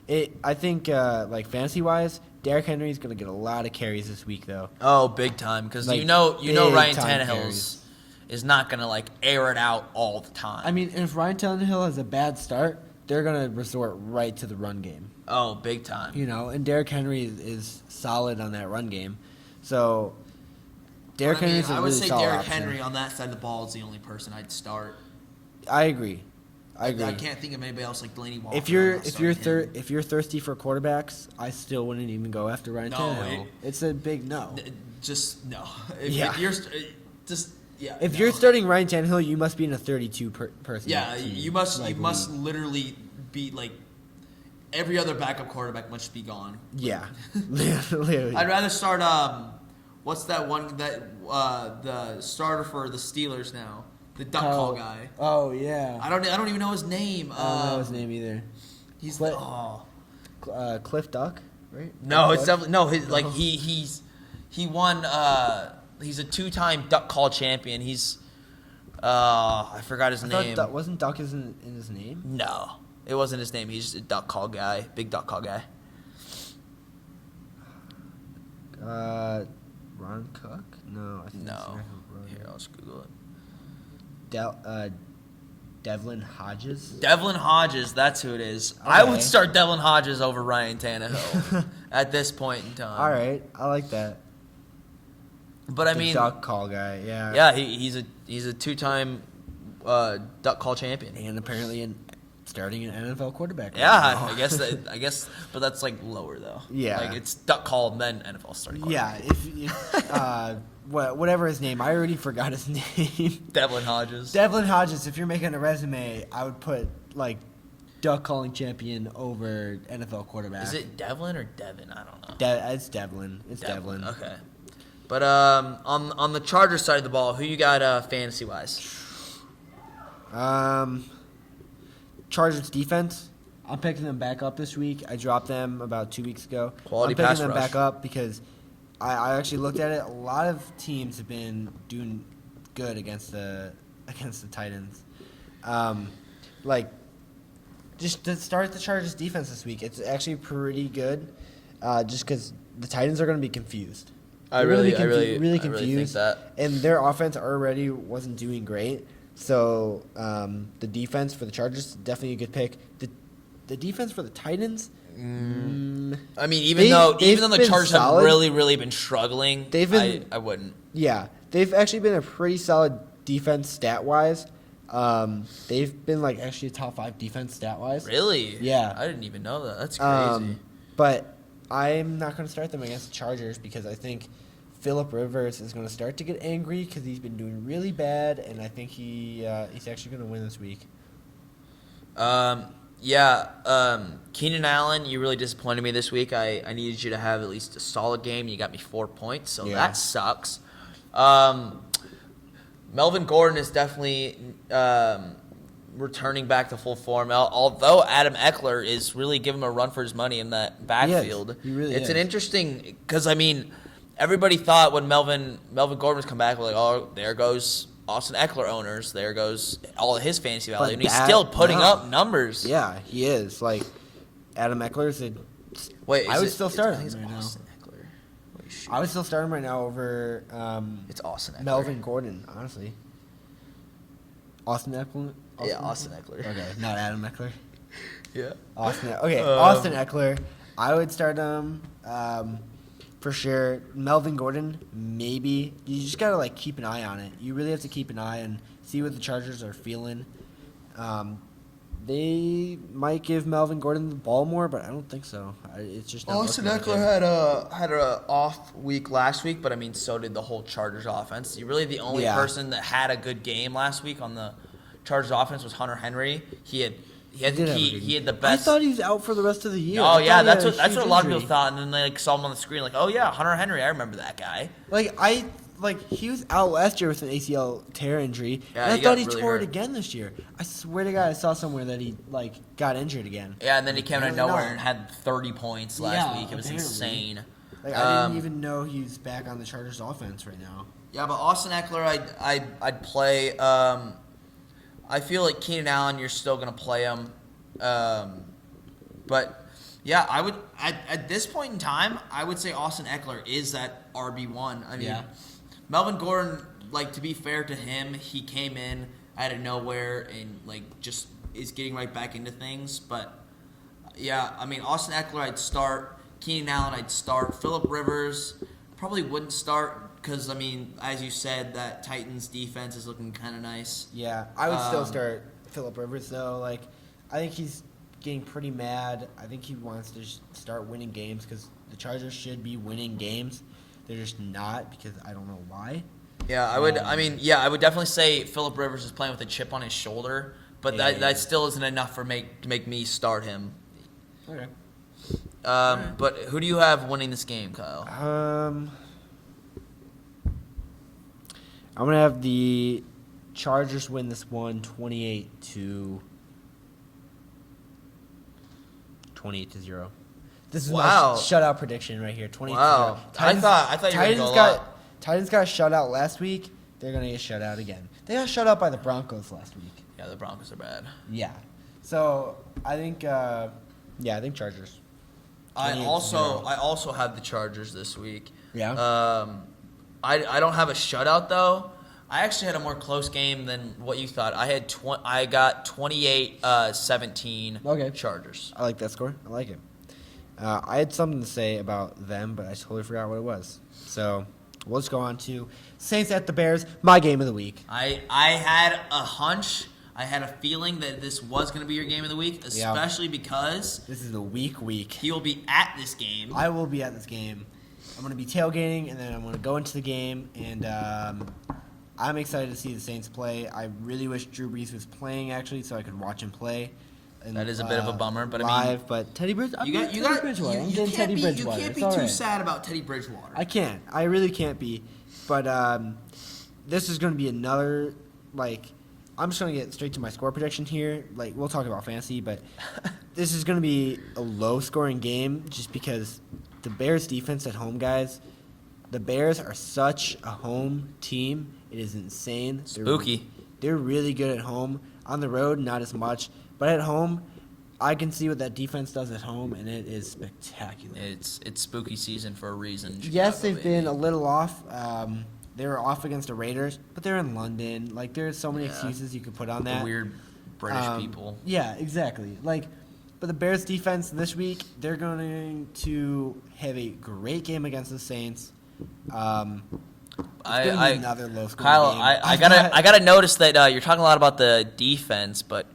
I think like fantasy wise, Derrick Henry is going to get a lot of carries this week though. Oh, big time because Like, you know Ryan big-time Tannehill carries. is not going to like air it out all the time. I mean, if Ryan Tannehill has a bad start, they're going to resort right to the run game. Oh, big time. You know, and Derrick Henry is solid on that run game. So Derrick Henry's a I would really say solid Derrick option. Henry on that side of the ball is the only person I'd start. I agree. I can't think of anybody else like Delaney Walker. If you're thirsty for quarterbacks, I still wouldn't even go after Ryan No, Tannehill. It's a big no. Just no. Yeah. If you're just yeah. If no. you're starting Ryan Tannehill, you must be in a 32 person. Yeah, team, you must like, literally be like every other backup quarterback must be gone. Yeah, literally. I'd rather start what's that one that the starter for the Steelers now, the duck call guy. Oh yeah. I don't even know his name. I don't know his name either. He's Cliff, oh Cliff Duck, right? no, Cliff it's Duck? definitely no. He won. He's a 2-time duck call champion. He's I forgot his I thought name. wasn't Duck in his name? No, it wasn't his name. He's just a duck call guy, big duck call guy. Ron Cook? No, I think No, that's not who wrote here it. I'll just Google it. Devlin Hodges. Devlin Hodges, that's who it is. I would Okay. start Devlin Hodges over Ryan Tannehill at this point in time. All right, I like that. But I The mean, duck call guy, yeah. yeah, he's a 2-time duck call champion. And apparently starting an NFL quarterback. right Yeah, now. I guess, but that's like lower though. Yeah. like it's duck call and then NFL starting. Yeah, if whatever his name, I already forgot his name. Devlin Hodges. Devlin Hodges. If you're making a resume, I would put like duck calling champion over NFL quarterback. Is it Devlin or Devin? I don't know. It's Devlin. It's Devlin. Okay. But on the Chargers side of the ball, who you got fantasy wise? Chargers defense. I'm picking them back up this week. I dropped them about 2 weeks ago. Quality I'm picking pass them rush. back up because I actually looked at it. A lot of teams have been doing good against the Titans. Just to start the Chargers defense this week, it's actually pretty good. Just because the Titans are going to be confused. I They're really gonna be think really confused, that. and their offense already wasn't doing great. So the defense for the Chargers is definitely a good pick. The defense for the Titans. I mean, They've though the been Chargers solid. have really been struggling, They've been- I wouldn't. Yeah, they've actually been a pretty solid defense stat wise. They've been like actually a top 5 defense stat wise. Really? Yeah. I didn't even know that. That's crazy. But I'm not going to start them against the Chargers because I think Phillip Rivers is going to start to get angry because he's been doing really bad, and I think he's actually going to win this week. Keenan Allen, you really disappointed me this week. I needed you to have at least a solid game. You got me 4 points, so Yeah. that sucks. Melvin Gordon is definitely returning back to full form. Although Adam Eckler is really giving him a run for his money in that backfield. He really it's is. an interesting because everybody thought when Melvin Gordon was come back, we're like, oh, there goes Austin Eckler owners. There goes all of his fantasy value, But and he's still putting no. up numbers. Yeah, he is. Like, Adam Eckler's a... Wait, I would still start I think him it's right now. Austin Eckler. Wait, shoot. I would still start him right now over It's Austin Eckler. Melvin Gordon, honestly. Austin Eckler? Yeah, Austin Eckler. Okay, not Adam Eckler. Yeah. Austin Eckler. I would start him for sure. Melvin Gordon, maybe. You just gotta like keep an eye on it. You really have to keep an eye and see what the Chargers are feeling. They might give Melvin Gordon the ball more, but I don't think so. It's just not Austin looking like Eckler it. had a off week last week, but I mean, so did the whole Chargers offense. Really, the only person that had a good game last week on the Chargers offense was Hunter Henry. He had the best. I thought he was out for the rest of the year. Oh yeah, that's what a lot of people thought, and then they saw him on the screen like, oh yeah, Hunter Henry, I remember that guy. He was out last year with an ACL tear injury, Yeah, and I he thought got he really tore hurt. it again this year. I swear to God, I saw somewhere that he got injured again. Yeah, and then he came out of Apparently nowhere not. and had 30 points last week. It was apparently. insane. I didn't even know he was back on the Chargers offense right now. Yeah, but Austin Eckler, I'd play. I feel like Keenan Allen, you're still gonna play him, but yeah, I would at this point in time, I would say Austin Eckler is that RB1. I mean, Yeah. Melvin Gordon, to be fair to him, he came in out of nowhere and just is getting right back into things. But yeah, I mean, Austin Eckler, I'd start. Keenan Allen, I'd start. Phillip Rivers, probably wouldn't start because, I mean, as you said, that Titans defense is looking kind of nice. Yeah, I would still start Phillip Rivers though. I think he's getting pretty mad. I think he wants to start winning games because the Chargers should be winning games. They're just not because I don't know why. Yeah, I would. I mean, yeah, I would definitely say Phillip Rivers is playing with a chip on his shoulder, but that still isn't enough to make me start him. Okay. But who do you have winning this game, Kyle? I'm gonna have the Chargers win this one 28-0. This is Wow. my shutout prediction right here. 28-0. Wow. I thought you were gonna go up. Titans got shut out last week. They're gonna get shut out again. They got shut out by the Broncos last week. Yeah, the Broncos are bad. Yeah. So I think I think Chargers. I 28-0. also have the Chargers this week. Yeah. I don't have a shutout though. I actually had a more close game than what you thought. I got 28-17. Okay. Chargers. I like that score. I like it. I had something to say about them, but I totally forgot what it was. So we'll just go on to Saints at the Bears, my game of the week. I had a hunch. I had a feeling that this was going to be your game of the week, especially because This is the week. he will be at this game. I will be at this game. I'm going to be tailgating, and then I'm going to go into the game, and I'm excited to see the Saints play. I really wish Drew Brees was playing, actually, so I could watch him play. And, That is a bit of a bummer, but I live, mean, but Teddy Bridgewater. you I'm can't be It's all too right. sad about Teddy Bridgewater. I can't. I really can't be. But this is going to be another, I'm just going to get straight to my score prediction here. We'll talk about fantasy, but this is going to be a low-scoring game just because the Bears' defense at home, guys, the Bears are such a home team. It is insane. Spooky. They're really good at home. On the road, not as much. But at home, I can see what that defense does at home, and it is spectacular. It's spooky season for a reason. Yes, Chicago, they've baby. been a little off. They were off against the Raiders, but they're in London. There's so many excuses you could put on The that. weird British people. Yeah, exactly. But the Bears defense this week, they're going to have a great game against the Saints. It's gonna be another low scoring Kyle, game. I gotta notice that you're talking a lot about the defense, but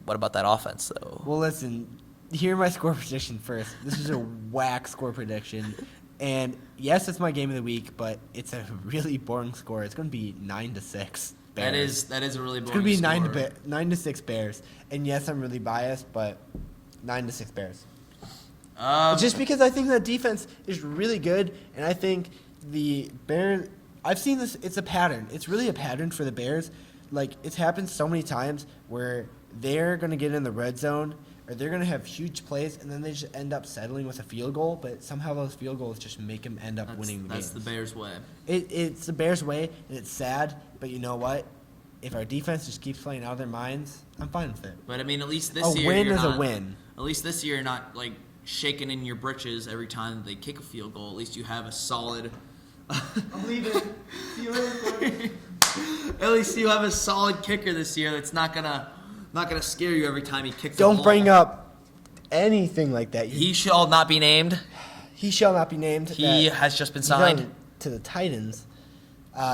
what about that offense though? Well, listen, hear my score prediction first. This is a whack score prediction. And yes, it's my game of the week, but it's a really boring score. It's going to be 9-6 Bears. That is a really It's boring going to be score. 9-6 Bears. And yes, I'm really biased, but 9-6 Bears. Just because I think that defense is really good, and I think the Bears. I've seen this. It's a pattern. It's really a pattern for the Bears. It's happened so many times where they're going to get in the red zone, or they're going to have huge plays, and then they just end up settling with a field goal, but somehow those field goals just make them end up winning the game. That's the Bears' way. It's the Bears' way, and it's sad, but you know what? If our defense just keeps playing out of their minds, I'm fine with it. But I mean, at least this A year win you're is not, a win. At least this year you're not shaking in your britches every time they kick a field goal. At least you have a solid. I'm leaving. See you later. At least you have a solid kicker this year that's not gonna scare you every time he kicks. Don't bring up anything like that. He shall not be named. He shall not be named. He has just been signed. To the Titans.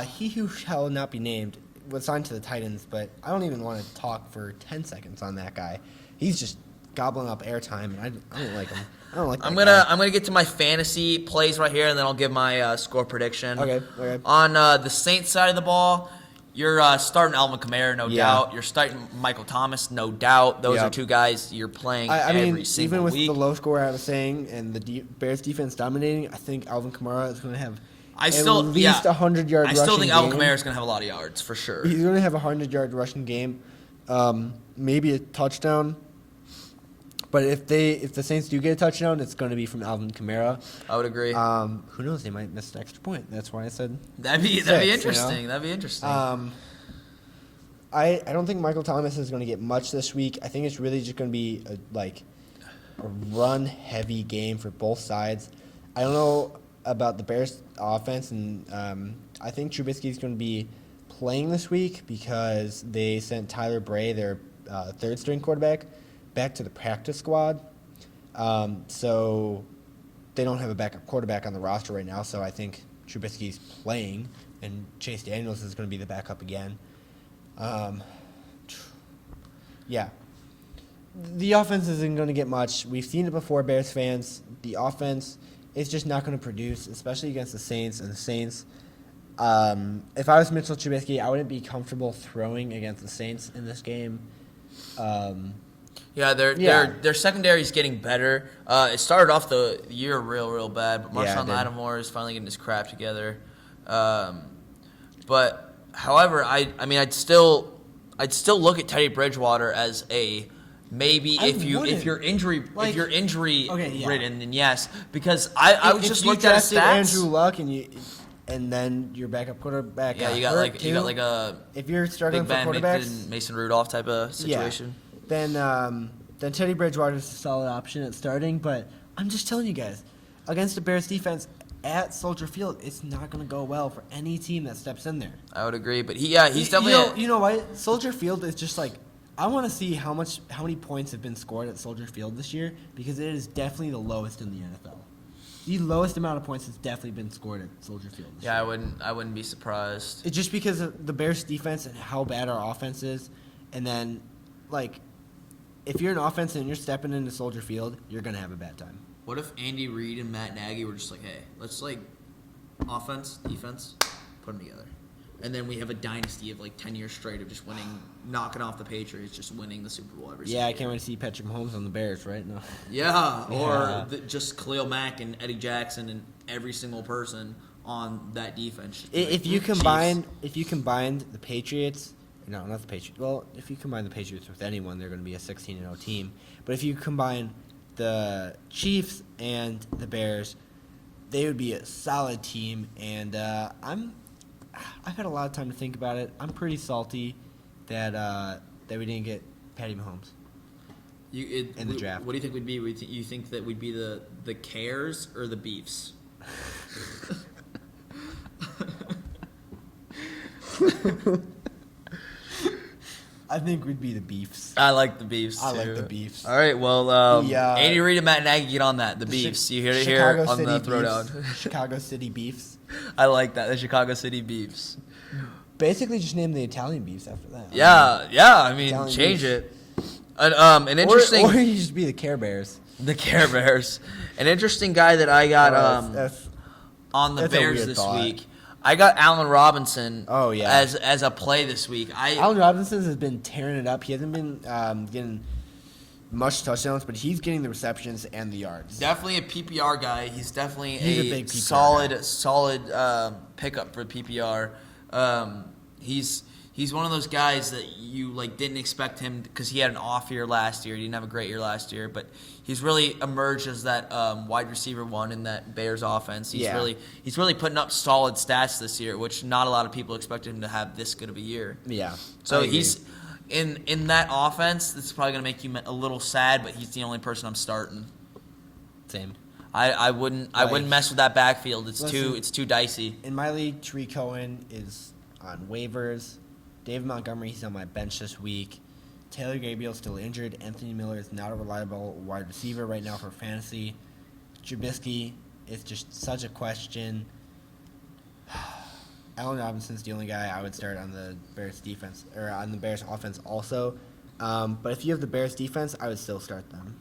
He who shall not be named was signed to the Titans, but I don't even want to talk for 10 seconds on that guy. He's just gobbling up airtime, and I don't like him. I don't like that I'm guy. gonna get to my fantasy plays right here, and then I'll give my score prediction. Okay. On the Saints side of the ball, you're starting Alvin Kamara, no Yeah. doubt. You're starting Michael Thomas, no doubt. Those Yep. are two guys you're playing I every mean, single even with week. the low score I was saying and the Bears defense dominating, I think Alvin Kamara is going to have at least 100-yard rushing I still think Alvin game. Kamara is gonna have a lot of yards for sure. He's going to have a 100-yard rushing game, maybe a touchdown. But if the Saints do get a touchdown, it's going to be from Alvin Kamara. I would agree. Who knows? They might miss an extra point. That's why I said That'd be 6, you know? interesting. That'd be interesting. I don't think Michael Thomas is going to get much this week. I think it's really just going to be a run-heavy game for both sides. I don't know about the Bears' offense, and I think Trubisky is going to be playing this week because they sent Tyler Bray, their third-string quarterback, back to the practice squad. So they don't have a backup quarterback on the roster right now, so I think Trubisky's playing, and Chase Daniels is going to be the backup again. Yeah. The offense isn't going to get much. We've seen it before, Bears fans. The offense is just not going to produce, especially against the Saints. And the Saints, if I was Mitchell Trubisky, I wouldn't be comfortable throwing against the Saints in this game. Their secondary is getting better. It started off the year real bad, but Yeah, it Marshawn did. Lattimore is finally getting his crap together. But however, I'd still look at Teddy Bridgewater as a maybe I if you're injury Like, ridden, okay, yeah. then yes, because I was If just you looked at his drafted stats. Andrew Luck and then your backup quarterback. Yeah, got you got hurt like too. a If you're struggling Big for Ben quarterbacks, Mason Rudolph type of situation. then Teddy Bridgewater is a solid option at starting. But I'm just telling you guys, against the Bears defense at Soldier Field, it's not going to go well for any team that steps in there. I would agree, but he's definitely You know what? Soldier Field is just like, I want to see how many points have been scored at Soldier Field this year, because it is definitely the lowest in the NFL. The lowest amount of points has definitely been scored at Soldier Field this year. I wouldn't be surprised. It's just because of the Bears' defense and how bad our offense is. And then, like, if you're an offense and you're stepping into Soldier Field, you're going to have a bad time. What if Andy Reid and Matt Nagy were just like, hey, let's offense, defense, put them together. And then we have a dynasty of 10 years straight of just winning, knocking off the Patriots, just winning the Super Bowl every single Yeah, I year. can't wait to see Patrick Mahomes on the Bears, right? No. Yeah, Yeah. or just Khalil Mack and Eddie Jackson and every single person on that defense. Just be If you combined the Patriots, no, not the Patriots. Well, if you combine the Patriots with anyone, they're going to be a 16-0 team. But if you combine the Chiefs and the Bears, they would be a solid team. And I've had a lot of time to think about it. I'm pretty salty that we didn't get Patty Mahomes. In the draft. What do you think would be? You think that would be the Cares or the Beefs? I think we'd be the Beefs. I like the Beefs too. I like the Beefs. All right, well, The, Andy Reid and Matt Nagy, get on that. The Beefs. You hear it here on the Throwdown. Chicago City Beefs. I like that. The Chicago City Beefs. Basically, just name the Italian Beefs after that. Yeah. I mean, Italian change Beefs. it. An interesting. Or you just be the Care Bears. The Care Bears. An interesting guy that I got That's on the that's a Bears weird this thought. week. I got Allen Robinson. Oh, yeah. As a play this week. Allen Robinson has been tearing it up. He hasn't been getting much touchdowns, but he's getting the receptions and the yards. Definitely a PPR guy. He's definitely He's a a big PPR solid pickup for PPR. He's one of those guys that you didn't expect him, because he had an off year last year. He didn't have a great year last year, but he's really emerged as that wide receiver one in that Bears offense. He's really putting up solid stats this year, which not a lot of people expected him to have this good of a year. Yeah. So I agree. he's in that offense. This is probably going to make you a little sad, but he's the only person I'm starting. Same. I wouldn't mess with that backfield. It's too dicey. In my league, Tree Cohen is on waivers. David Montgomery, he's on my bench this week. Taylor Gabriel's still injured. Anthony Miller is not a reliable wide receiver right now for fantasy. Trubisky is just such a question. Allen Robinson's the only guy I would start on the Bears defense or on the Bears offense also. But if you have the Bears defense, I would still start them.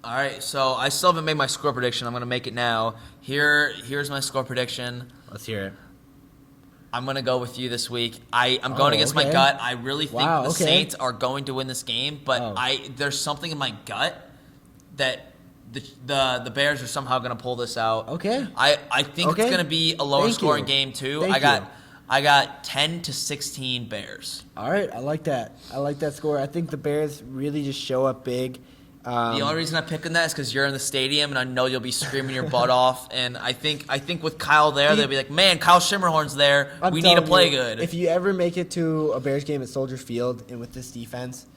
All right, so I still haven't made my score prediction. I'm going to make it now. Here's my score prediction. Let's hear it. I'm going to go with you this week. I'm going against my gut. I really think the Saints are going to win this game, but there's something in my gut that the Bears are somehow going to pull this out. Okay. I think it's going to be a lower scoring game too. I got 10-16 Bears. All right, I like that. I like that score. I think the Bears really just show up big. The only reason I'm picking that is because you're in the stadium, and I know you'll be screaming your butt off. And I think with Kyle there, they'll be like, "Man, Kyle Shimmerhorn's there. We need to play good." If you ever make it to a Bears game at Soldier Field, and with this defense,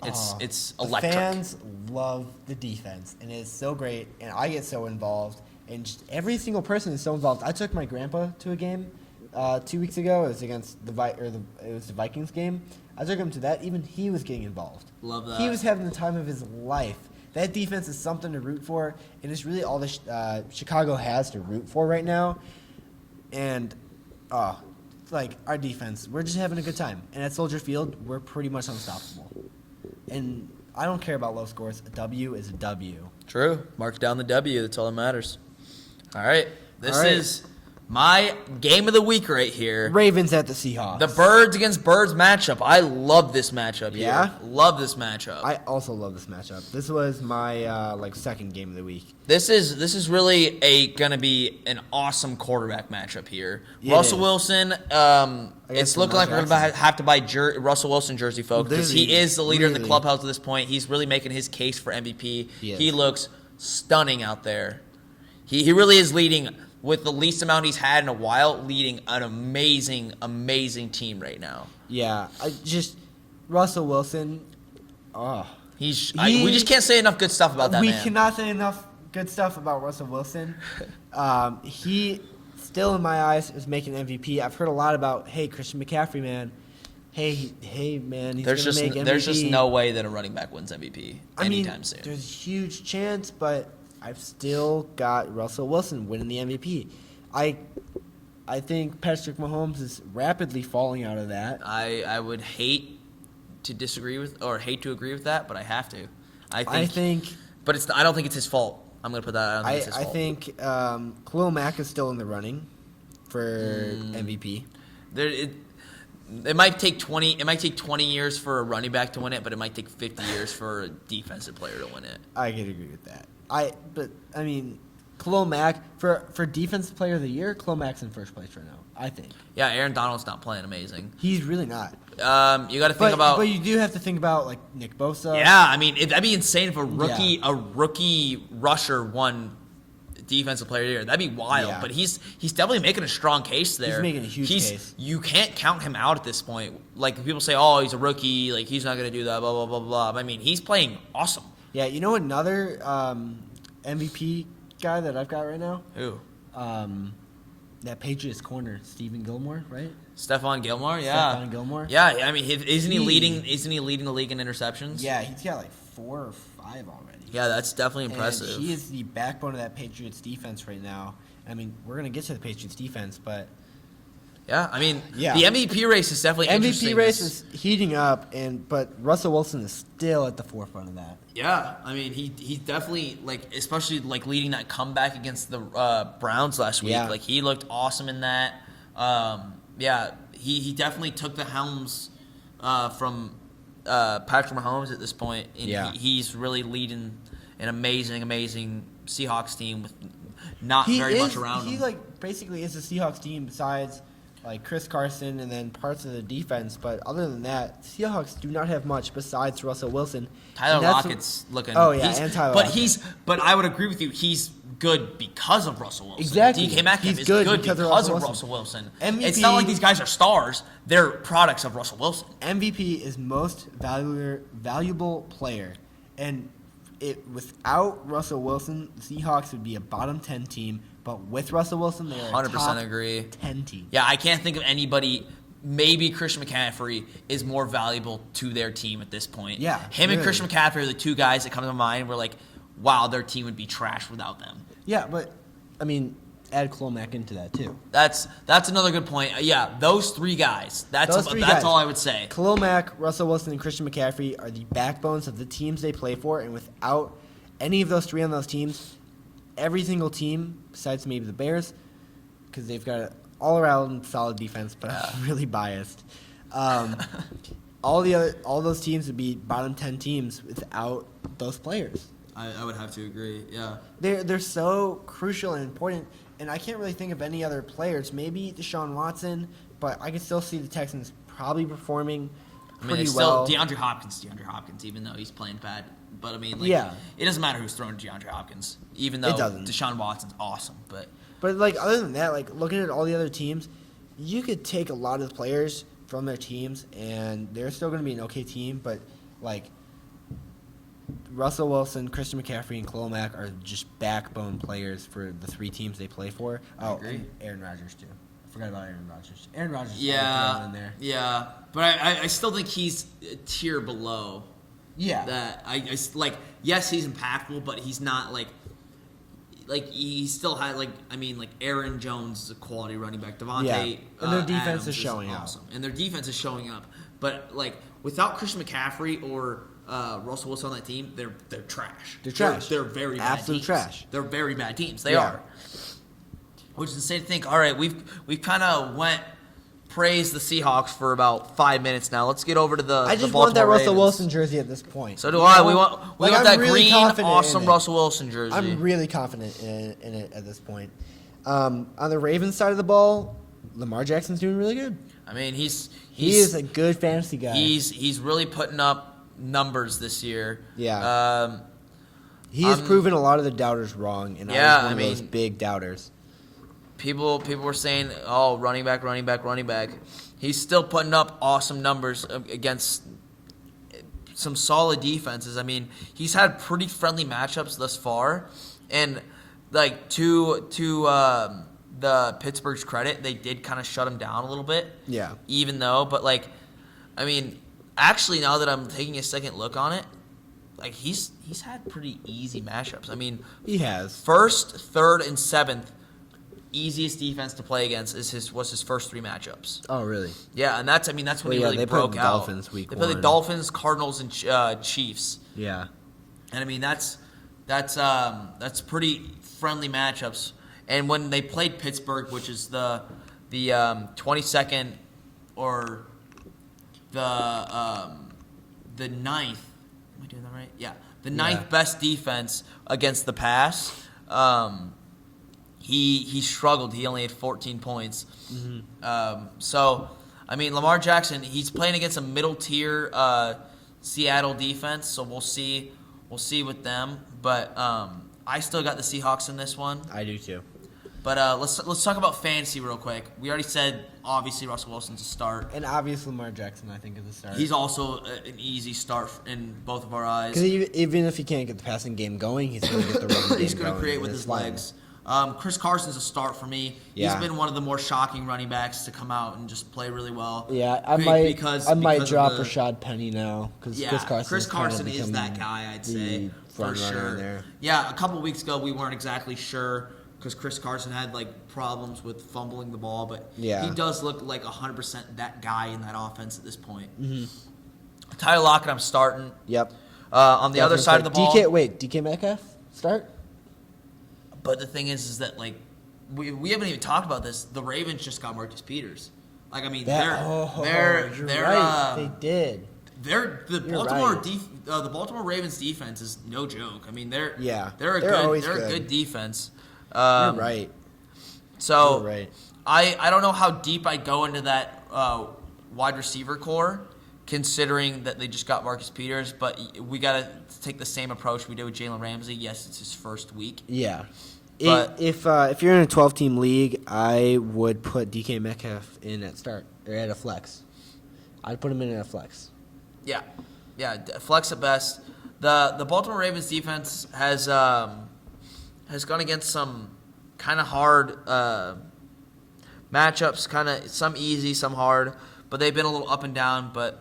it's electric. The fans love the defense, and it's so great. And I get so involved, and just every single person is so involved. I took my grandpa to a game 2 weeks ago. It was against it was the Vikings game. I took him to that. Even he was getting involved. Love that. He was having the time of his life. That defense is something to root for, and it's really all the Chicago has to root for right now. And, like, our defense, we're just having a good time. And at Soldier Field, we're pretty much unstoppable. And I don't care about low scores. A W is a W. True. Mark down the W. That's all that matters. All right. This is my game of the week right here. Ravens at the Seahawks. The Birds against Birds matchup. I love this matchup here. Yeah? Love this matchup. I also love this matchup. This was my second game of the week. This is really gonna be an awesome quarterback matchup here. Russell Wilson. It's looking like we're gonna have to buy Russell Wilson jersey, folks, because he is the leader in the clubhouse at this point. He's really making his case for MVP. He looks stunning out there. He really is leading. With the least amount he's had in a while, leading an amazing, amazing team right now. Yeah, Russell Wilson. We just can't say enough good stuff about that man. We cannot say enough good stuff about Russell Wilson. He still, in my eyes, is making MVP. I've heard a lot about, hey, Christian McCaffrey, man. Hey, man, he's going to make MVP. There's just no way that a running back wins MVP anytime soon. There's a huge chance, but I've still got Russell Wilson winning the MVP. I think Patrick Mahomes is rapidly falling out of that. I would hate to agree with that, but I have to. But I don't think it's his fault. I'm going to put that. I think Khalil Mack is still in the running for MVP. It might take 20. It might take 20 years for a running back to win it, but it might take 50 years for a defensive player to win it. I can agree with that. Khalil Mack for defensive player of the year, Khalil Mack's in first place right now, I think. Yeah, Aaron Donald's not playing amazing. He's really not. You got to think about. But you do have to think about like Nick Bosa. Yeah, I mean that'd be insane if a rookie rusher won defensive player of the year. That'd be wild. Yeah. But he's definitely making a strong case there. He's making a huge case. You can't count him out at this point. Like people say, oh, he's a rookie. Like he's not going to do that. Blah blah blah blah. But, I mean, he's playing awesome. Yeah, you know another MVP guy that I've got right now? Who? That Patriots corner, Stephon Gilmore, right? Stephon Gilmore, yeah. Stephon Gilmore. Yeah, I mean, isn't he leading the league in interceptions? Yeah, he's got like 4 or 5 already. Yeah, that's definitely impressive. And he is the backbone of that Patriots defense right now. I mean, we're gonna get to the Patriots defense, but yeah, I mean, the MVP race is definitely interesting. MVP race is heating up, but Russell Wilson is still at the forefront of that. Yeah, I mean, he's definitely especially leading that comeback against the Browns last week. Yeah. He looked awesome in that. He definitely took the helms from Patrick Mahomes at this point, and he's really leading an amazing Seahawks team with not very much around him. He basically is the Seahawks team besides Chris Carson and then parts of the defense, but other than that, Seahawks do not have much besides Russell Wilson. Tyler Lockett's looking. Oh yeah, and Tyler. But I would agree with you. He's good because of Russell Wilson. Exactly. DK Metcalf is good because of Russell Wilson. MVP, it's not like these guys are stars; they're products of Russell Wilson. MVP is most valuable player, and without Russell Wilson, the Seahawks would be a bottom 10 team. But with Russell Wilson, they are 100% top agree. 10 team. Yeah, I can't think of anybody. Maybe Christian McCaffrey is more valuable to their team at this point. Yeah, him and Christian McCaffrey are the two guys that come to mind. We're like, wow, their team would be trash without them. Yeah, but I mean, add Clomac into that too. That's another good point. Yeah, those three guys. That's all I would say. Clomac, Russell Wilson, and Christian McCaffrey are the backbones of the teams they play for, and without any of those three on those teams, every single team, besides maybe the Bears, because they've got an all-around solid defense, but I'm really biased. All those teams would be bottom 10 teams without those players. I would have to agree. Yeah, they're so crucial and important, and I can't really think of any other players. Maybe Deshaun Watson, but I can still see the Texans probably performing pretty well. DeAndre Hopkins, even though he's playing bad. But I mean, it doesn't matter who's throwing DeAndre Hopkins, even though Deshaun Watson's awesome. But like other than that, like looking at all the other teams, you could take a lot of the players from their teams, and they're still going to be an okay team. But like Russell Wilson, Christian McCaffrey, and Clomac are just backbone players for the three teams they play for. Oh, and Aaron Rodgers too. I forgot about Aaron Rodgers. Aaron Rodgers is in there. Yeah, but I still think he's a tier below. Yeah. That I like. Yes, he's impactful, but he's not like he still had Aaron Jones is a quality running back. Devontae and their defense Adams is showing awesome. And their defense is showing up. But like without Christian McCaffrey or Russell Wilson on that team, they're trash. They're trash. They're very bad absolute teams. Trash. They're very bad teams. They are. Which is insane to think. All right, we've kind of praised the Seahawks for about 5 minutes now. Let's get over to the I just Baltimore want that Russell Ravens. Wilson jersey at this point. So do I. We want that really green, awesome Russell Wilson jersey. I'm really confident in it at this point. On the Ravens side of the ball, Lamar Jackson's doing really good. I mean, he is a good fantasy guy. He's really putting up numbers this year. Yeah. He has proven a lot of the doubters wrong, and I was one of those big doubters. People were saying, "Oh, running back." He's still putting up awesome numbers against some solid defenses. I mean, he's had pretty friendly matchups thus far, and like to the Pittsburgh's credit, they did kind of shut him down a little bit. Yeah. Even though, but like, I mean, actually, now that I'm taking a second look on it, like he's had pretty easy matchups. I mean, he has first, third, and seventh. Easiest defense to play against was his first three matchups. Oh, really? Yeah, and that's when he really broke out. Dolphins week they one. play the Dolphins, Cardinals, and Chiefs. Yeah. And I mean that's pretty friendly matchups. And when they played Pittsburgh, which is the 22nd or the ninth. Am I doing that right? Yeah, the ninth best defense against the pass. He struggled. He only had 14 points. Mm-hmm. So, I mean, Lamar Jackson, he's playing against a middle-tier Seattle defense, so we'll see with them. But I still got the Seahawks in this one. I do too. But let's talk about fantasy real quick. We already said, obviously, Russell Wilson's a start. And obviously Lamar Jackson, I think, is a start. He's also an easy start in both of our eyes. Because even if he can't get the passing game going, he's going to get the running game going. He's going to create with his legs. Chris Carson's a start for me. Yeah. He's been one of the more shocking running backs to come out and just play really well. Yeah, I might drop Rashad Penny now because Chris Carson is that guy, I'd say, for sure. There. Yeah, a couple weeks ago we weren't exactly sure because Chris Carson had like problems with fumbling the ball, but he does look like 100% that guy in that offense at this point. Mm-hmm. Tyler Lockett, I'm starting. Yep. On the other side of the ball, DK Metcalf start. But the thing is that like we haven't even talked about this. The Ravens just got Marcus Peters. Like I mean, they're right. They did. The Baltimore Ravens defense is no joke. I mean, they're a good defense. You're right. So You're right. I don't know how deep I'd go into that wide receiver core, considering that they just got Marcus Peters. But we got to take the same approach we did with Jalen Ramsey. Yes, it's his first week. Yeah. But if you're in a 12-team league, I would put DK Metcalf in at start or at a flex. I'd put him in at a flex. Yeah, flex at best. The Baltimore Ravens defense has gone against some kind of hard matchups, kind of some easy, some hard, but they've been a little up and down. But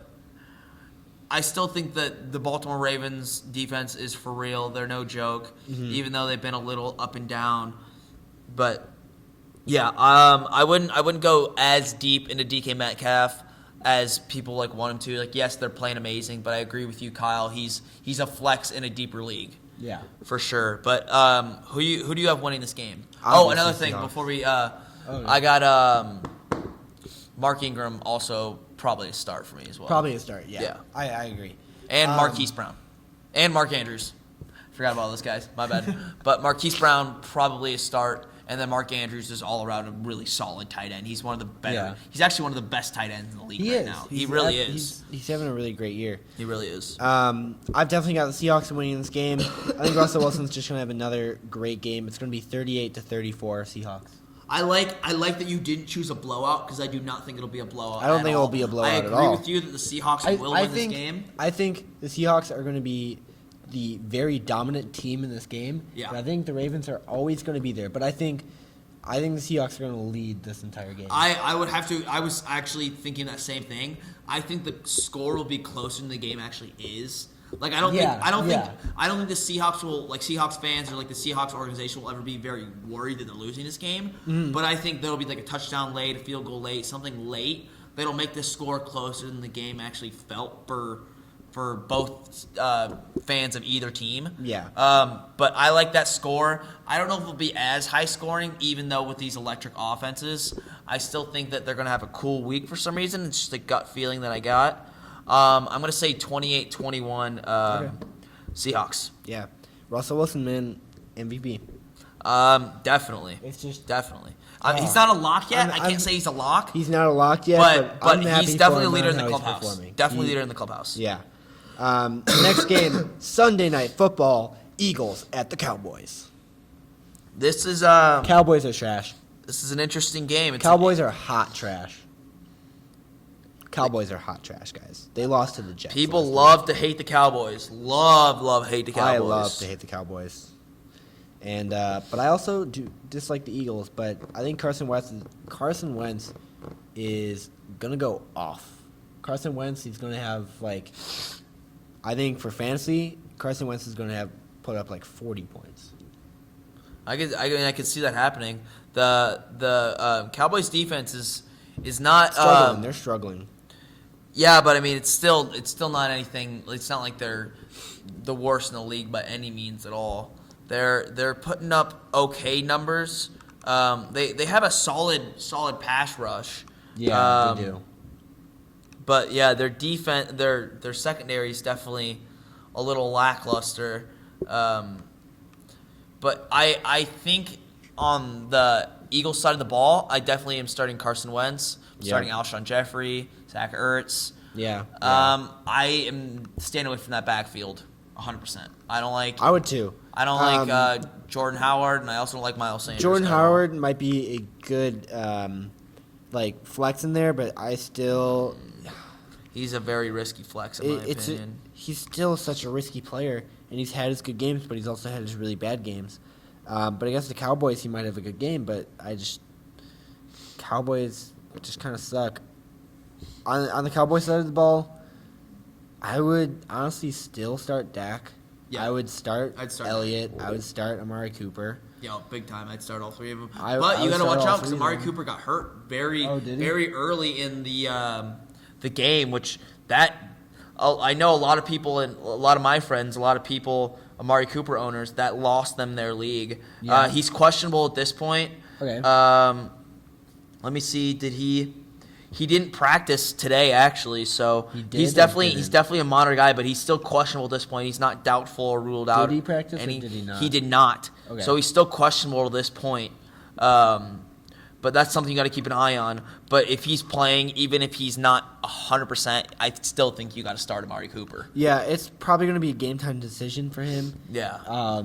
I still think that the Baltimore Ravens defense is for real. They're no joke, even though they've been a little up and down. But Yeah, I wouldn't go as deep into DK Metcalf as people like want him to. Like, yes, they're playing amazing, but I agree with you, Kyle. He's a flex in a deeper league. Yeah. For sure. But who do you have winning this game? Obviously Another thing Seahawks. before we yeah. I got Mark Ingram also probably a start for me as well. Probably a start, yeah. Yeah. I agree. And Marquise Brown. And Mark Andrews. Forgot about those guys. My bad. But Marquise Brown probably a start. And then Mark Andrews is all around a really solid tight end. He's one of the better. Yeah. He's actually one of the best tight ends in the league He right is. now. He really is. He's having a really great year. He really is. I've definitely got the Seahawks winning this game. I think Russell Wilson's just going to have another great game. It's going to be 38-34 Seahawks. I like that you didn't choose a blowout because I do not think it'll be a blowout. I don't think it'll be a blowout at all. I agree with you that the Seahawks will win this game. I think the Seahawks are going to be the very dominant team in this game. Yeah. But I think the Ravens are always going to be there. But I think the Seahawks are going to lead this entire game. I would have to. I was actually thinking that same thing. I think the score will be closer than the game actually is. Like I don't think the Seahawks will, like, Seahawks fans or like the Seahawks organization will ever be very worried that they're losing this game. Mm-hmm. But I think there'll be like a touchdown late, a field goal late, something late that'll make this score closer than the game actually felt for both fans of either team. Yeah. But I like that score. I don't know if it'll be as high scoring, even though with these electric offenses, I still think that they're going to have a cool week for some reason. It's just a gut feeling that I got. I'm going to say 28-21 Seahawks. Yeah. Russell Wilson, man, MVP. Definitely. It's just definitely. He's not a lock yet. I can't say he's a lock. He's not a lock yet, but I'm happy he's definitely a for him leader in on the how he's clubhouse. performing. Definitely leader in the clubhouse. Yeah. Next game, Sunday Night Football, Eagles at the Cowboys. This is Cowboys are trash. This is an interesting game. Cowboys are hot trash. Cowboys are hot trash, guys. They lost to the Jets. People last love to hate the Cowboys. Love, hate the night. Cowboys. I love to hate the Cowboys. And but I also do dislike the Eagles. But I think Carson Wentz is gonna go off. Carson Wentz, he's gonna have I think for fantasy, Carson Wentz is gonna put up 40 points. I could see that happening. The Cowboys defense is not Struggling. They're struggling. Yeah, but I mean it's still not anything. It's not like they're the worst in the league by any means at all. They're putting up okay numbers. They have a solid pass rush. Yeah, they do. But yeah, their defense, their secondary is definitely a little lackluster. But I think on the Eagles side of the ball, I definitely am starting Carson Wentz. I'm starting Alshon Jeffrey, Zach Ertz. Yeah. I am staying away from that backfield 100%. I would too. I don't like Jordan Howard, and I also don't like Miles Sanders. Jordan Howard might be a good flex in there, but I still. He's a very risky flex in my opinion. He's still such a risky player, and he's had his good games, but he's also had his really bad games. But against the Cowboys, he might have a good game, but Cowboys just kind of suck. On the Cowboys side of the ball, I would honestly still start Dak. Yeah. I'd start Elliott. Dak. I would start Amari Cooper. Yeah, big time. I'd start all three of them. But you got to watch out because Amari them. Cooper got hurt very early in the game, which I know a lot of people and a lot of my friends, a lot of people, Amari Cooper owners, that lost them their league. Yeah. He's questionable at this point. Okay. Let me see. He didn't practice today actually, so he's didn't? definitely a monitor guy, but he's still questionable at this point. He's not doubtful or ruled out. Did he practice or did he not? He did not. Okay. So he's still questionable at this point. But that's something you got to keep an eye on. But if he's playing, even if he's not 100%, I still think you got to start Amari Cooper. Yeah, it's probably going to be a game time decision for him. Yeah.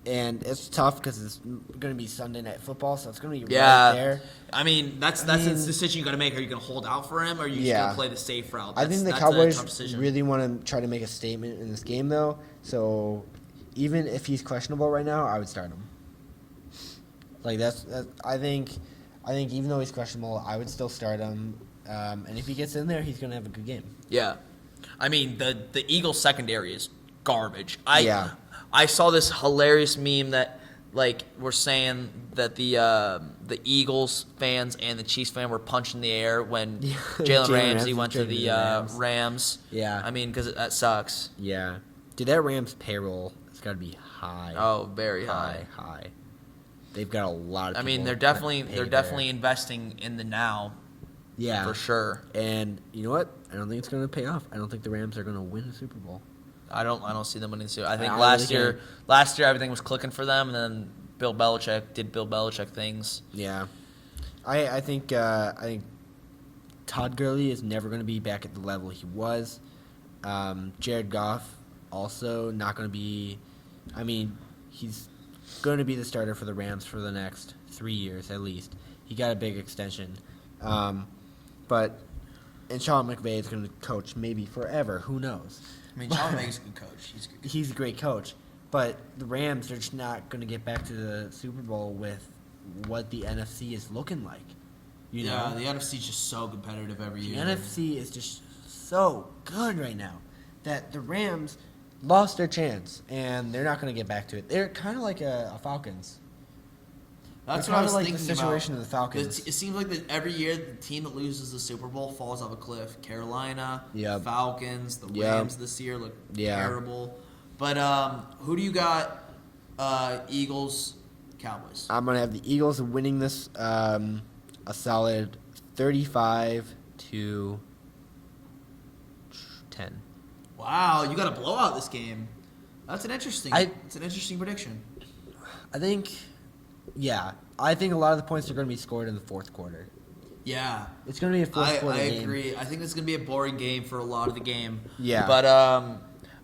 And it's tough because it's going to be Sunday Night Football, so it's going to be Yeah. right there. I mean, that's a decision you got to make. Are you going to hold out for him, or are you just going to play the safe route? I think the that's a tough Cowboys decision. really want to try to make a statement in this game, though. So even if he's questionable right now, I would start him. I think even though he's questionable, I would still start him. And if he gets in there, he's going to have a good game. Yeah. I mean, the Eagles secondary is garbage. I saw this hilarious meme that we're saying that the the Eagles fans and the Chiefs fan were punching the air when Yeah, Jalen Jalen Ramsey Ramsey went to traded the to the Rams. Yeah. I mean, because that sucks. Yeah. Dude, that Rams payroll has got to be high. Oh, very high. High. They've got a lot of I mean, people they're that definitely pay investing in the now. Yeah. For sure. And you know what? I don't think it's going to pay off. I don't think the Rams are going to win the Super Bowl. I don't see them winning the Super Bowl. I think I last really year everything was clicking for them, and then Bill Belichick did Bill Belichick things. Yeah. I think Todd Gurley is never going to be back at the level he was. Jared Goff also not going to be. I mean, he's going to be the starter for the Rams for the next 3 years at least. He got a big extension, and Sean McVay is going to coach maybe forever. Who knows? I mean, Sean McVay's a good coach. He's a great coach, but the Rams are just not going to get back to the Super Bowl with what the NFC is looking like. You know? The NFC is just so competitive every year. The NFC is just so good right now that the Rams lost their chance, and they're not going to get back to it. They're kind of like a Falcons. That's They're what I was kinda like thinking the situation about. of the Falcons. It seems like that every year the team that loses the Super Bowl falls off a cliff. Carolina, Yep. Falcons, the Yep. Rams this year look Yeah. terrible. But who do you got? Eagles, Cowboys. I'm going to have the Eagles winning this a solid 35-10. Wow, you got a blowout this game. That's an interesting. It's an interesting prediction. I think a lot of the points are going to be scored in the fourth quarter. Yeah, It's going to be a fourth quarter I game. agree. I think it's going to be a boring game for a lot of the game. Yeah. But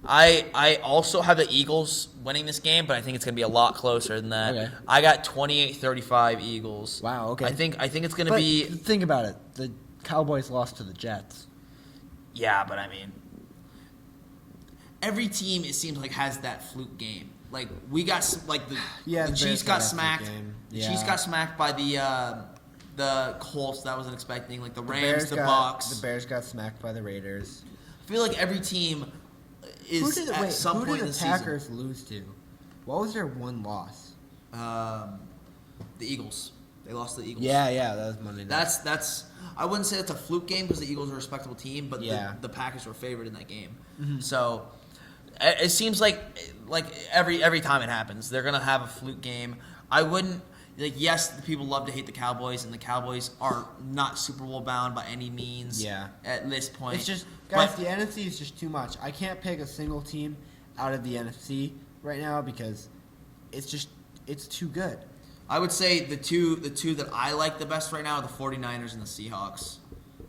I also have the Eagles winning this game, but I think it's going to be a lot closer than that. Okay. I got 28-35 Eagles. Wow, okay. I think it's going to But be. think about it. The Cowboys lost to the Jets. Yeah, but I mean, every team it seems like has that fluke game. Like we got the The Chiefs Bears got that smacked. fluke game. The Yeah. Chiefs got smacked by the Colts. That wasn't expecting. Like the Rams, the Bucks. Bucks. The Bears got smacked by the Raiders. I feel like every team is at some who point did in the the Packers lose to? What was their one loss? season. The Eagles. They lost to the Eagles. Yeah, that was Monday night. That's. I wouldn't say it's a fluke game because the Eagles are a respectable team, but Yeah. the Packers were favored in that game. Mm-hmm. So it seems like every time it happens, they're gonna have a fluke game. I wouldn't. Yes, the people love to hate the Cowboys, and the Cowboys are not Super Bowl bound by any means. Yeah. At this point, It's just, guys, But- the NFC is just too much. I can't pick a single team out of the NFC right now because it's too good. I would say the two that I like the best right now are the 49ers and the Seahawks.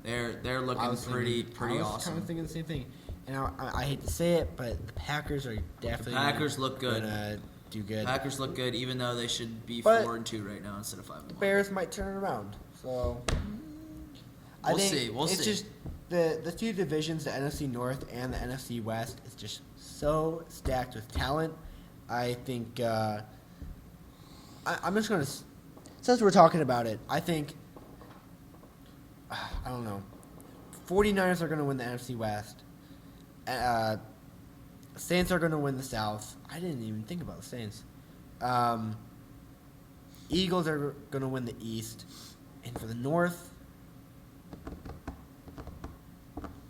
They're looking pretty I was awesome. kind of thinking the same thing. And I hate to say it, but the Packers are definitely Packers look good. gonna do good. Packers look good, even though they should be But 4-2 right now instead of 5-1. Bears might turn it around. So We'll see. We'll it's see. just the two divisions, the NFC North and the NFC West, is just so stacked with talent. I think I'm just gonna, since we're talking about it, I think I don't know. 49ers are gonna win the NFC West. Saints are gonna win the South. I didn't even think about the Saints. Eagles are gonna win the East, and for the North,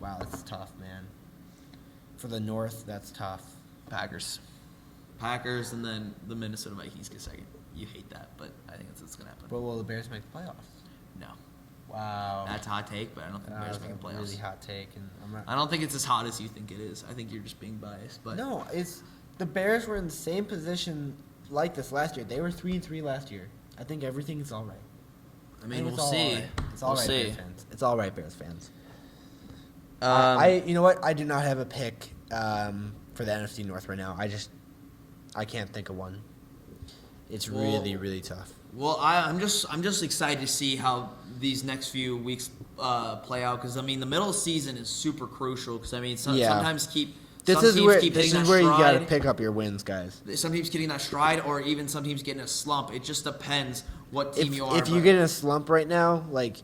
wow, that's tough, man. For the North, that's tough. Packers, and then the Minnesota Vikings get second. You hate that, but I think that's what's gonna happen. But will the Bears make the playoffs? No, Wow, that's a hot take, but I don't think the Bears that's make the a playoffs. really hot take, and I'm not. I don't think it's as hot as you think it is. I think you're just being biased. But No, it's the Bears were in the same position like this last year. They were 3-3 last year. I think everything's all right. I mean, it's we'll all see. right. It's all We'll right, see. Bears fans. It's all right, Bears fans. You know what? I do not have a pick for the NFC North right now. I can't think of one. It's really, really tough. Well, I'm just excited to see how these next few weeks play out because I mean the middle of the season is super crucial because I mean sometimes This is where you got to stride. pick up your wins, guys. Some teams getting that stride, or even some teams getting a slump. It just depends what team you are. If you get in a slump right now, like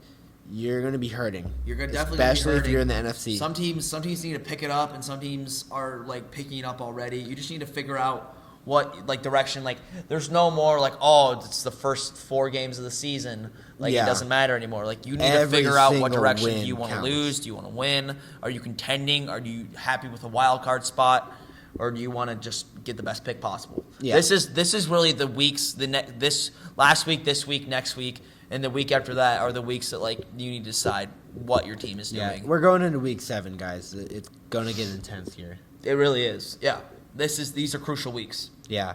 you're gonna be hurting. You're gonna definitely especially be if hurting. you're in the NFC. Some teams need to pick it up, and some teams are like picking it up already. You just need to figure out what like direction. Like there's no more like, oh, it's the first 4 games of the season. Like it doesn't matter anymore. Like you need to figure out what direction. Do you want to lose? Do you want to win? Are you contending? Are you happy with a wild card spot? Or do you want to just get the best pick possible? Yeah. This is really the weeks. This last week, this week, next week, and the week after that are the weeks that like you need to decide what your team is doing. Yeah, we're going into week 7, guys. It's gonna get intense here. It really is. Yeah, these are crucial weeks. Yeah,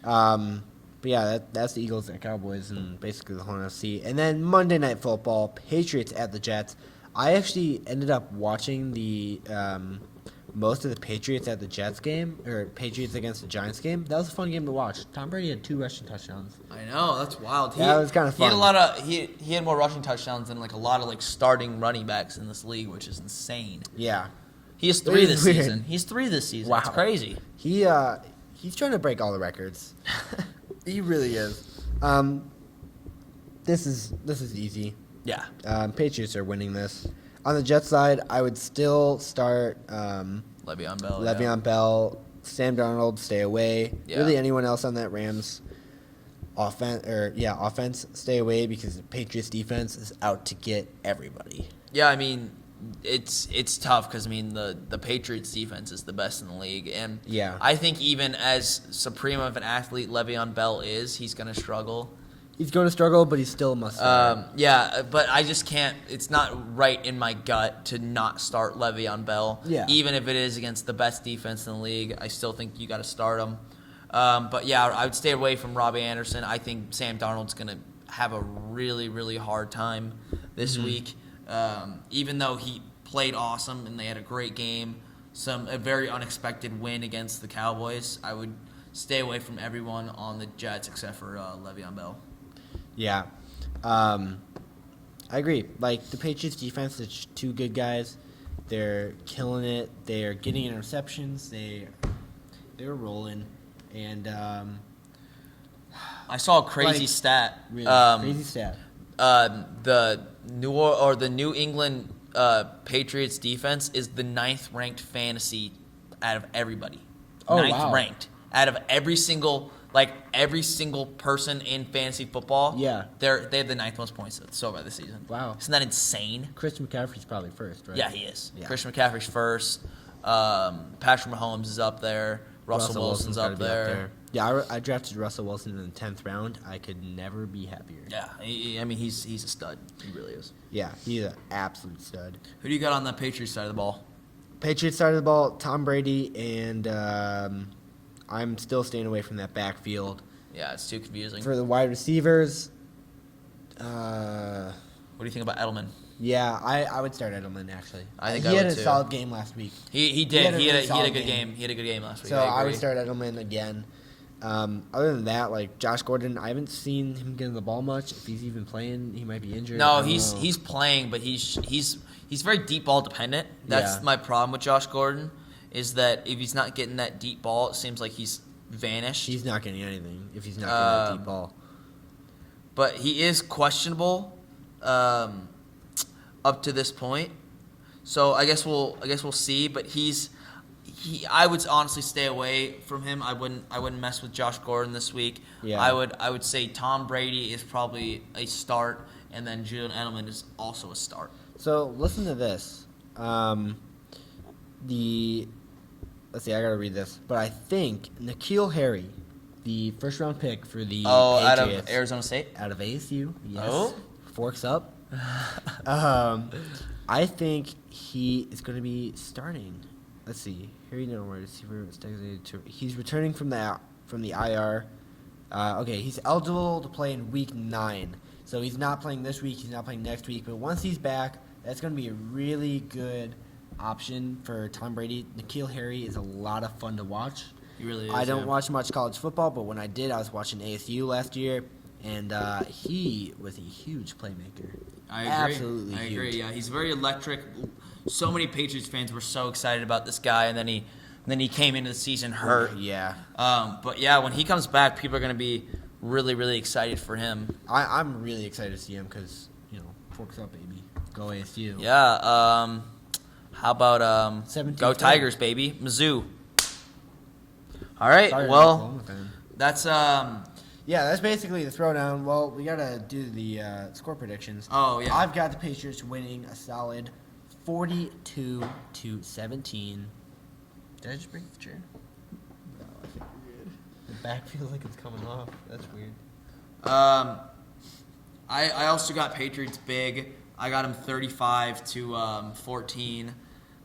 but yeah, that's the Eagles and Cowboys and basically the whole NFC. And then Monday Night Football, Patriots at the Jets. I actually ended up watching the most of the Patriots at the Jets game, or Patriots against the Giants game. That was a fun game to watch. Tom Brady had 2 rushing touchdowns. I know, that's wild. That was kind of fun. He had more rushing touchdowns than like a lot of like starting running backs in this league, which is insane. Yeah. He has 3 this season. He's 3 this season. Wow. It's crazy. He's trying to break all the records. He really is. This is easy. Yeah. Patriots are winning this. On the Jets side, I would still start Le'Veon Bell. Le'Veon Bell, Sam Darnold, stay away. Yeah. Really, anyone else on that Rams offense, stay away because the Patriots defense is out to get everybody. Yeah, I mean, it's tough because I mean the Patriots defense is the best in the league, and I think even as supreme of an athlete Le'Veon Bell is, he's going to struggle. He's going to struggle, but he's still a must start. Yeah, but I just can't. It's not right in my gut to not start Le'Veon Bell. Yeah. Even if it is against the best defense in the league, I still think you got to start him. But yeah, I would stay away from Robbie Anderson. I think Sam Darnold's going to have a really, really hard time this week. Even though he played awesome and they had a great game, a very unexpected win against the Cowboys, I would stay away from everyone on the Jets except for Le'Veon Bell. Yeah. I agree. Like, the Patriots defense is 2 good guys. They're killing it. They're getting interceptions. They're rolling. And I saw a crazy stat. Really, crazy stat. The New England Patriots defense is the 9th ranked fantasy out of everybody. Oh, 9th ranked out of every single person in fantasy football. Yeah, they have the 9th most points so far this season. Wow, isn't that insane? Christian McCaffrey's probably first, right? Yeah, he is. Yeah. Christian McCaffrey's first. Patrick Mahomes is up there. Russell Wilson's up there. Yeah, I drafted Russell Wilson in the 10th round. I could never be happier. Yeah, I mean he's a stud. He really is. Yeah, he's an absolute stud. Who do you got on the Patriots side of the ball? Patriots side of the ball, Tom Brady, and I'm still staying away from that backfield. Yeah, it's too confusing. For the wide receivers, what do you think about Edelman? Yeah, I would start Edelman, actually. I think he had a solid game last week. He did. He had a good game. He had a good game last week. So I would start Edelman again. Other than that, like Josh Gordon, I haven't seen him getting the ball much. If he's even playing, he might be injured. No, he's playing, but he's very deep ball dependent. That's my problem with Josh Gordon, is that if he's not getting that deep ball, it seems like he's vanished. He's not getting anything if he's not getting that deep ball. But he is questionable up to this point. So I guess we'll see. But I would honestly stay away from him. I wouldn't mess with Josh Gordon this week. Yeah. I would say Tom Brady is probably a start, and then Julian Edelman is also a start. So listen to this. Let's see, I gotta read this, but I think N'Keal Harry, the first round pick for the Patriots, out of Arizona State, out of ASU, yes, oh, forks up. I think he is going to be starting. Let's see, Harry Nowhere receiver was designated to. He's returning from the IR. Okay, he's eligible to play in week 9, so he's not playing this week. He's not playing next week, but once he's back, that's going to be a really good option for Tom Brady. N'Keal Harry is a lot of fun to watch. He really is. I don't watch much college football, but when I did, I was watching ASU last year, and he was a huge playmaker. I agree. Absolutely I huge. agree. Yeah, he's very electric. So many Patriots fans were so excited about this guy, and then he came into the season hurt. Yeah. But yeah, when he comes back, people are going to be really, really excited for him. I'm really excited to see him because forks up, baby. Go ASU. Yeah. How about go Tigers, baby? Mizzou. All All right. Sorry, Well, Oklahoma fan. that's Yeah, that's basically the throwdown. Well, we gotta do the score predictions. Oh, yeah. I've got the Patriots winning a solid 42-17. Did I just break the chair? No, I think we're good. The back feels like it's coming off. That's weird. I also got Patriots big. I got them 35-14.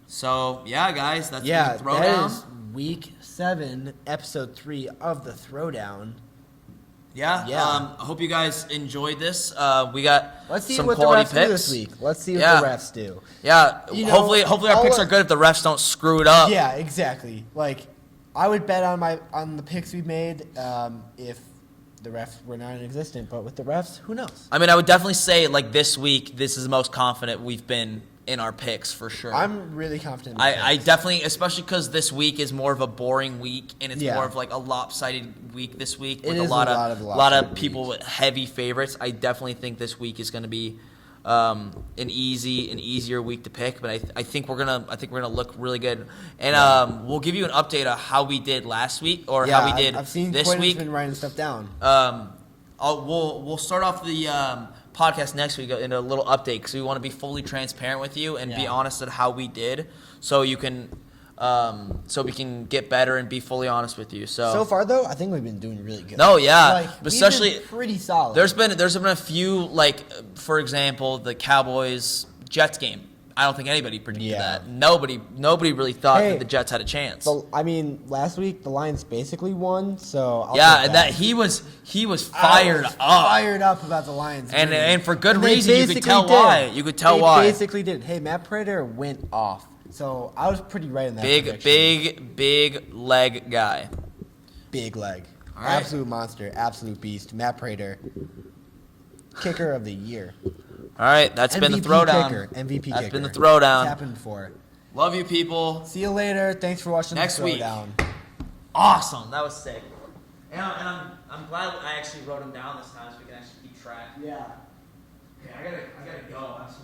So yeah, guys, that's Yeah, the throwdown. that is week 7, episode 3 of the throwdown. Yeah. Yeah. I hope you guys enjoyed this. We got Let's see some what the quality refs picks do this week. Let's see what Yeah. the refs do. Yeah. You know, hopefully our picks I'll- are good if the refs don't screw it up. Yeah, exactly. Like, I would bet on the picks we made if the refs were non-existent. But with the refs, who knows? I mean, I would definitely say like this week, this is the most confident we've been in our picks for sure. I'm really confident. in the I picks. definitely, especially because this week is more of a boring week and it's Yeah. more of like a lopsided week this week It with is a lot of lopsided people weeks. with heavy favorites. I definitely think this week is going to be an easier week to pick, but I think we're gonna look really good, and we'll give you an update of how we did last week or Yeah, how we did I've seen this Quentin's week. been writing stuff down. We'll start off the podcast next week in a little update because we want to be fully transparent with you and be Yeah. honest at how we did, so you can, so we can get better and be fully honest with you. So far, though, I think we've been doing really good. No, yeah, Like, we've especially been pretty solid. there's been a few, like for example the Cowboys Jets game. I don't think anybody predicted Yeah. that. Nobody really thought Hey, that the Jets had a chance. I mean, last week the Lions basically won, so I'll Yeah, take and that he was fired up. Fired up about the Lions, And- winning. and for good they reason, you could basically tell did. why. You could tell They why. Basically, did. Hey, Matt Prater went off, so I was pretty right in that. prediction. Big leg guy. big leg, All right. absolute monster, absolute beast. Matt Prater, kicker of the year. All right, that's been the MVP throwdown. kicker, MVP That's kicker. been the throwdown. It's happened before. Love you, people. See you later. Thanks for watching Next the week. throwdown. Awesome. That was sick. And I'm glad I actually wrote them down this time so we can actually keep track. Yeah. Okay, I gotta go. I'm so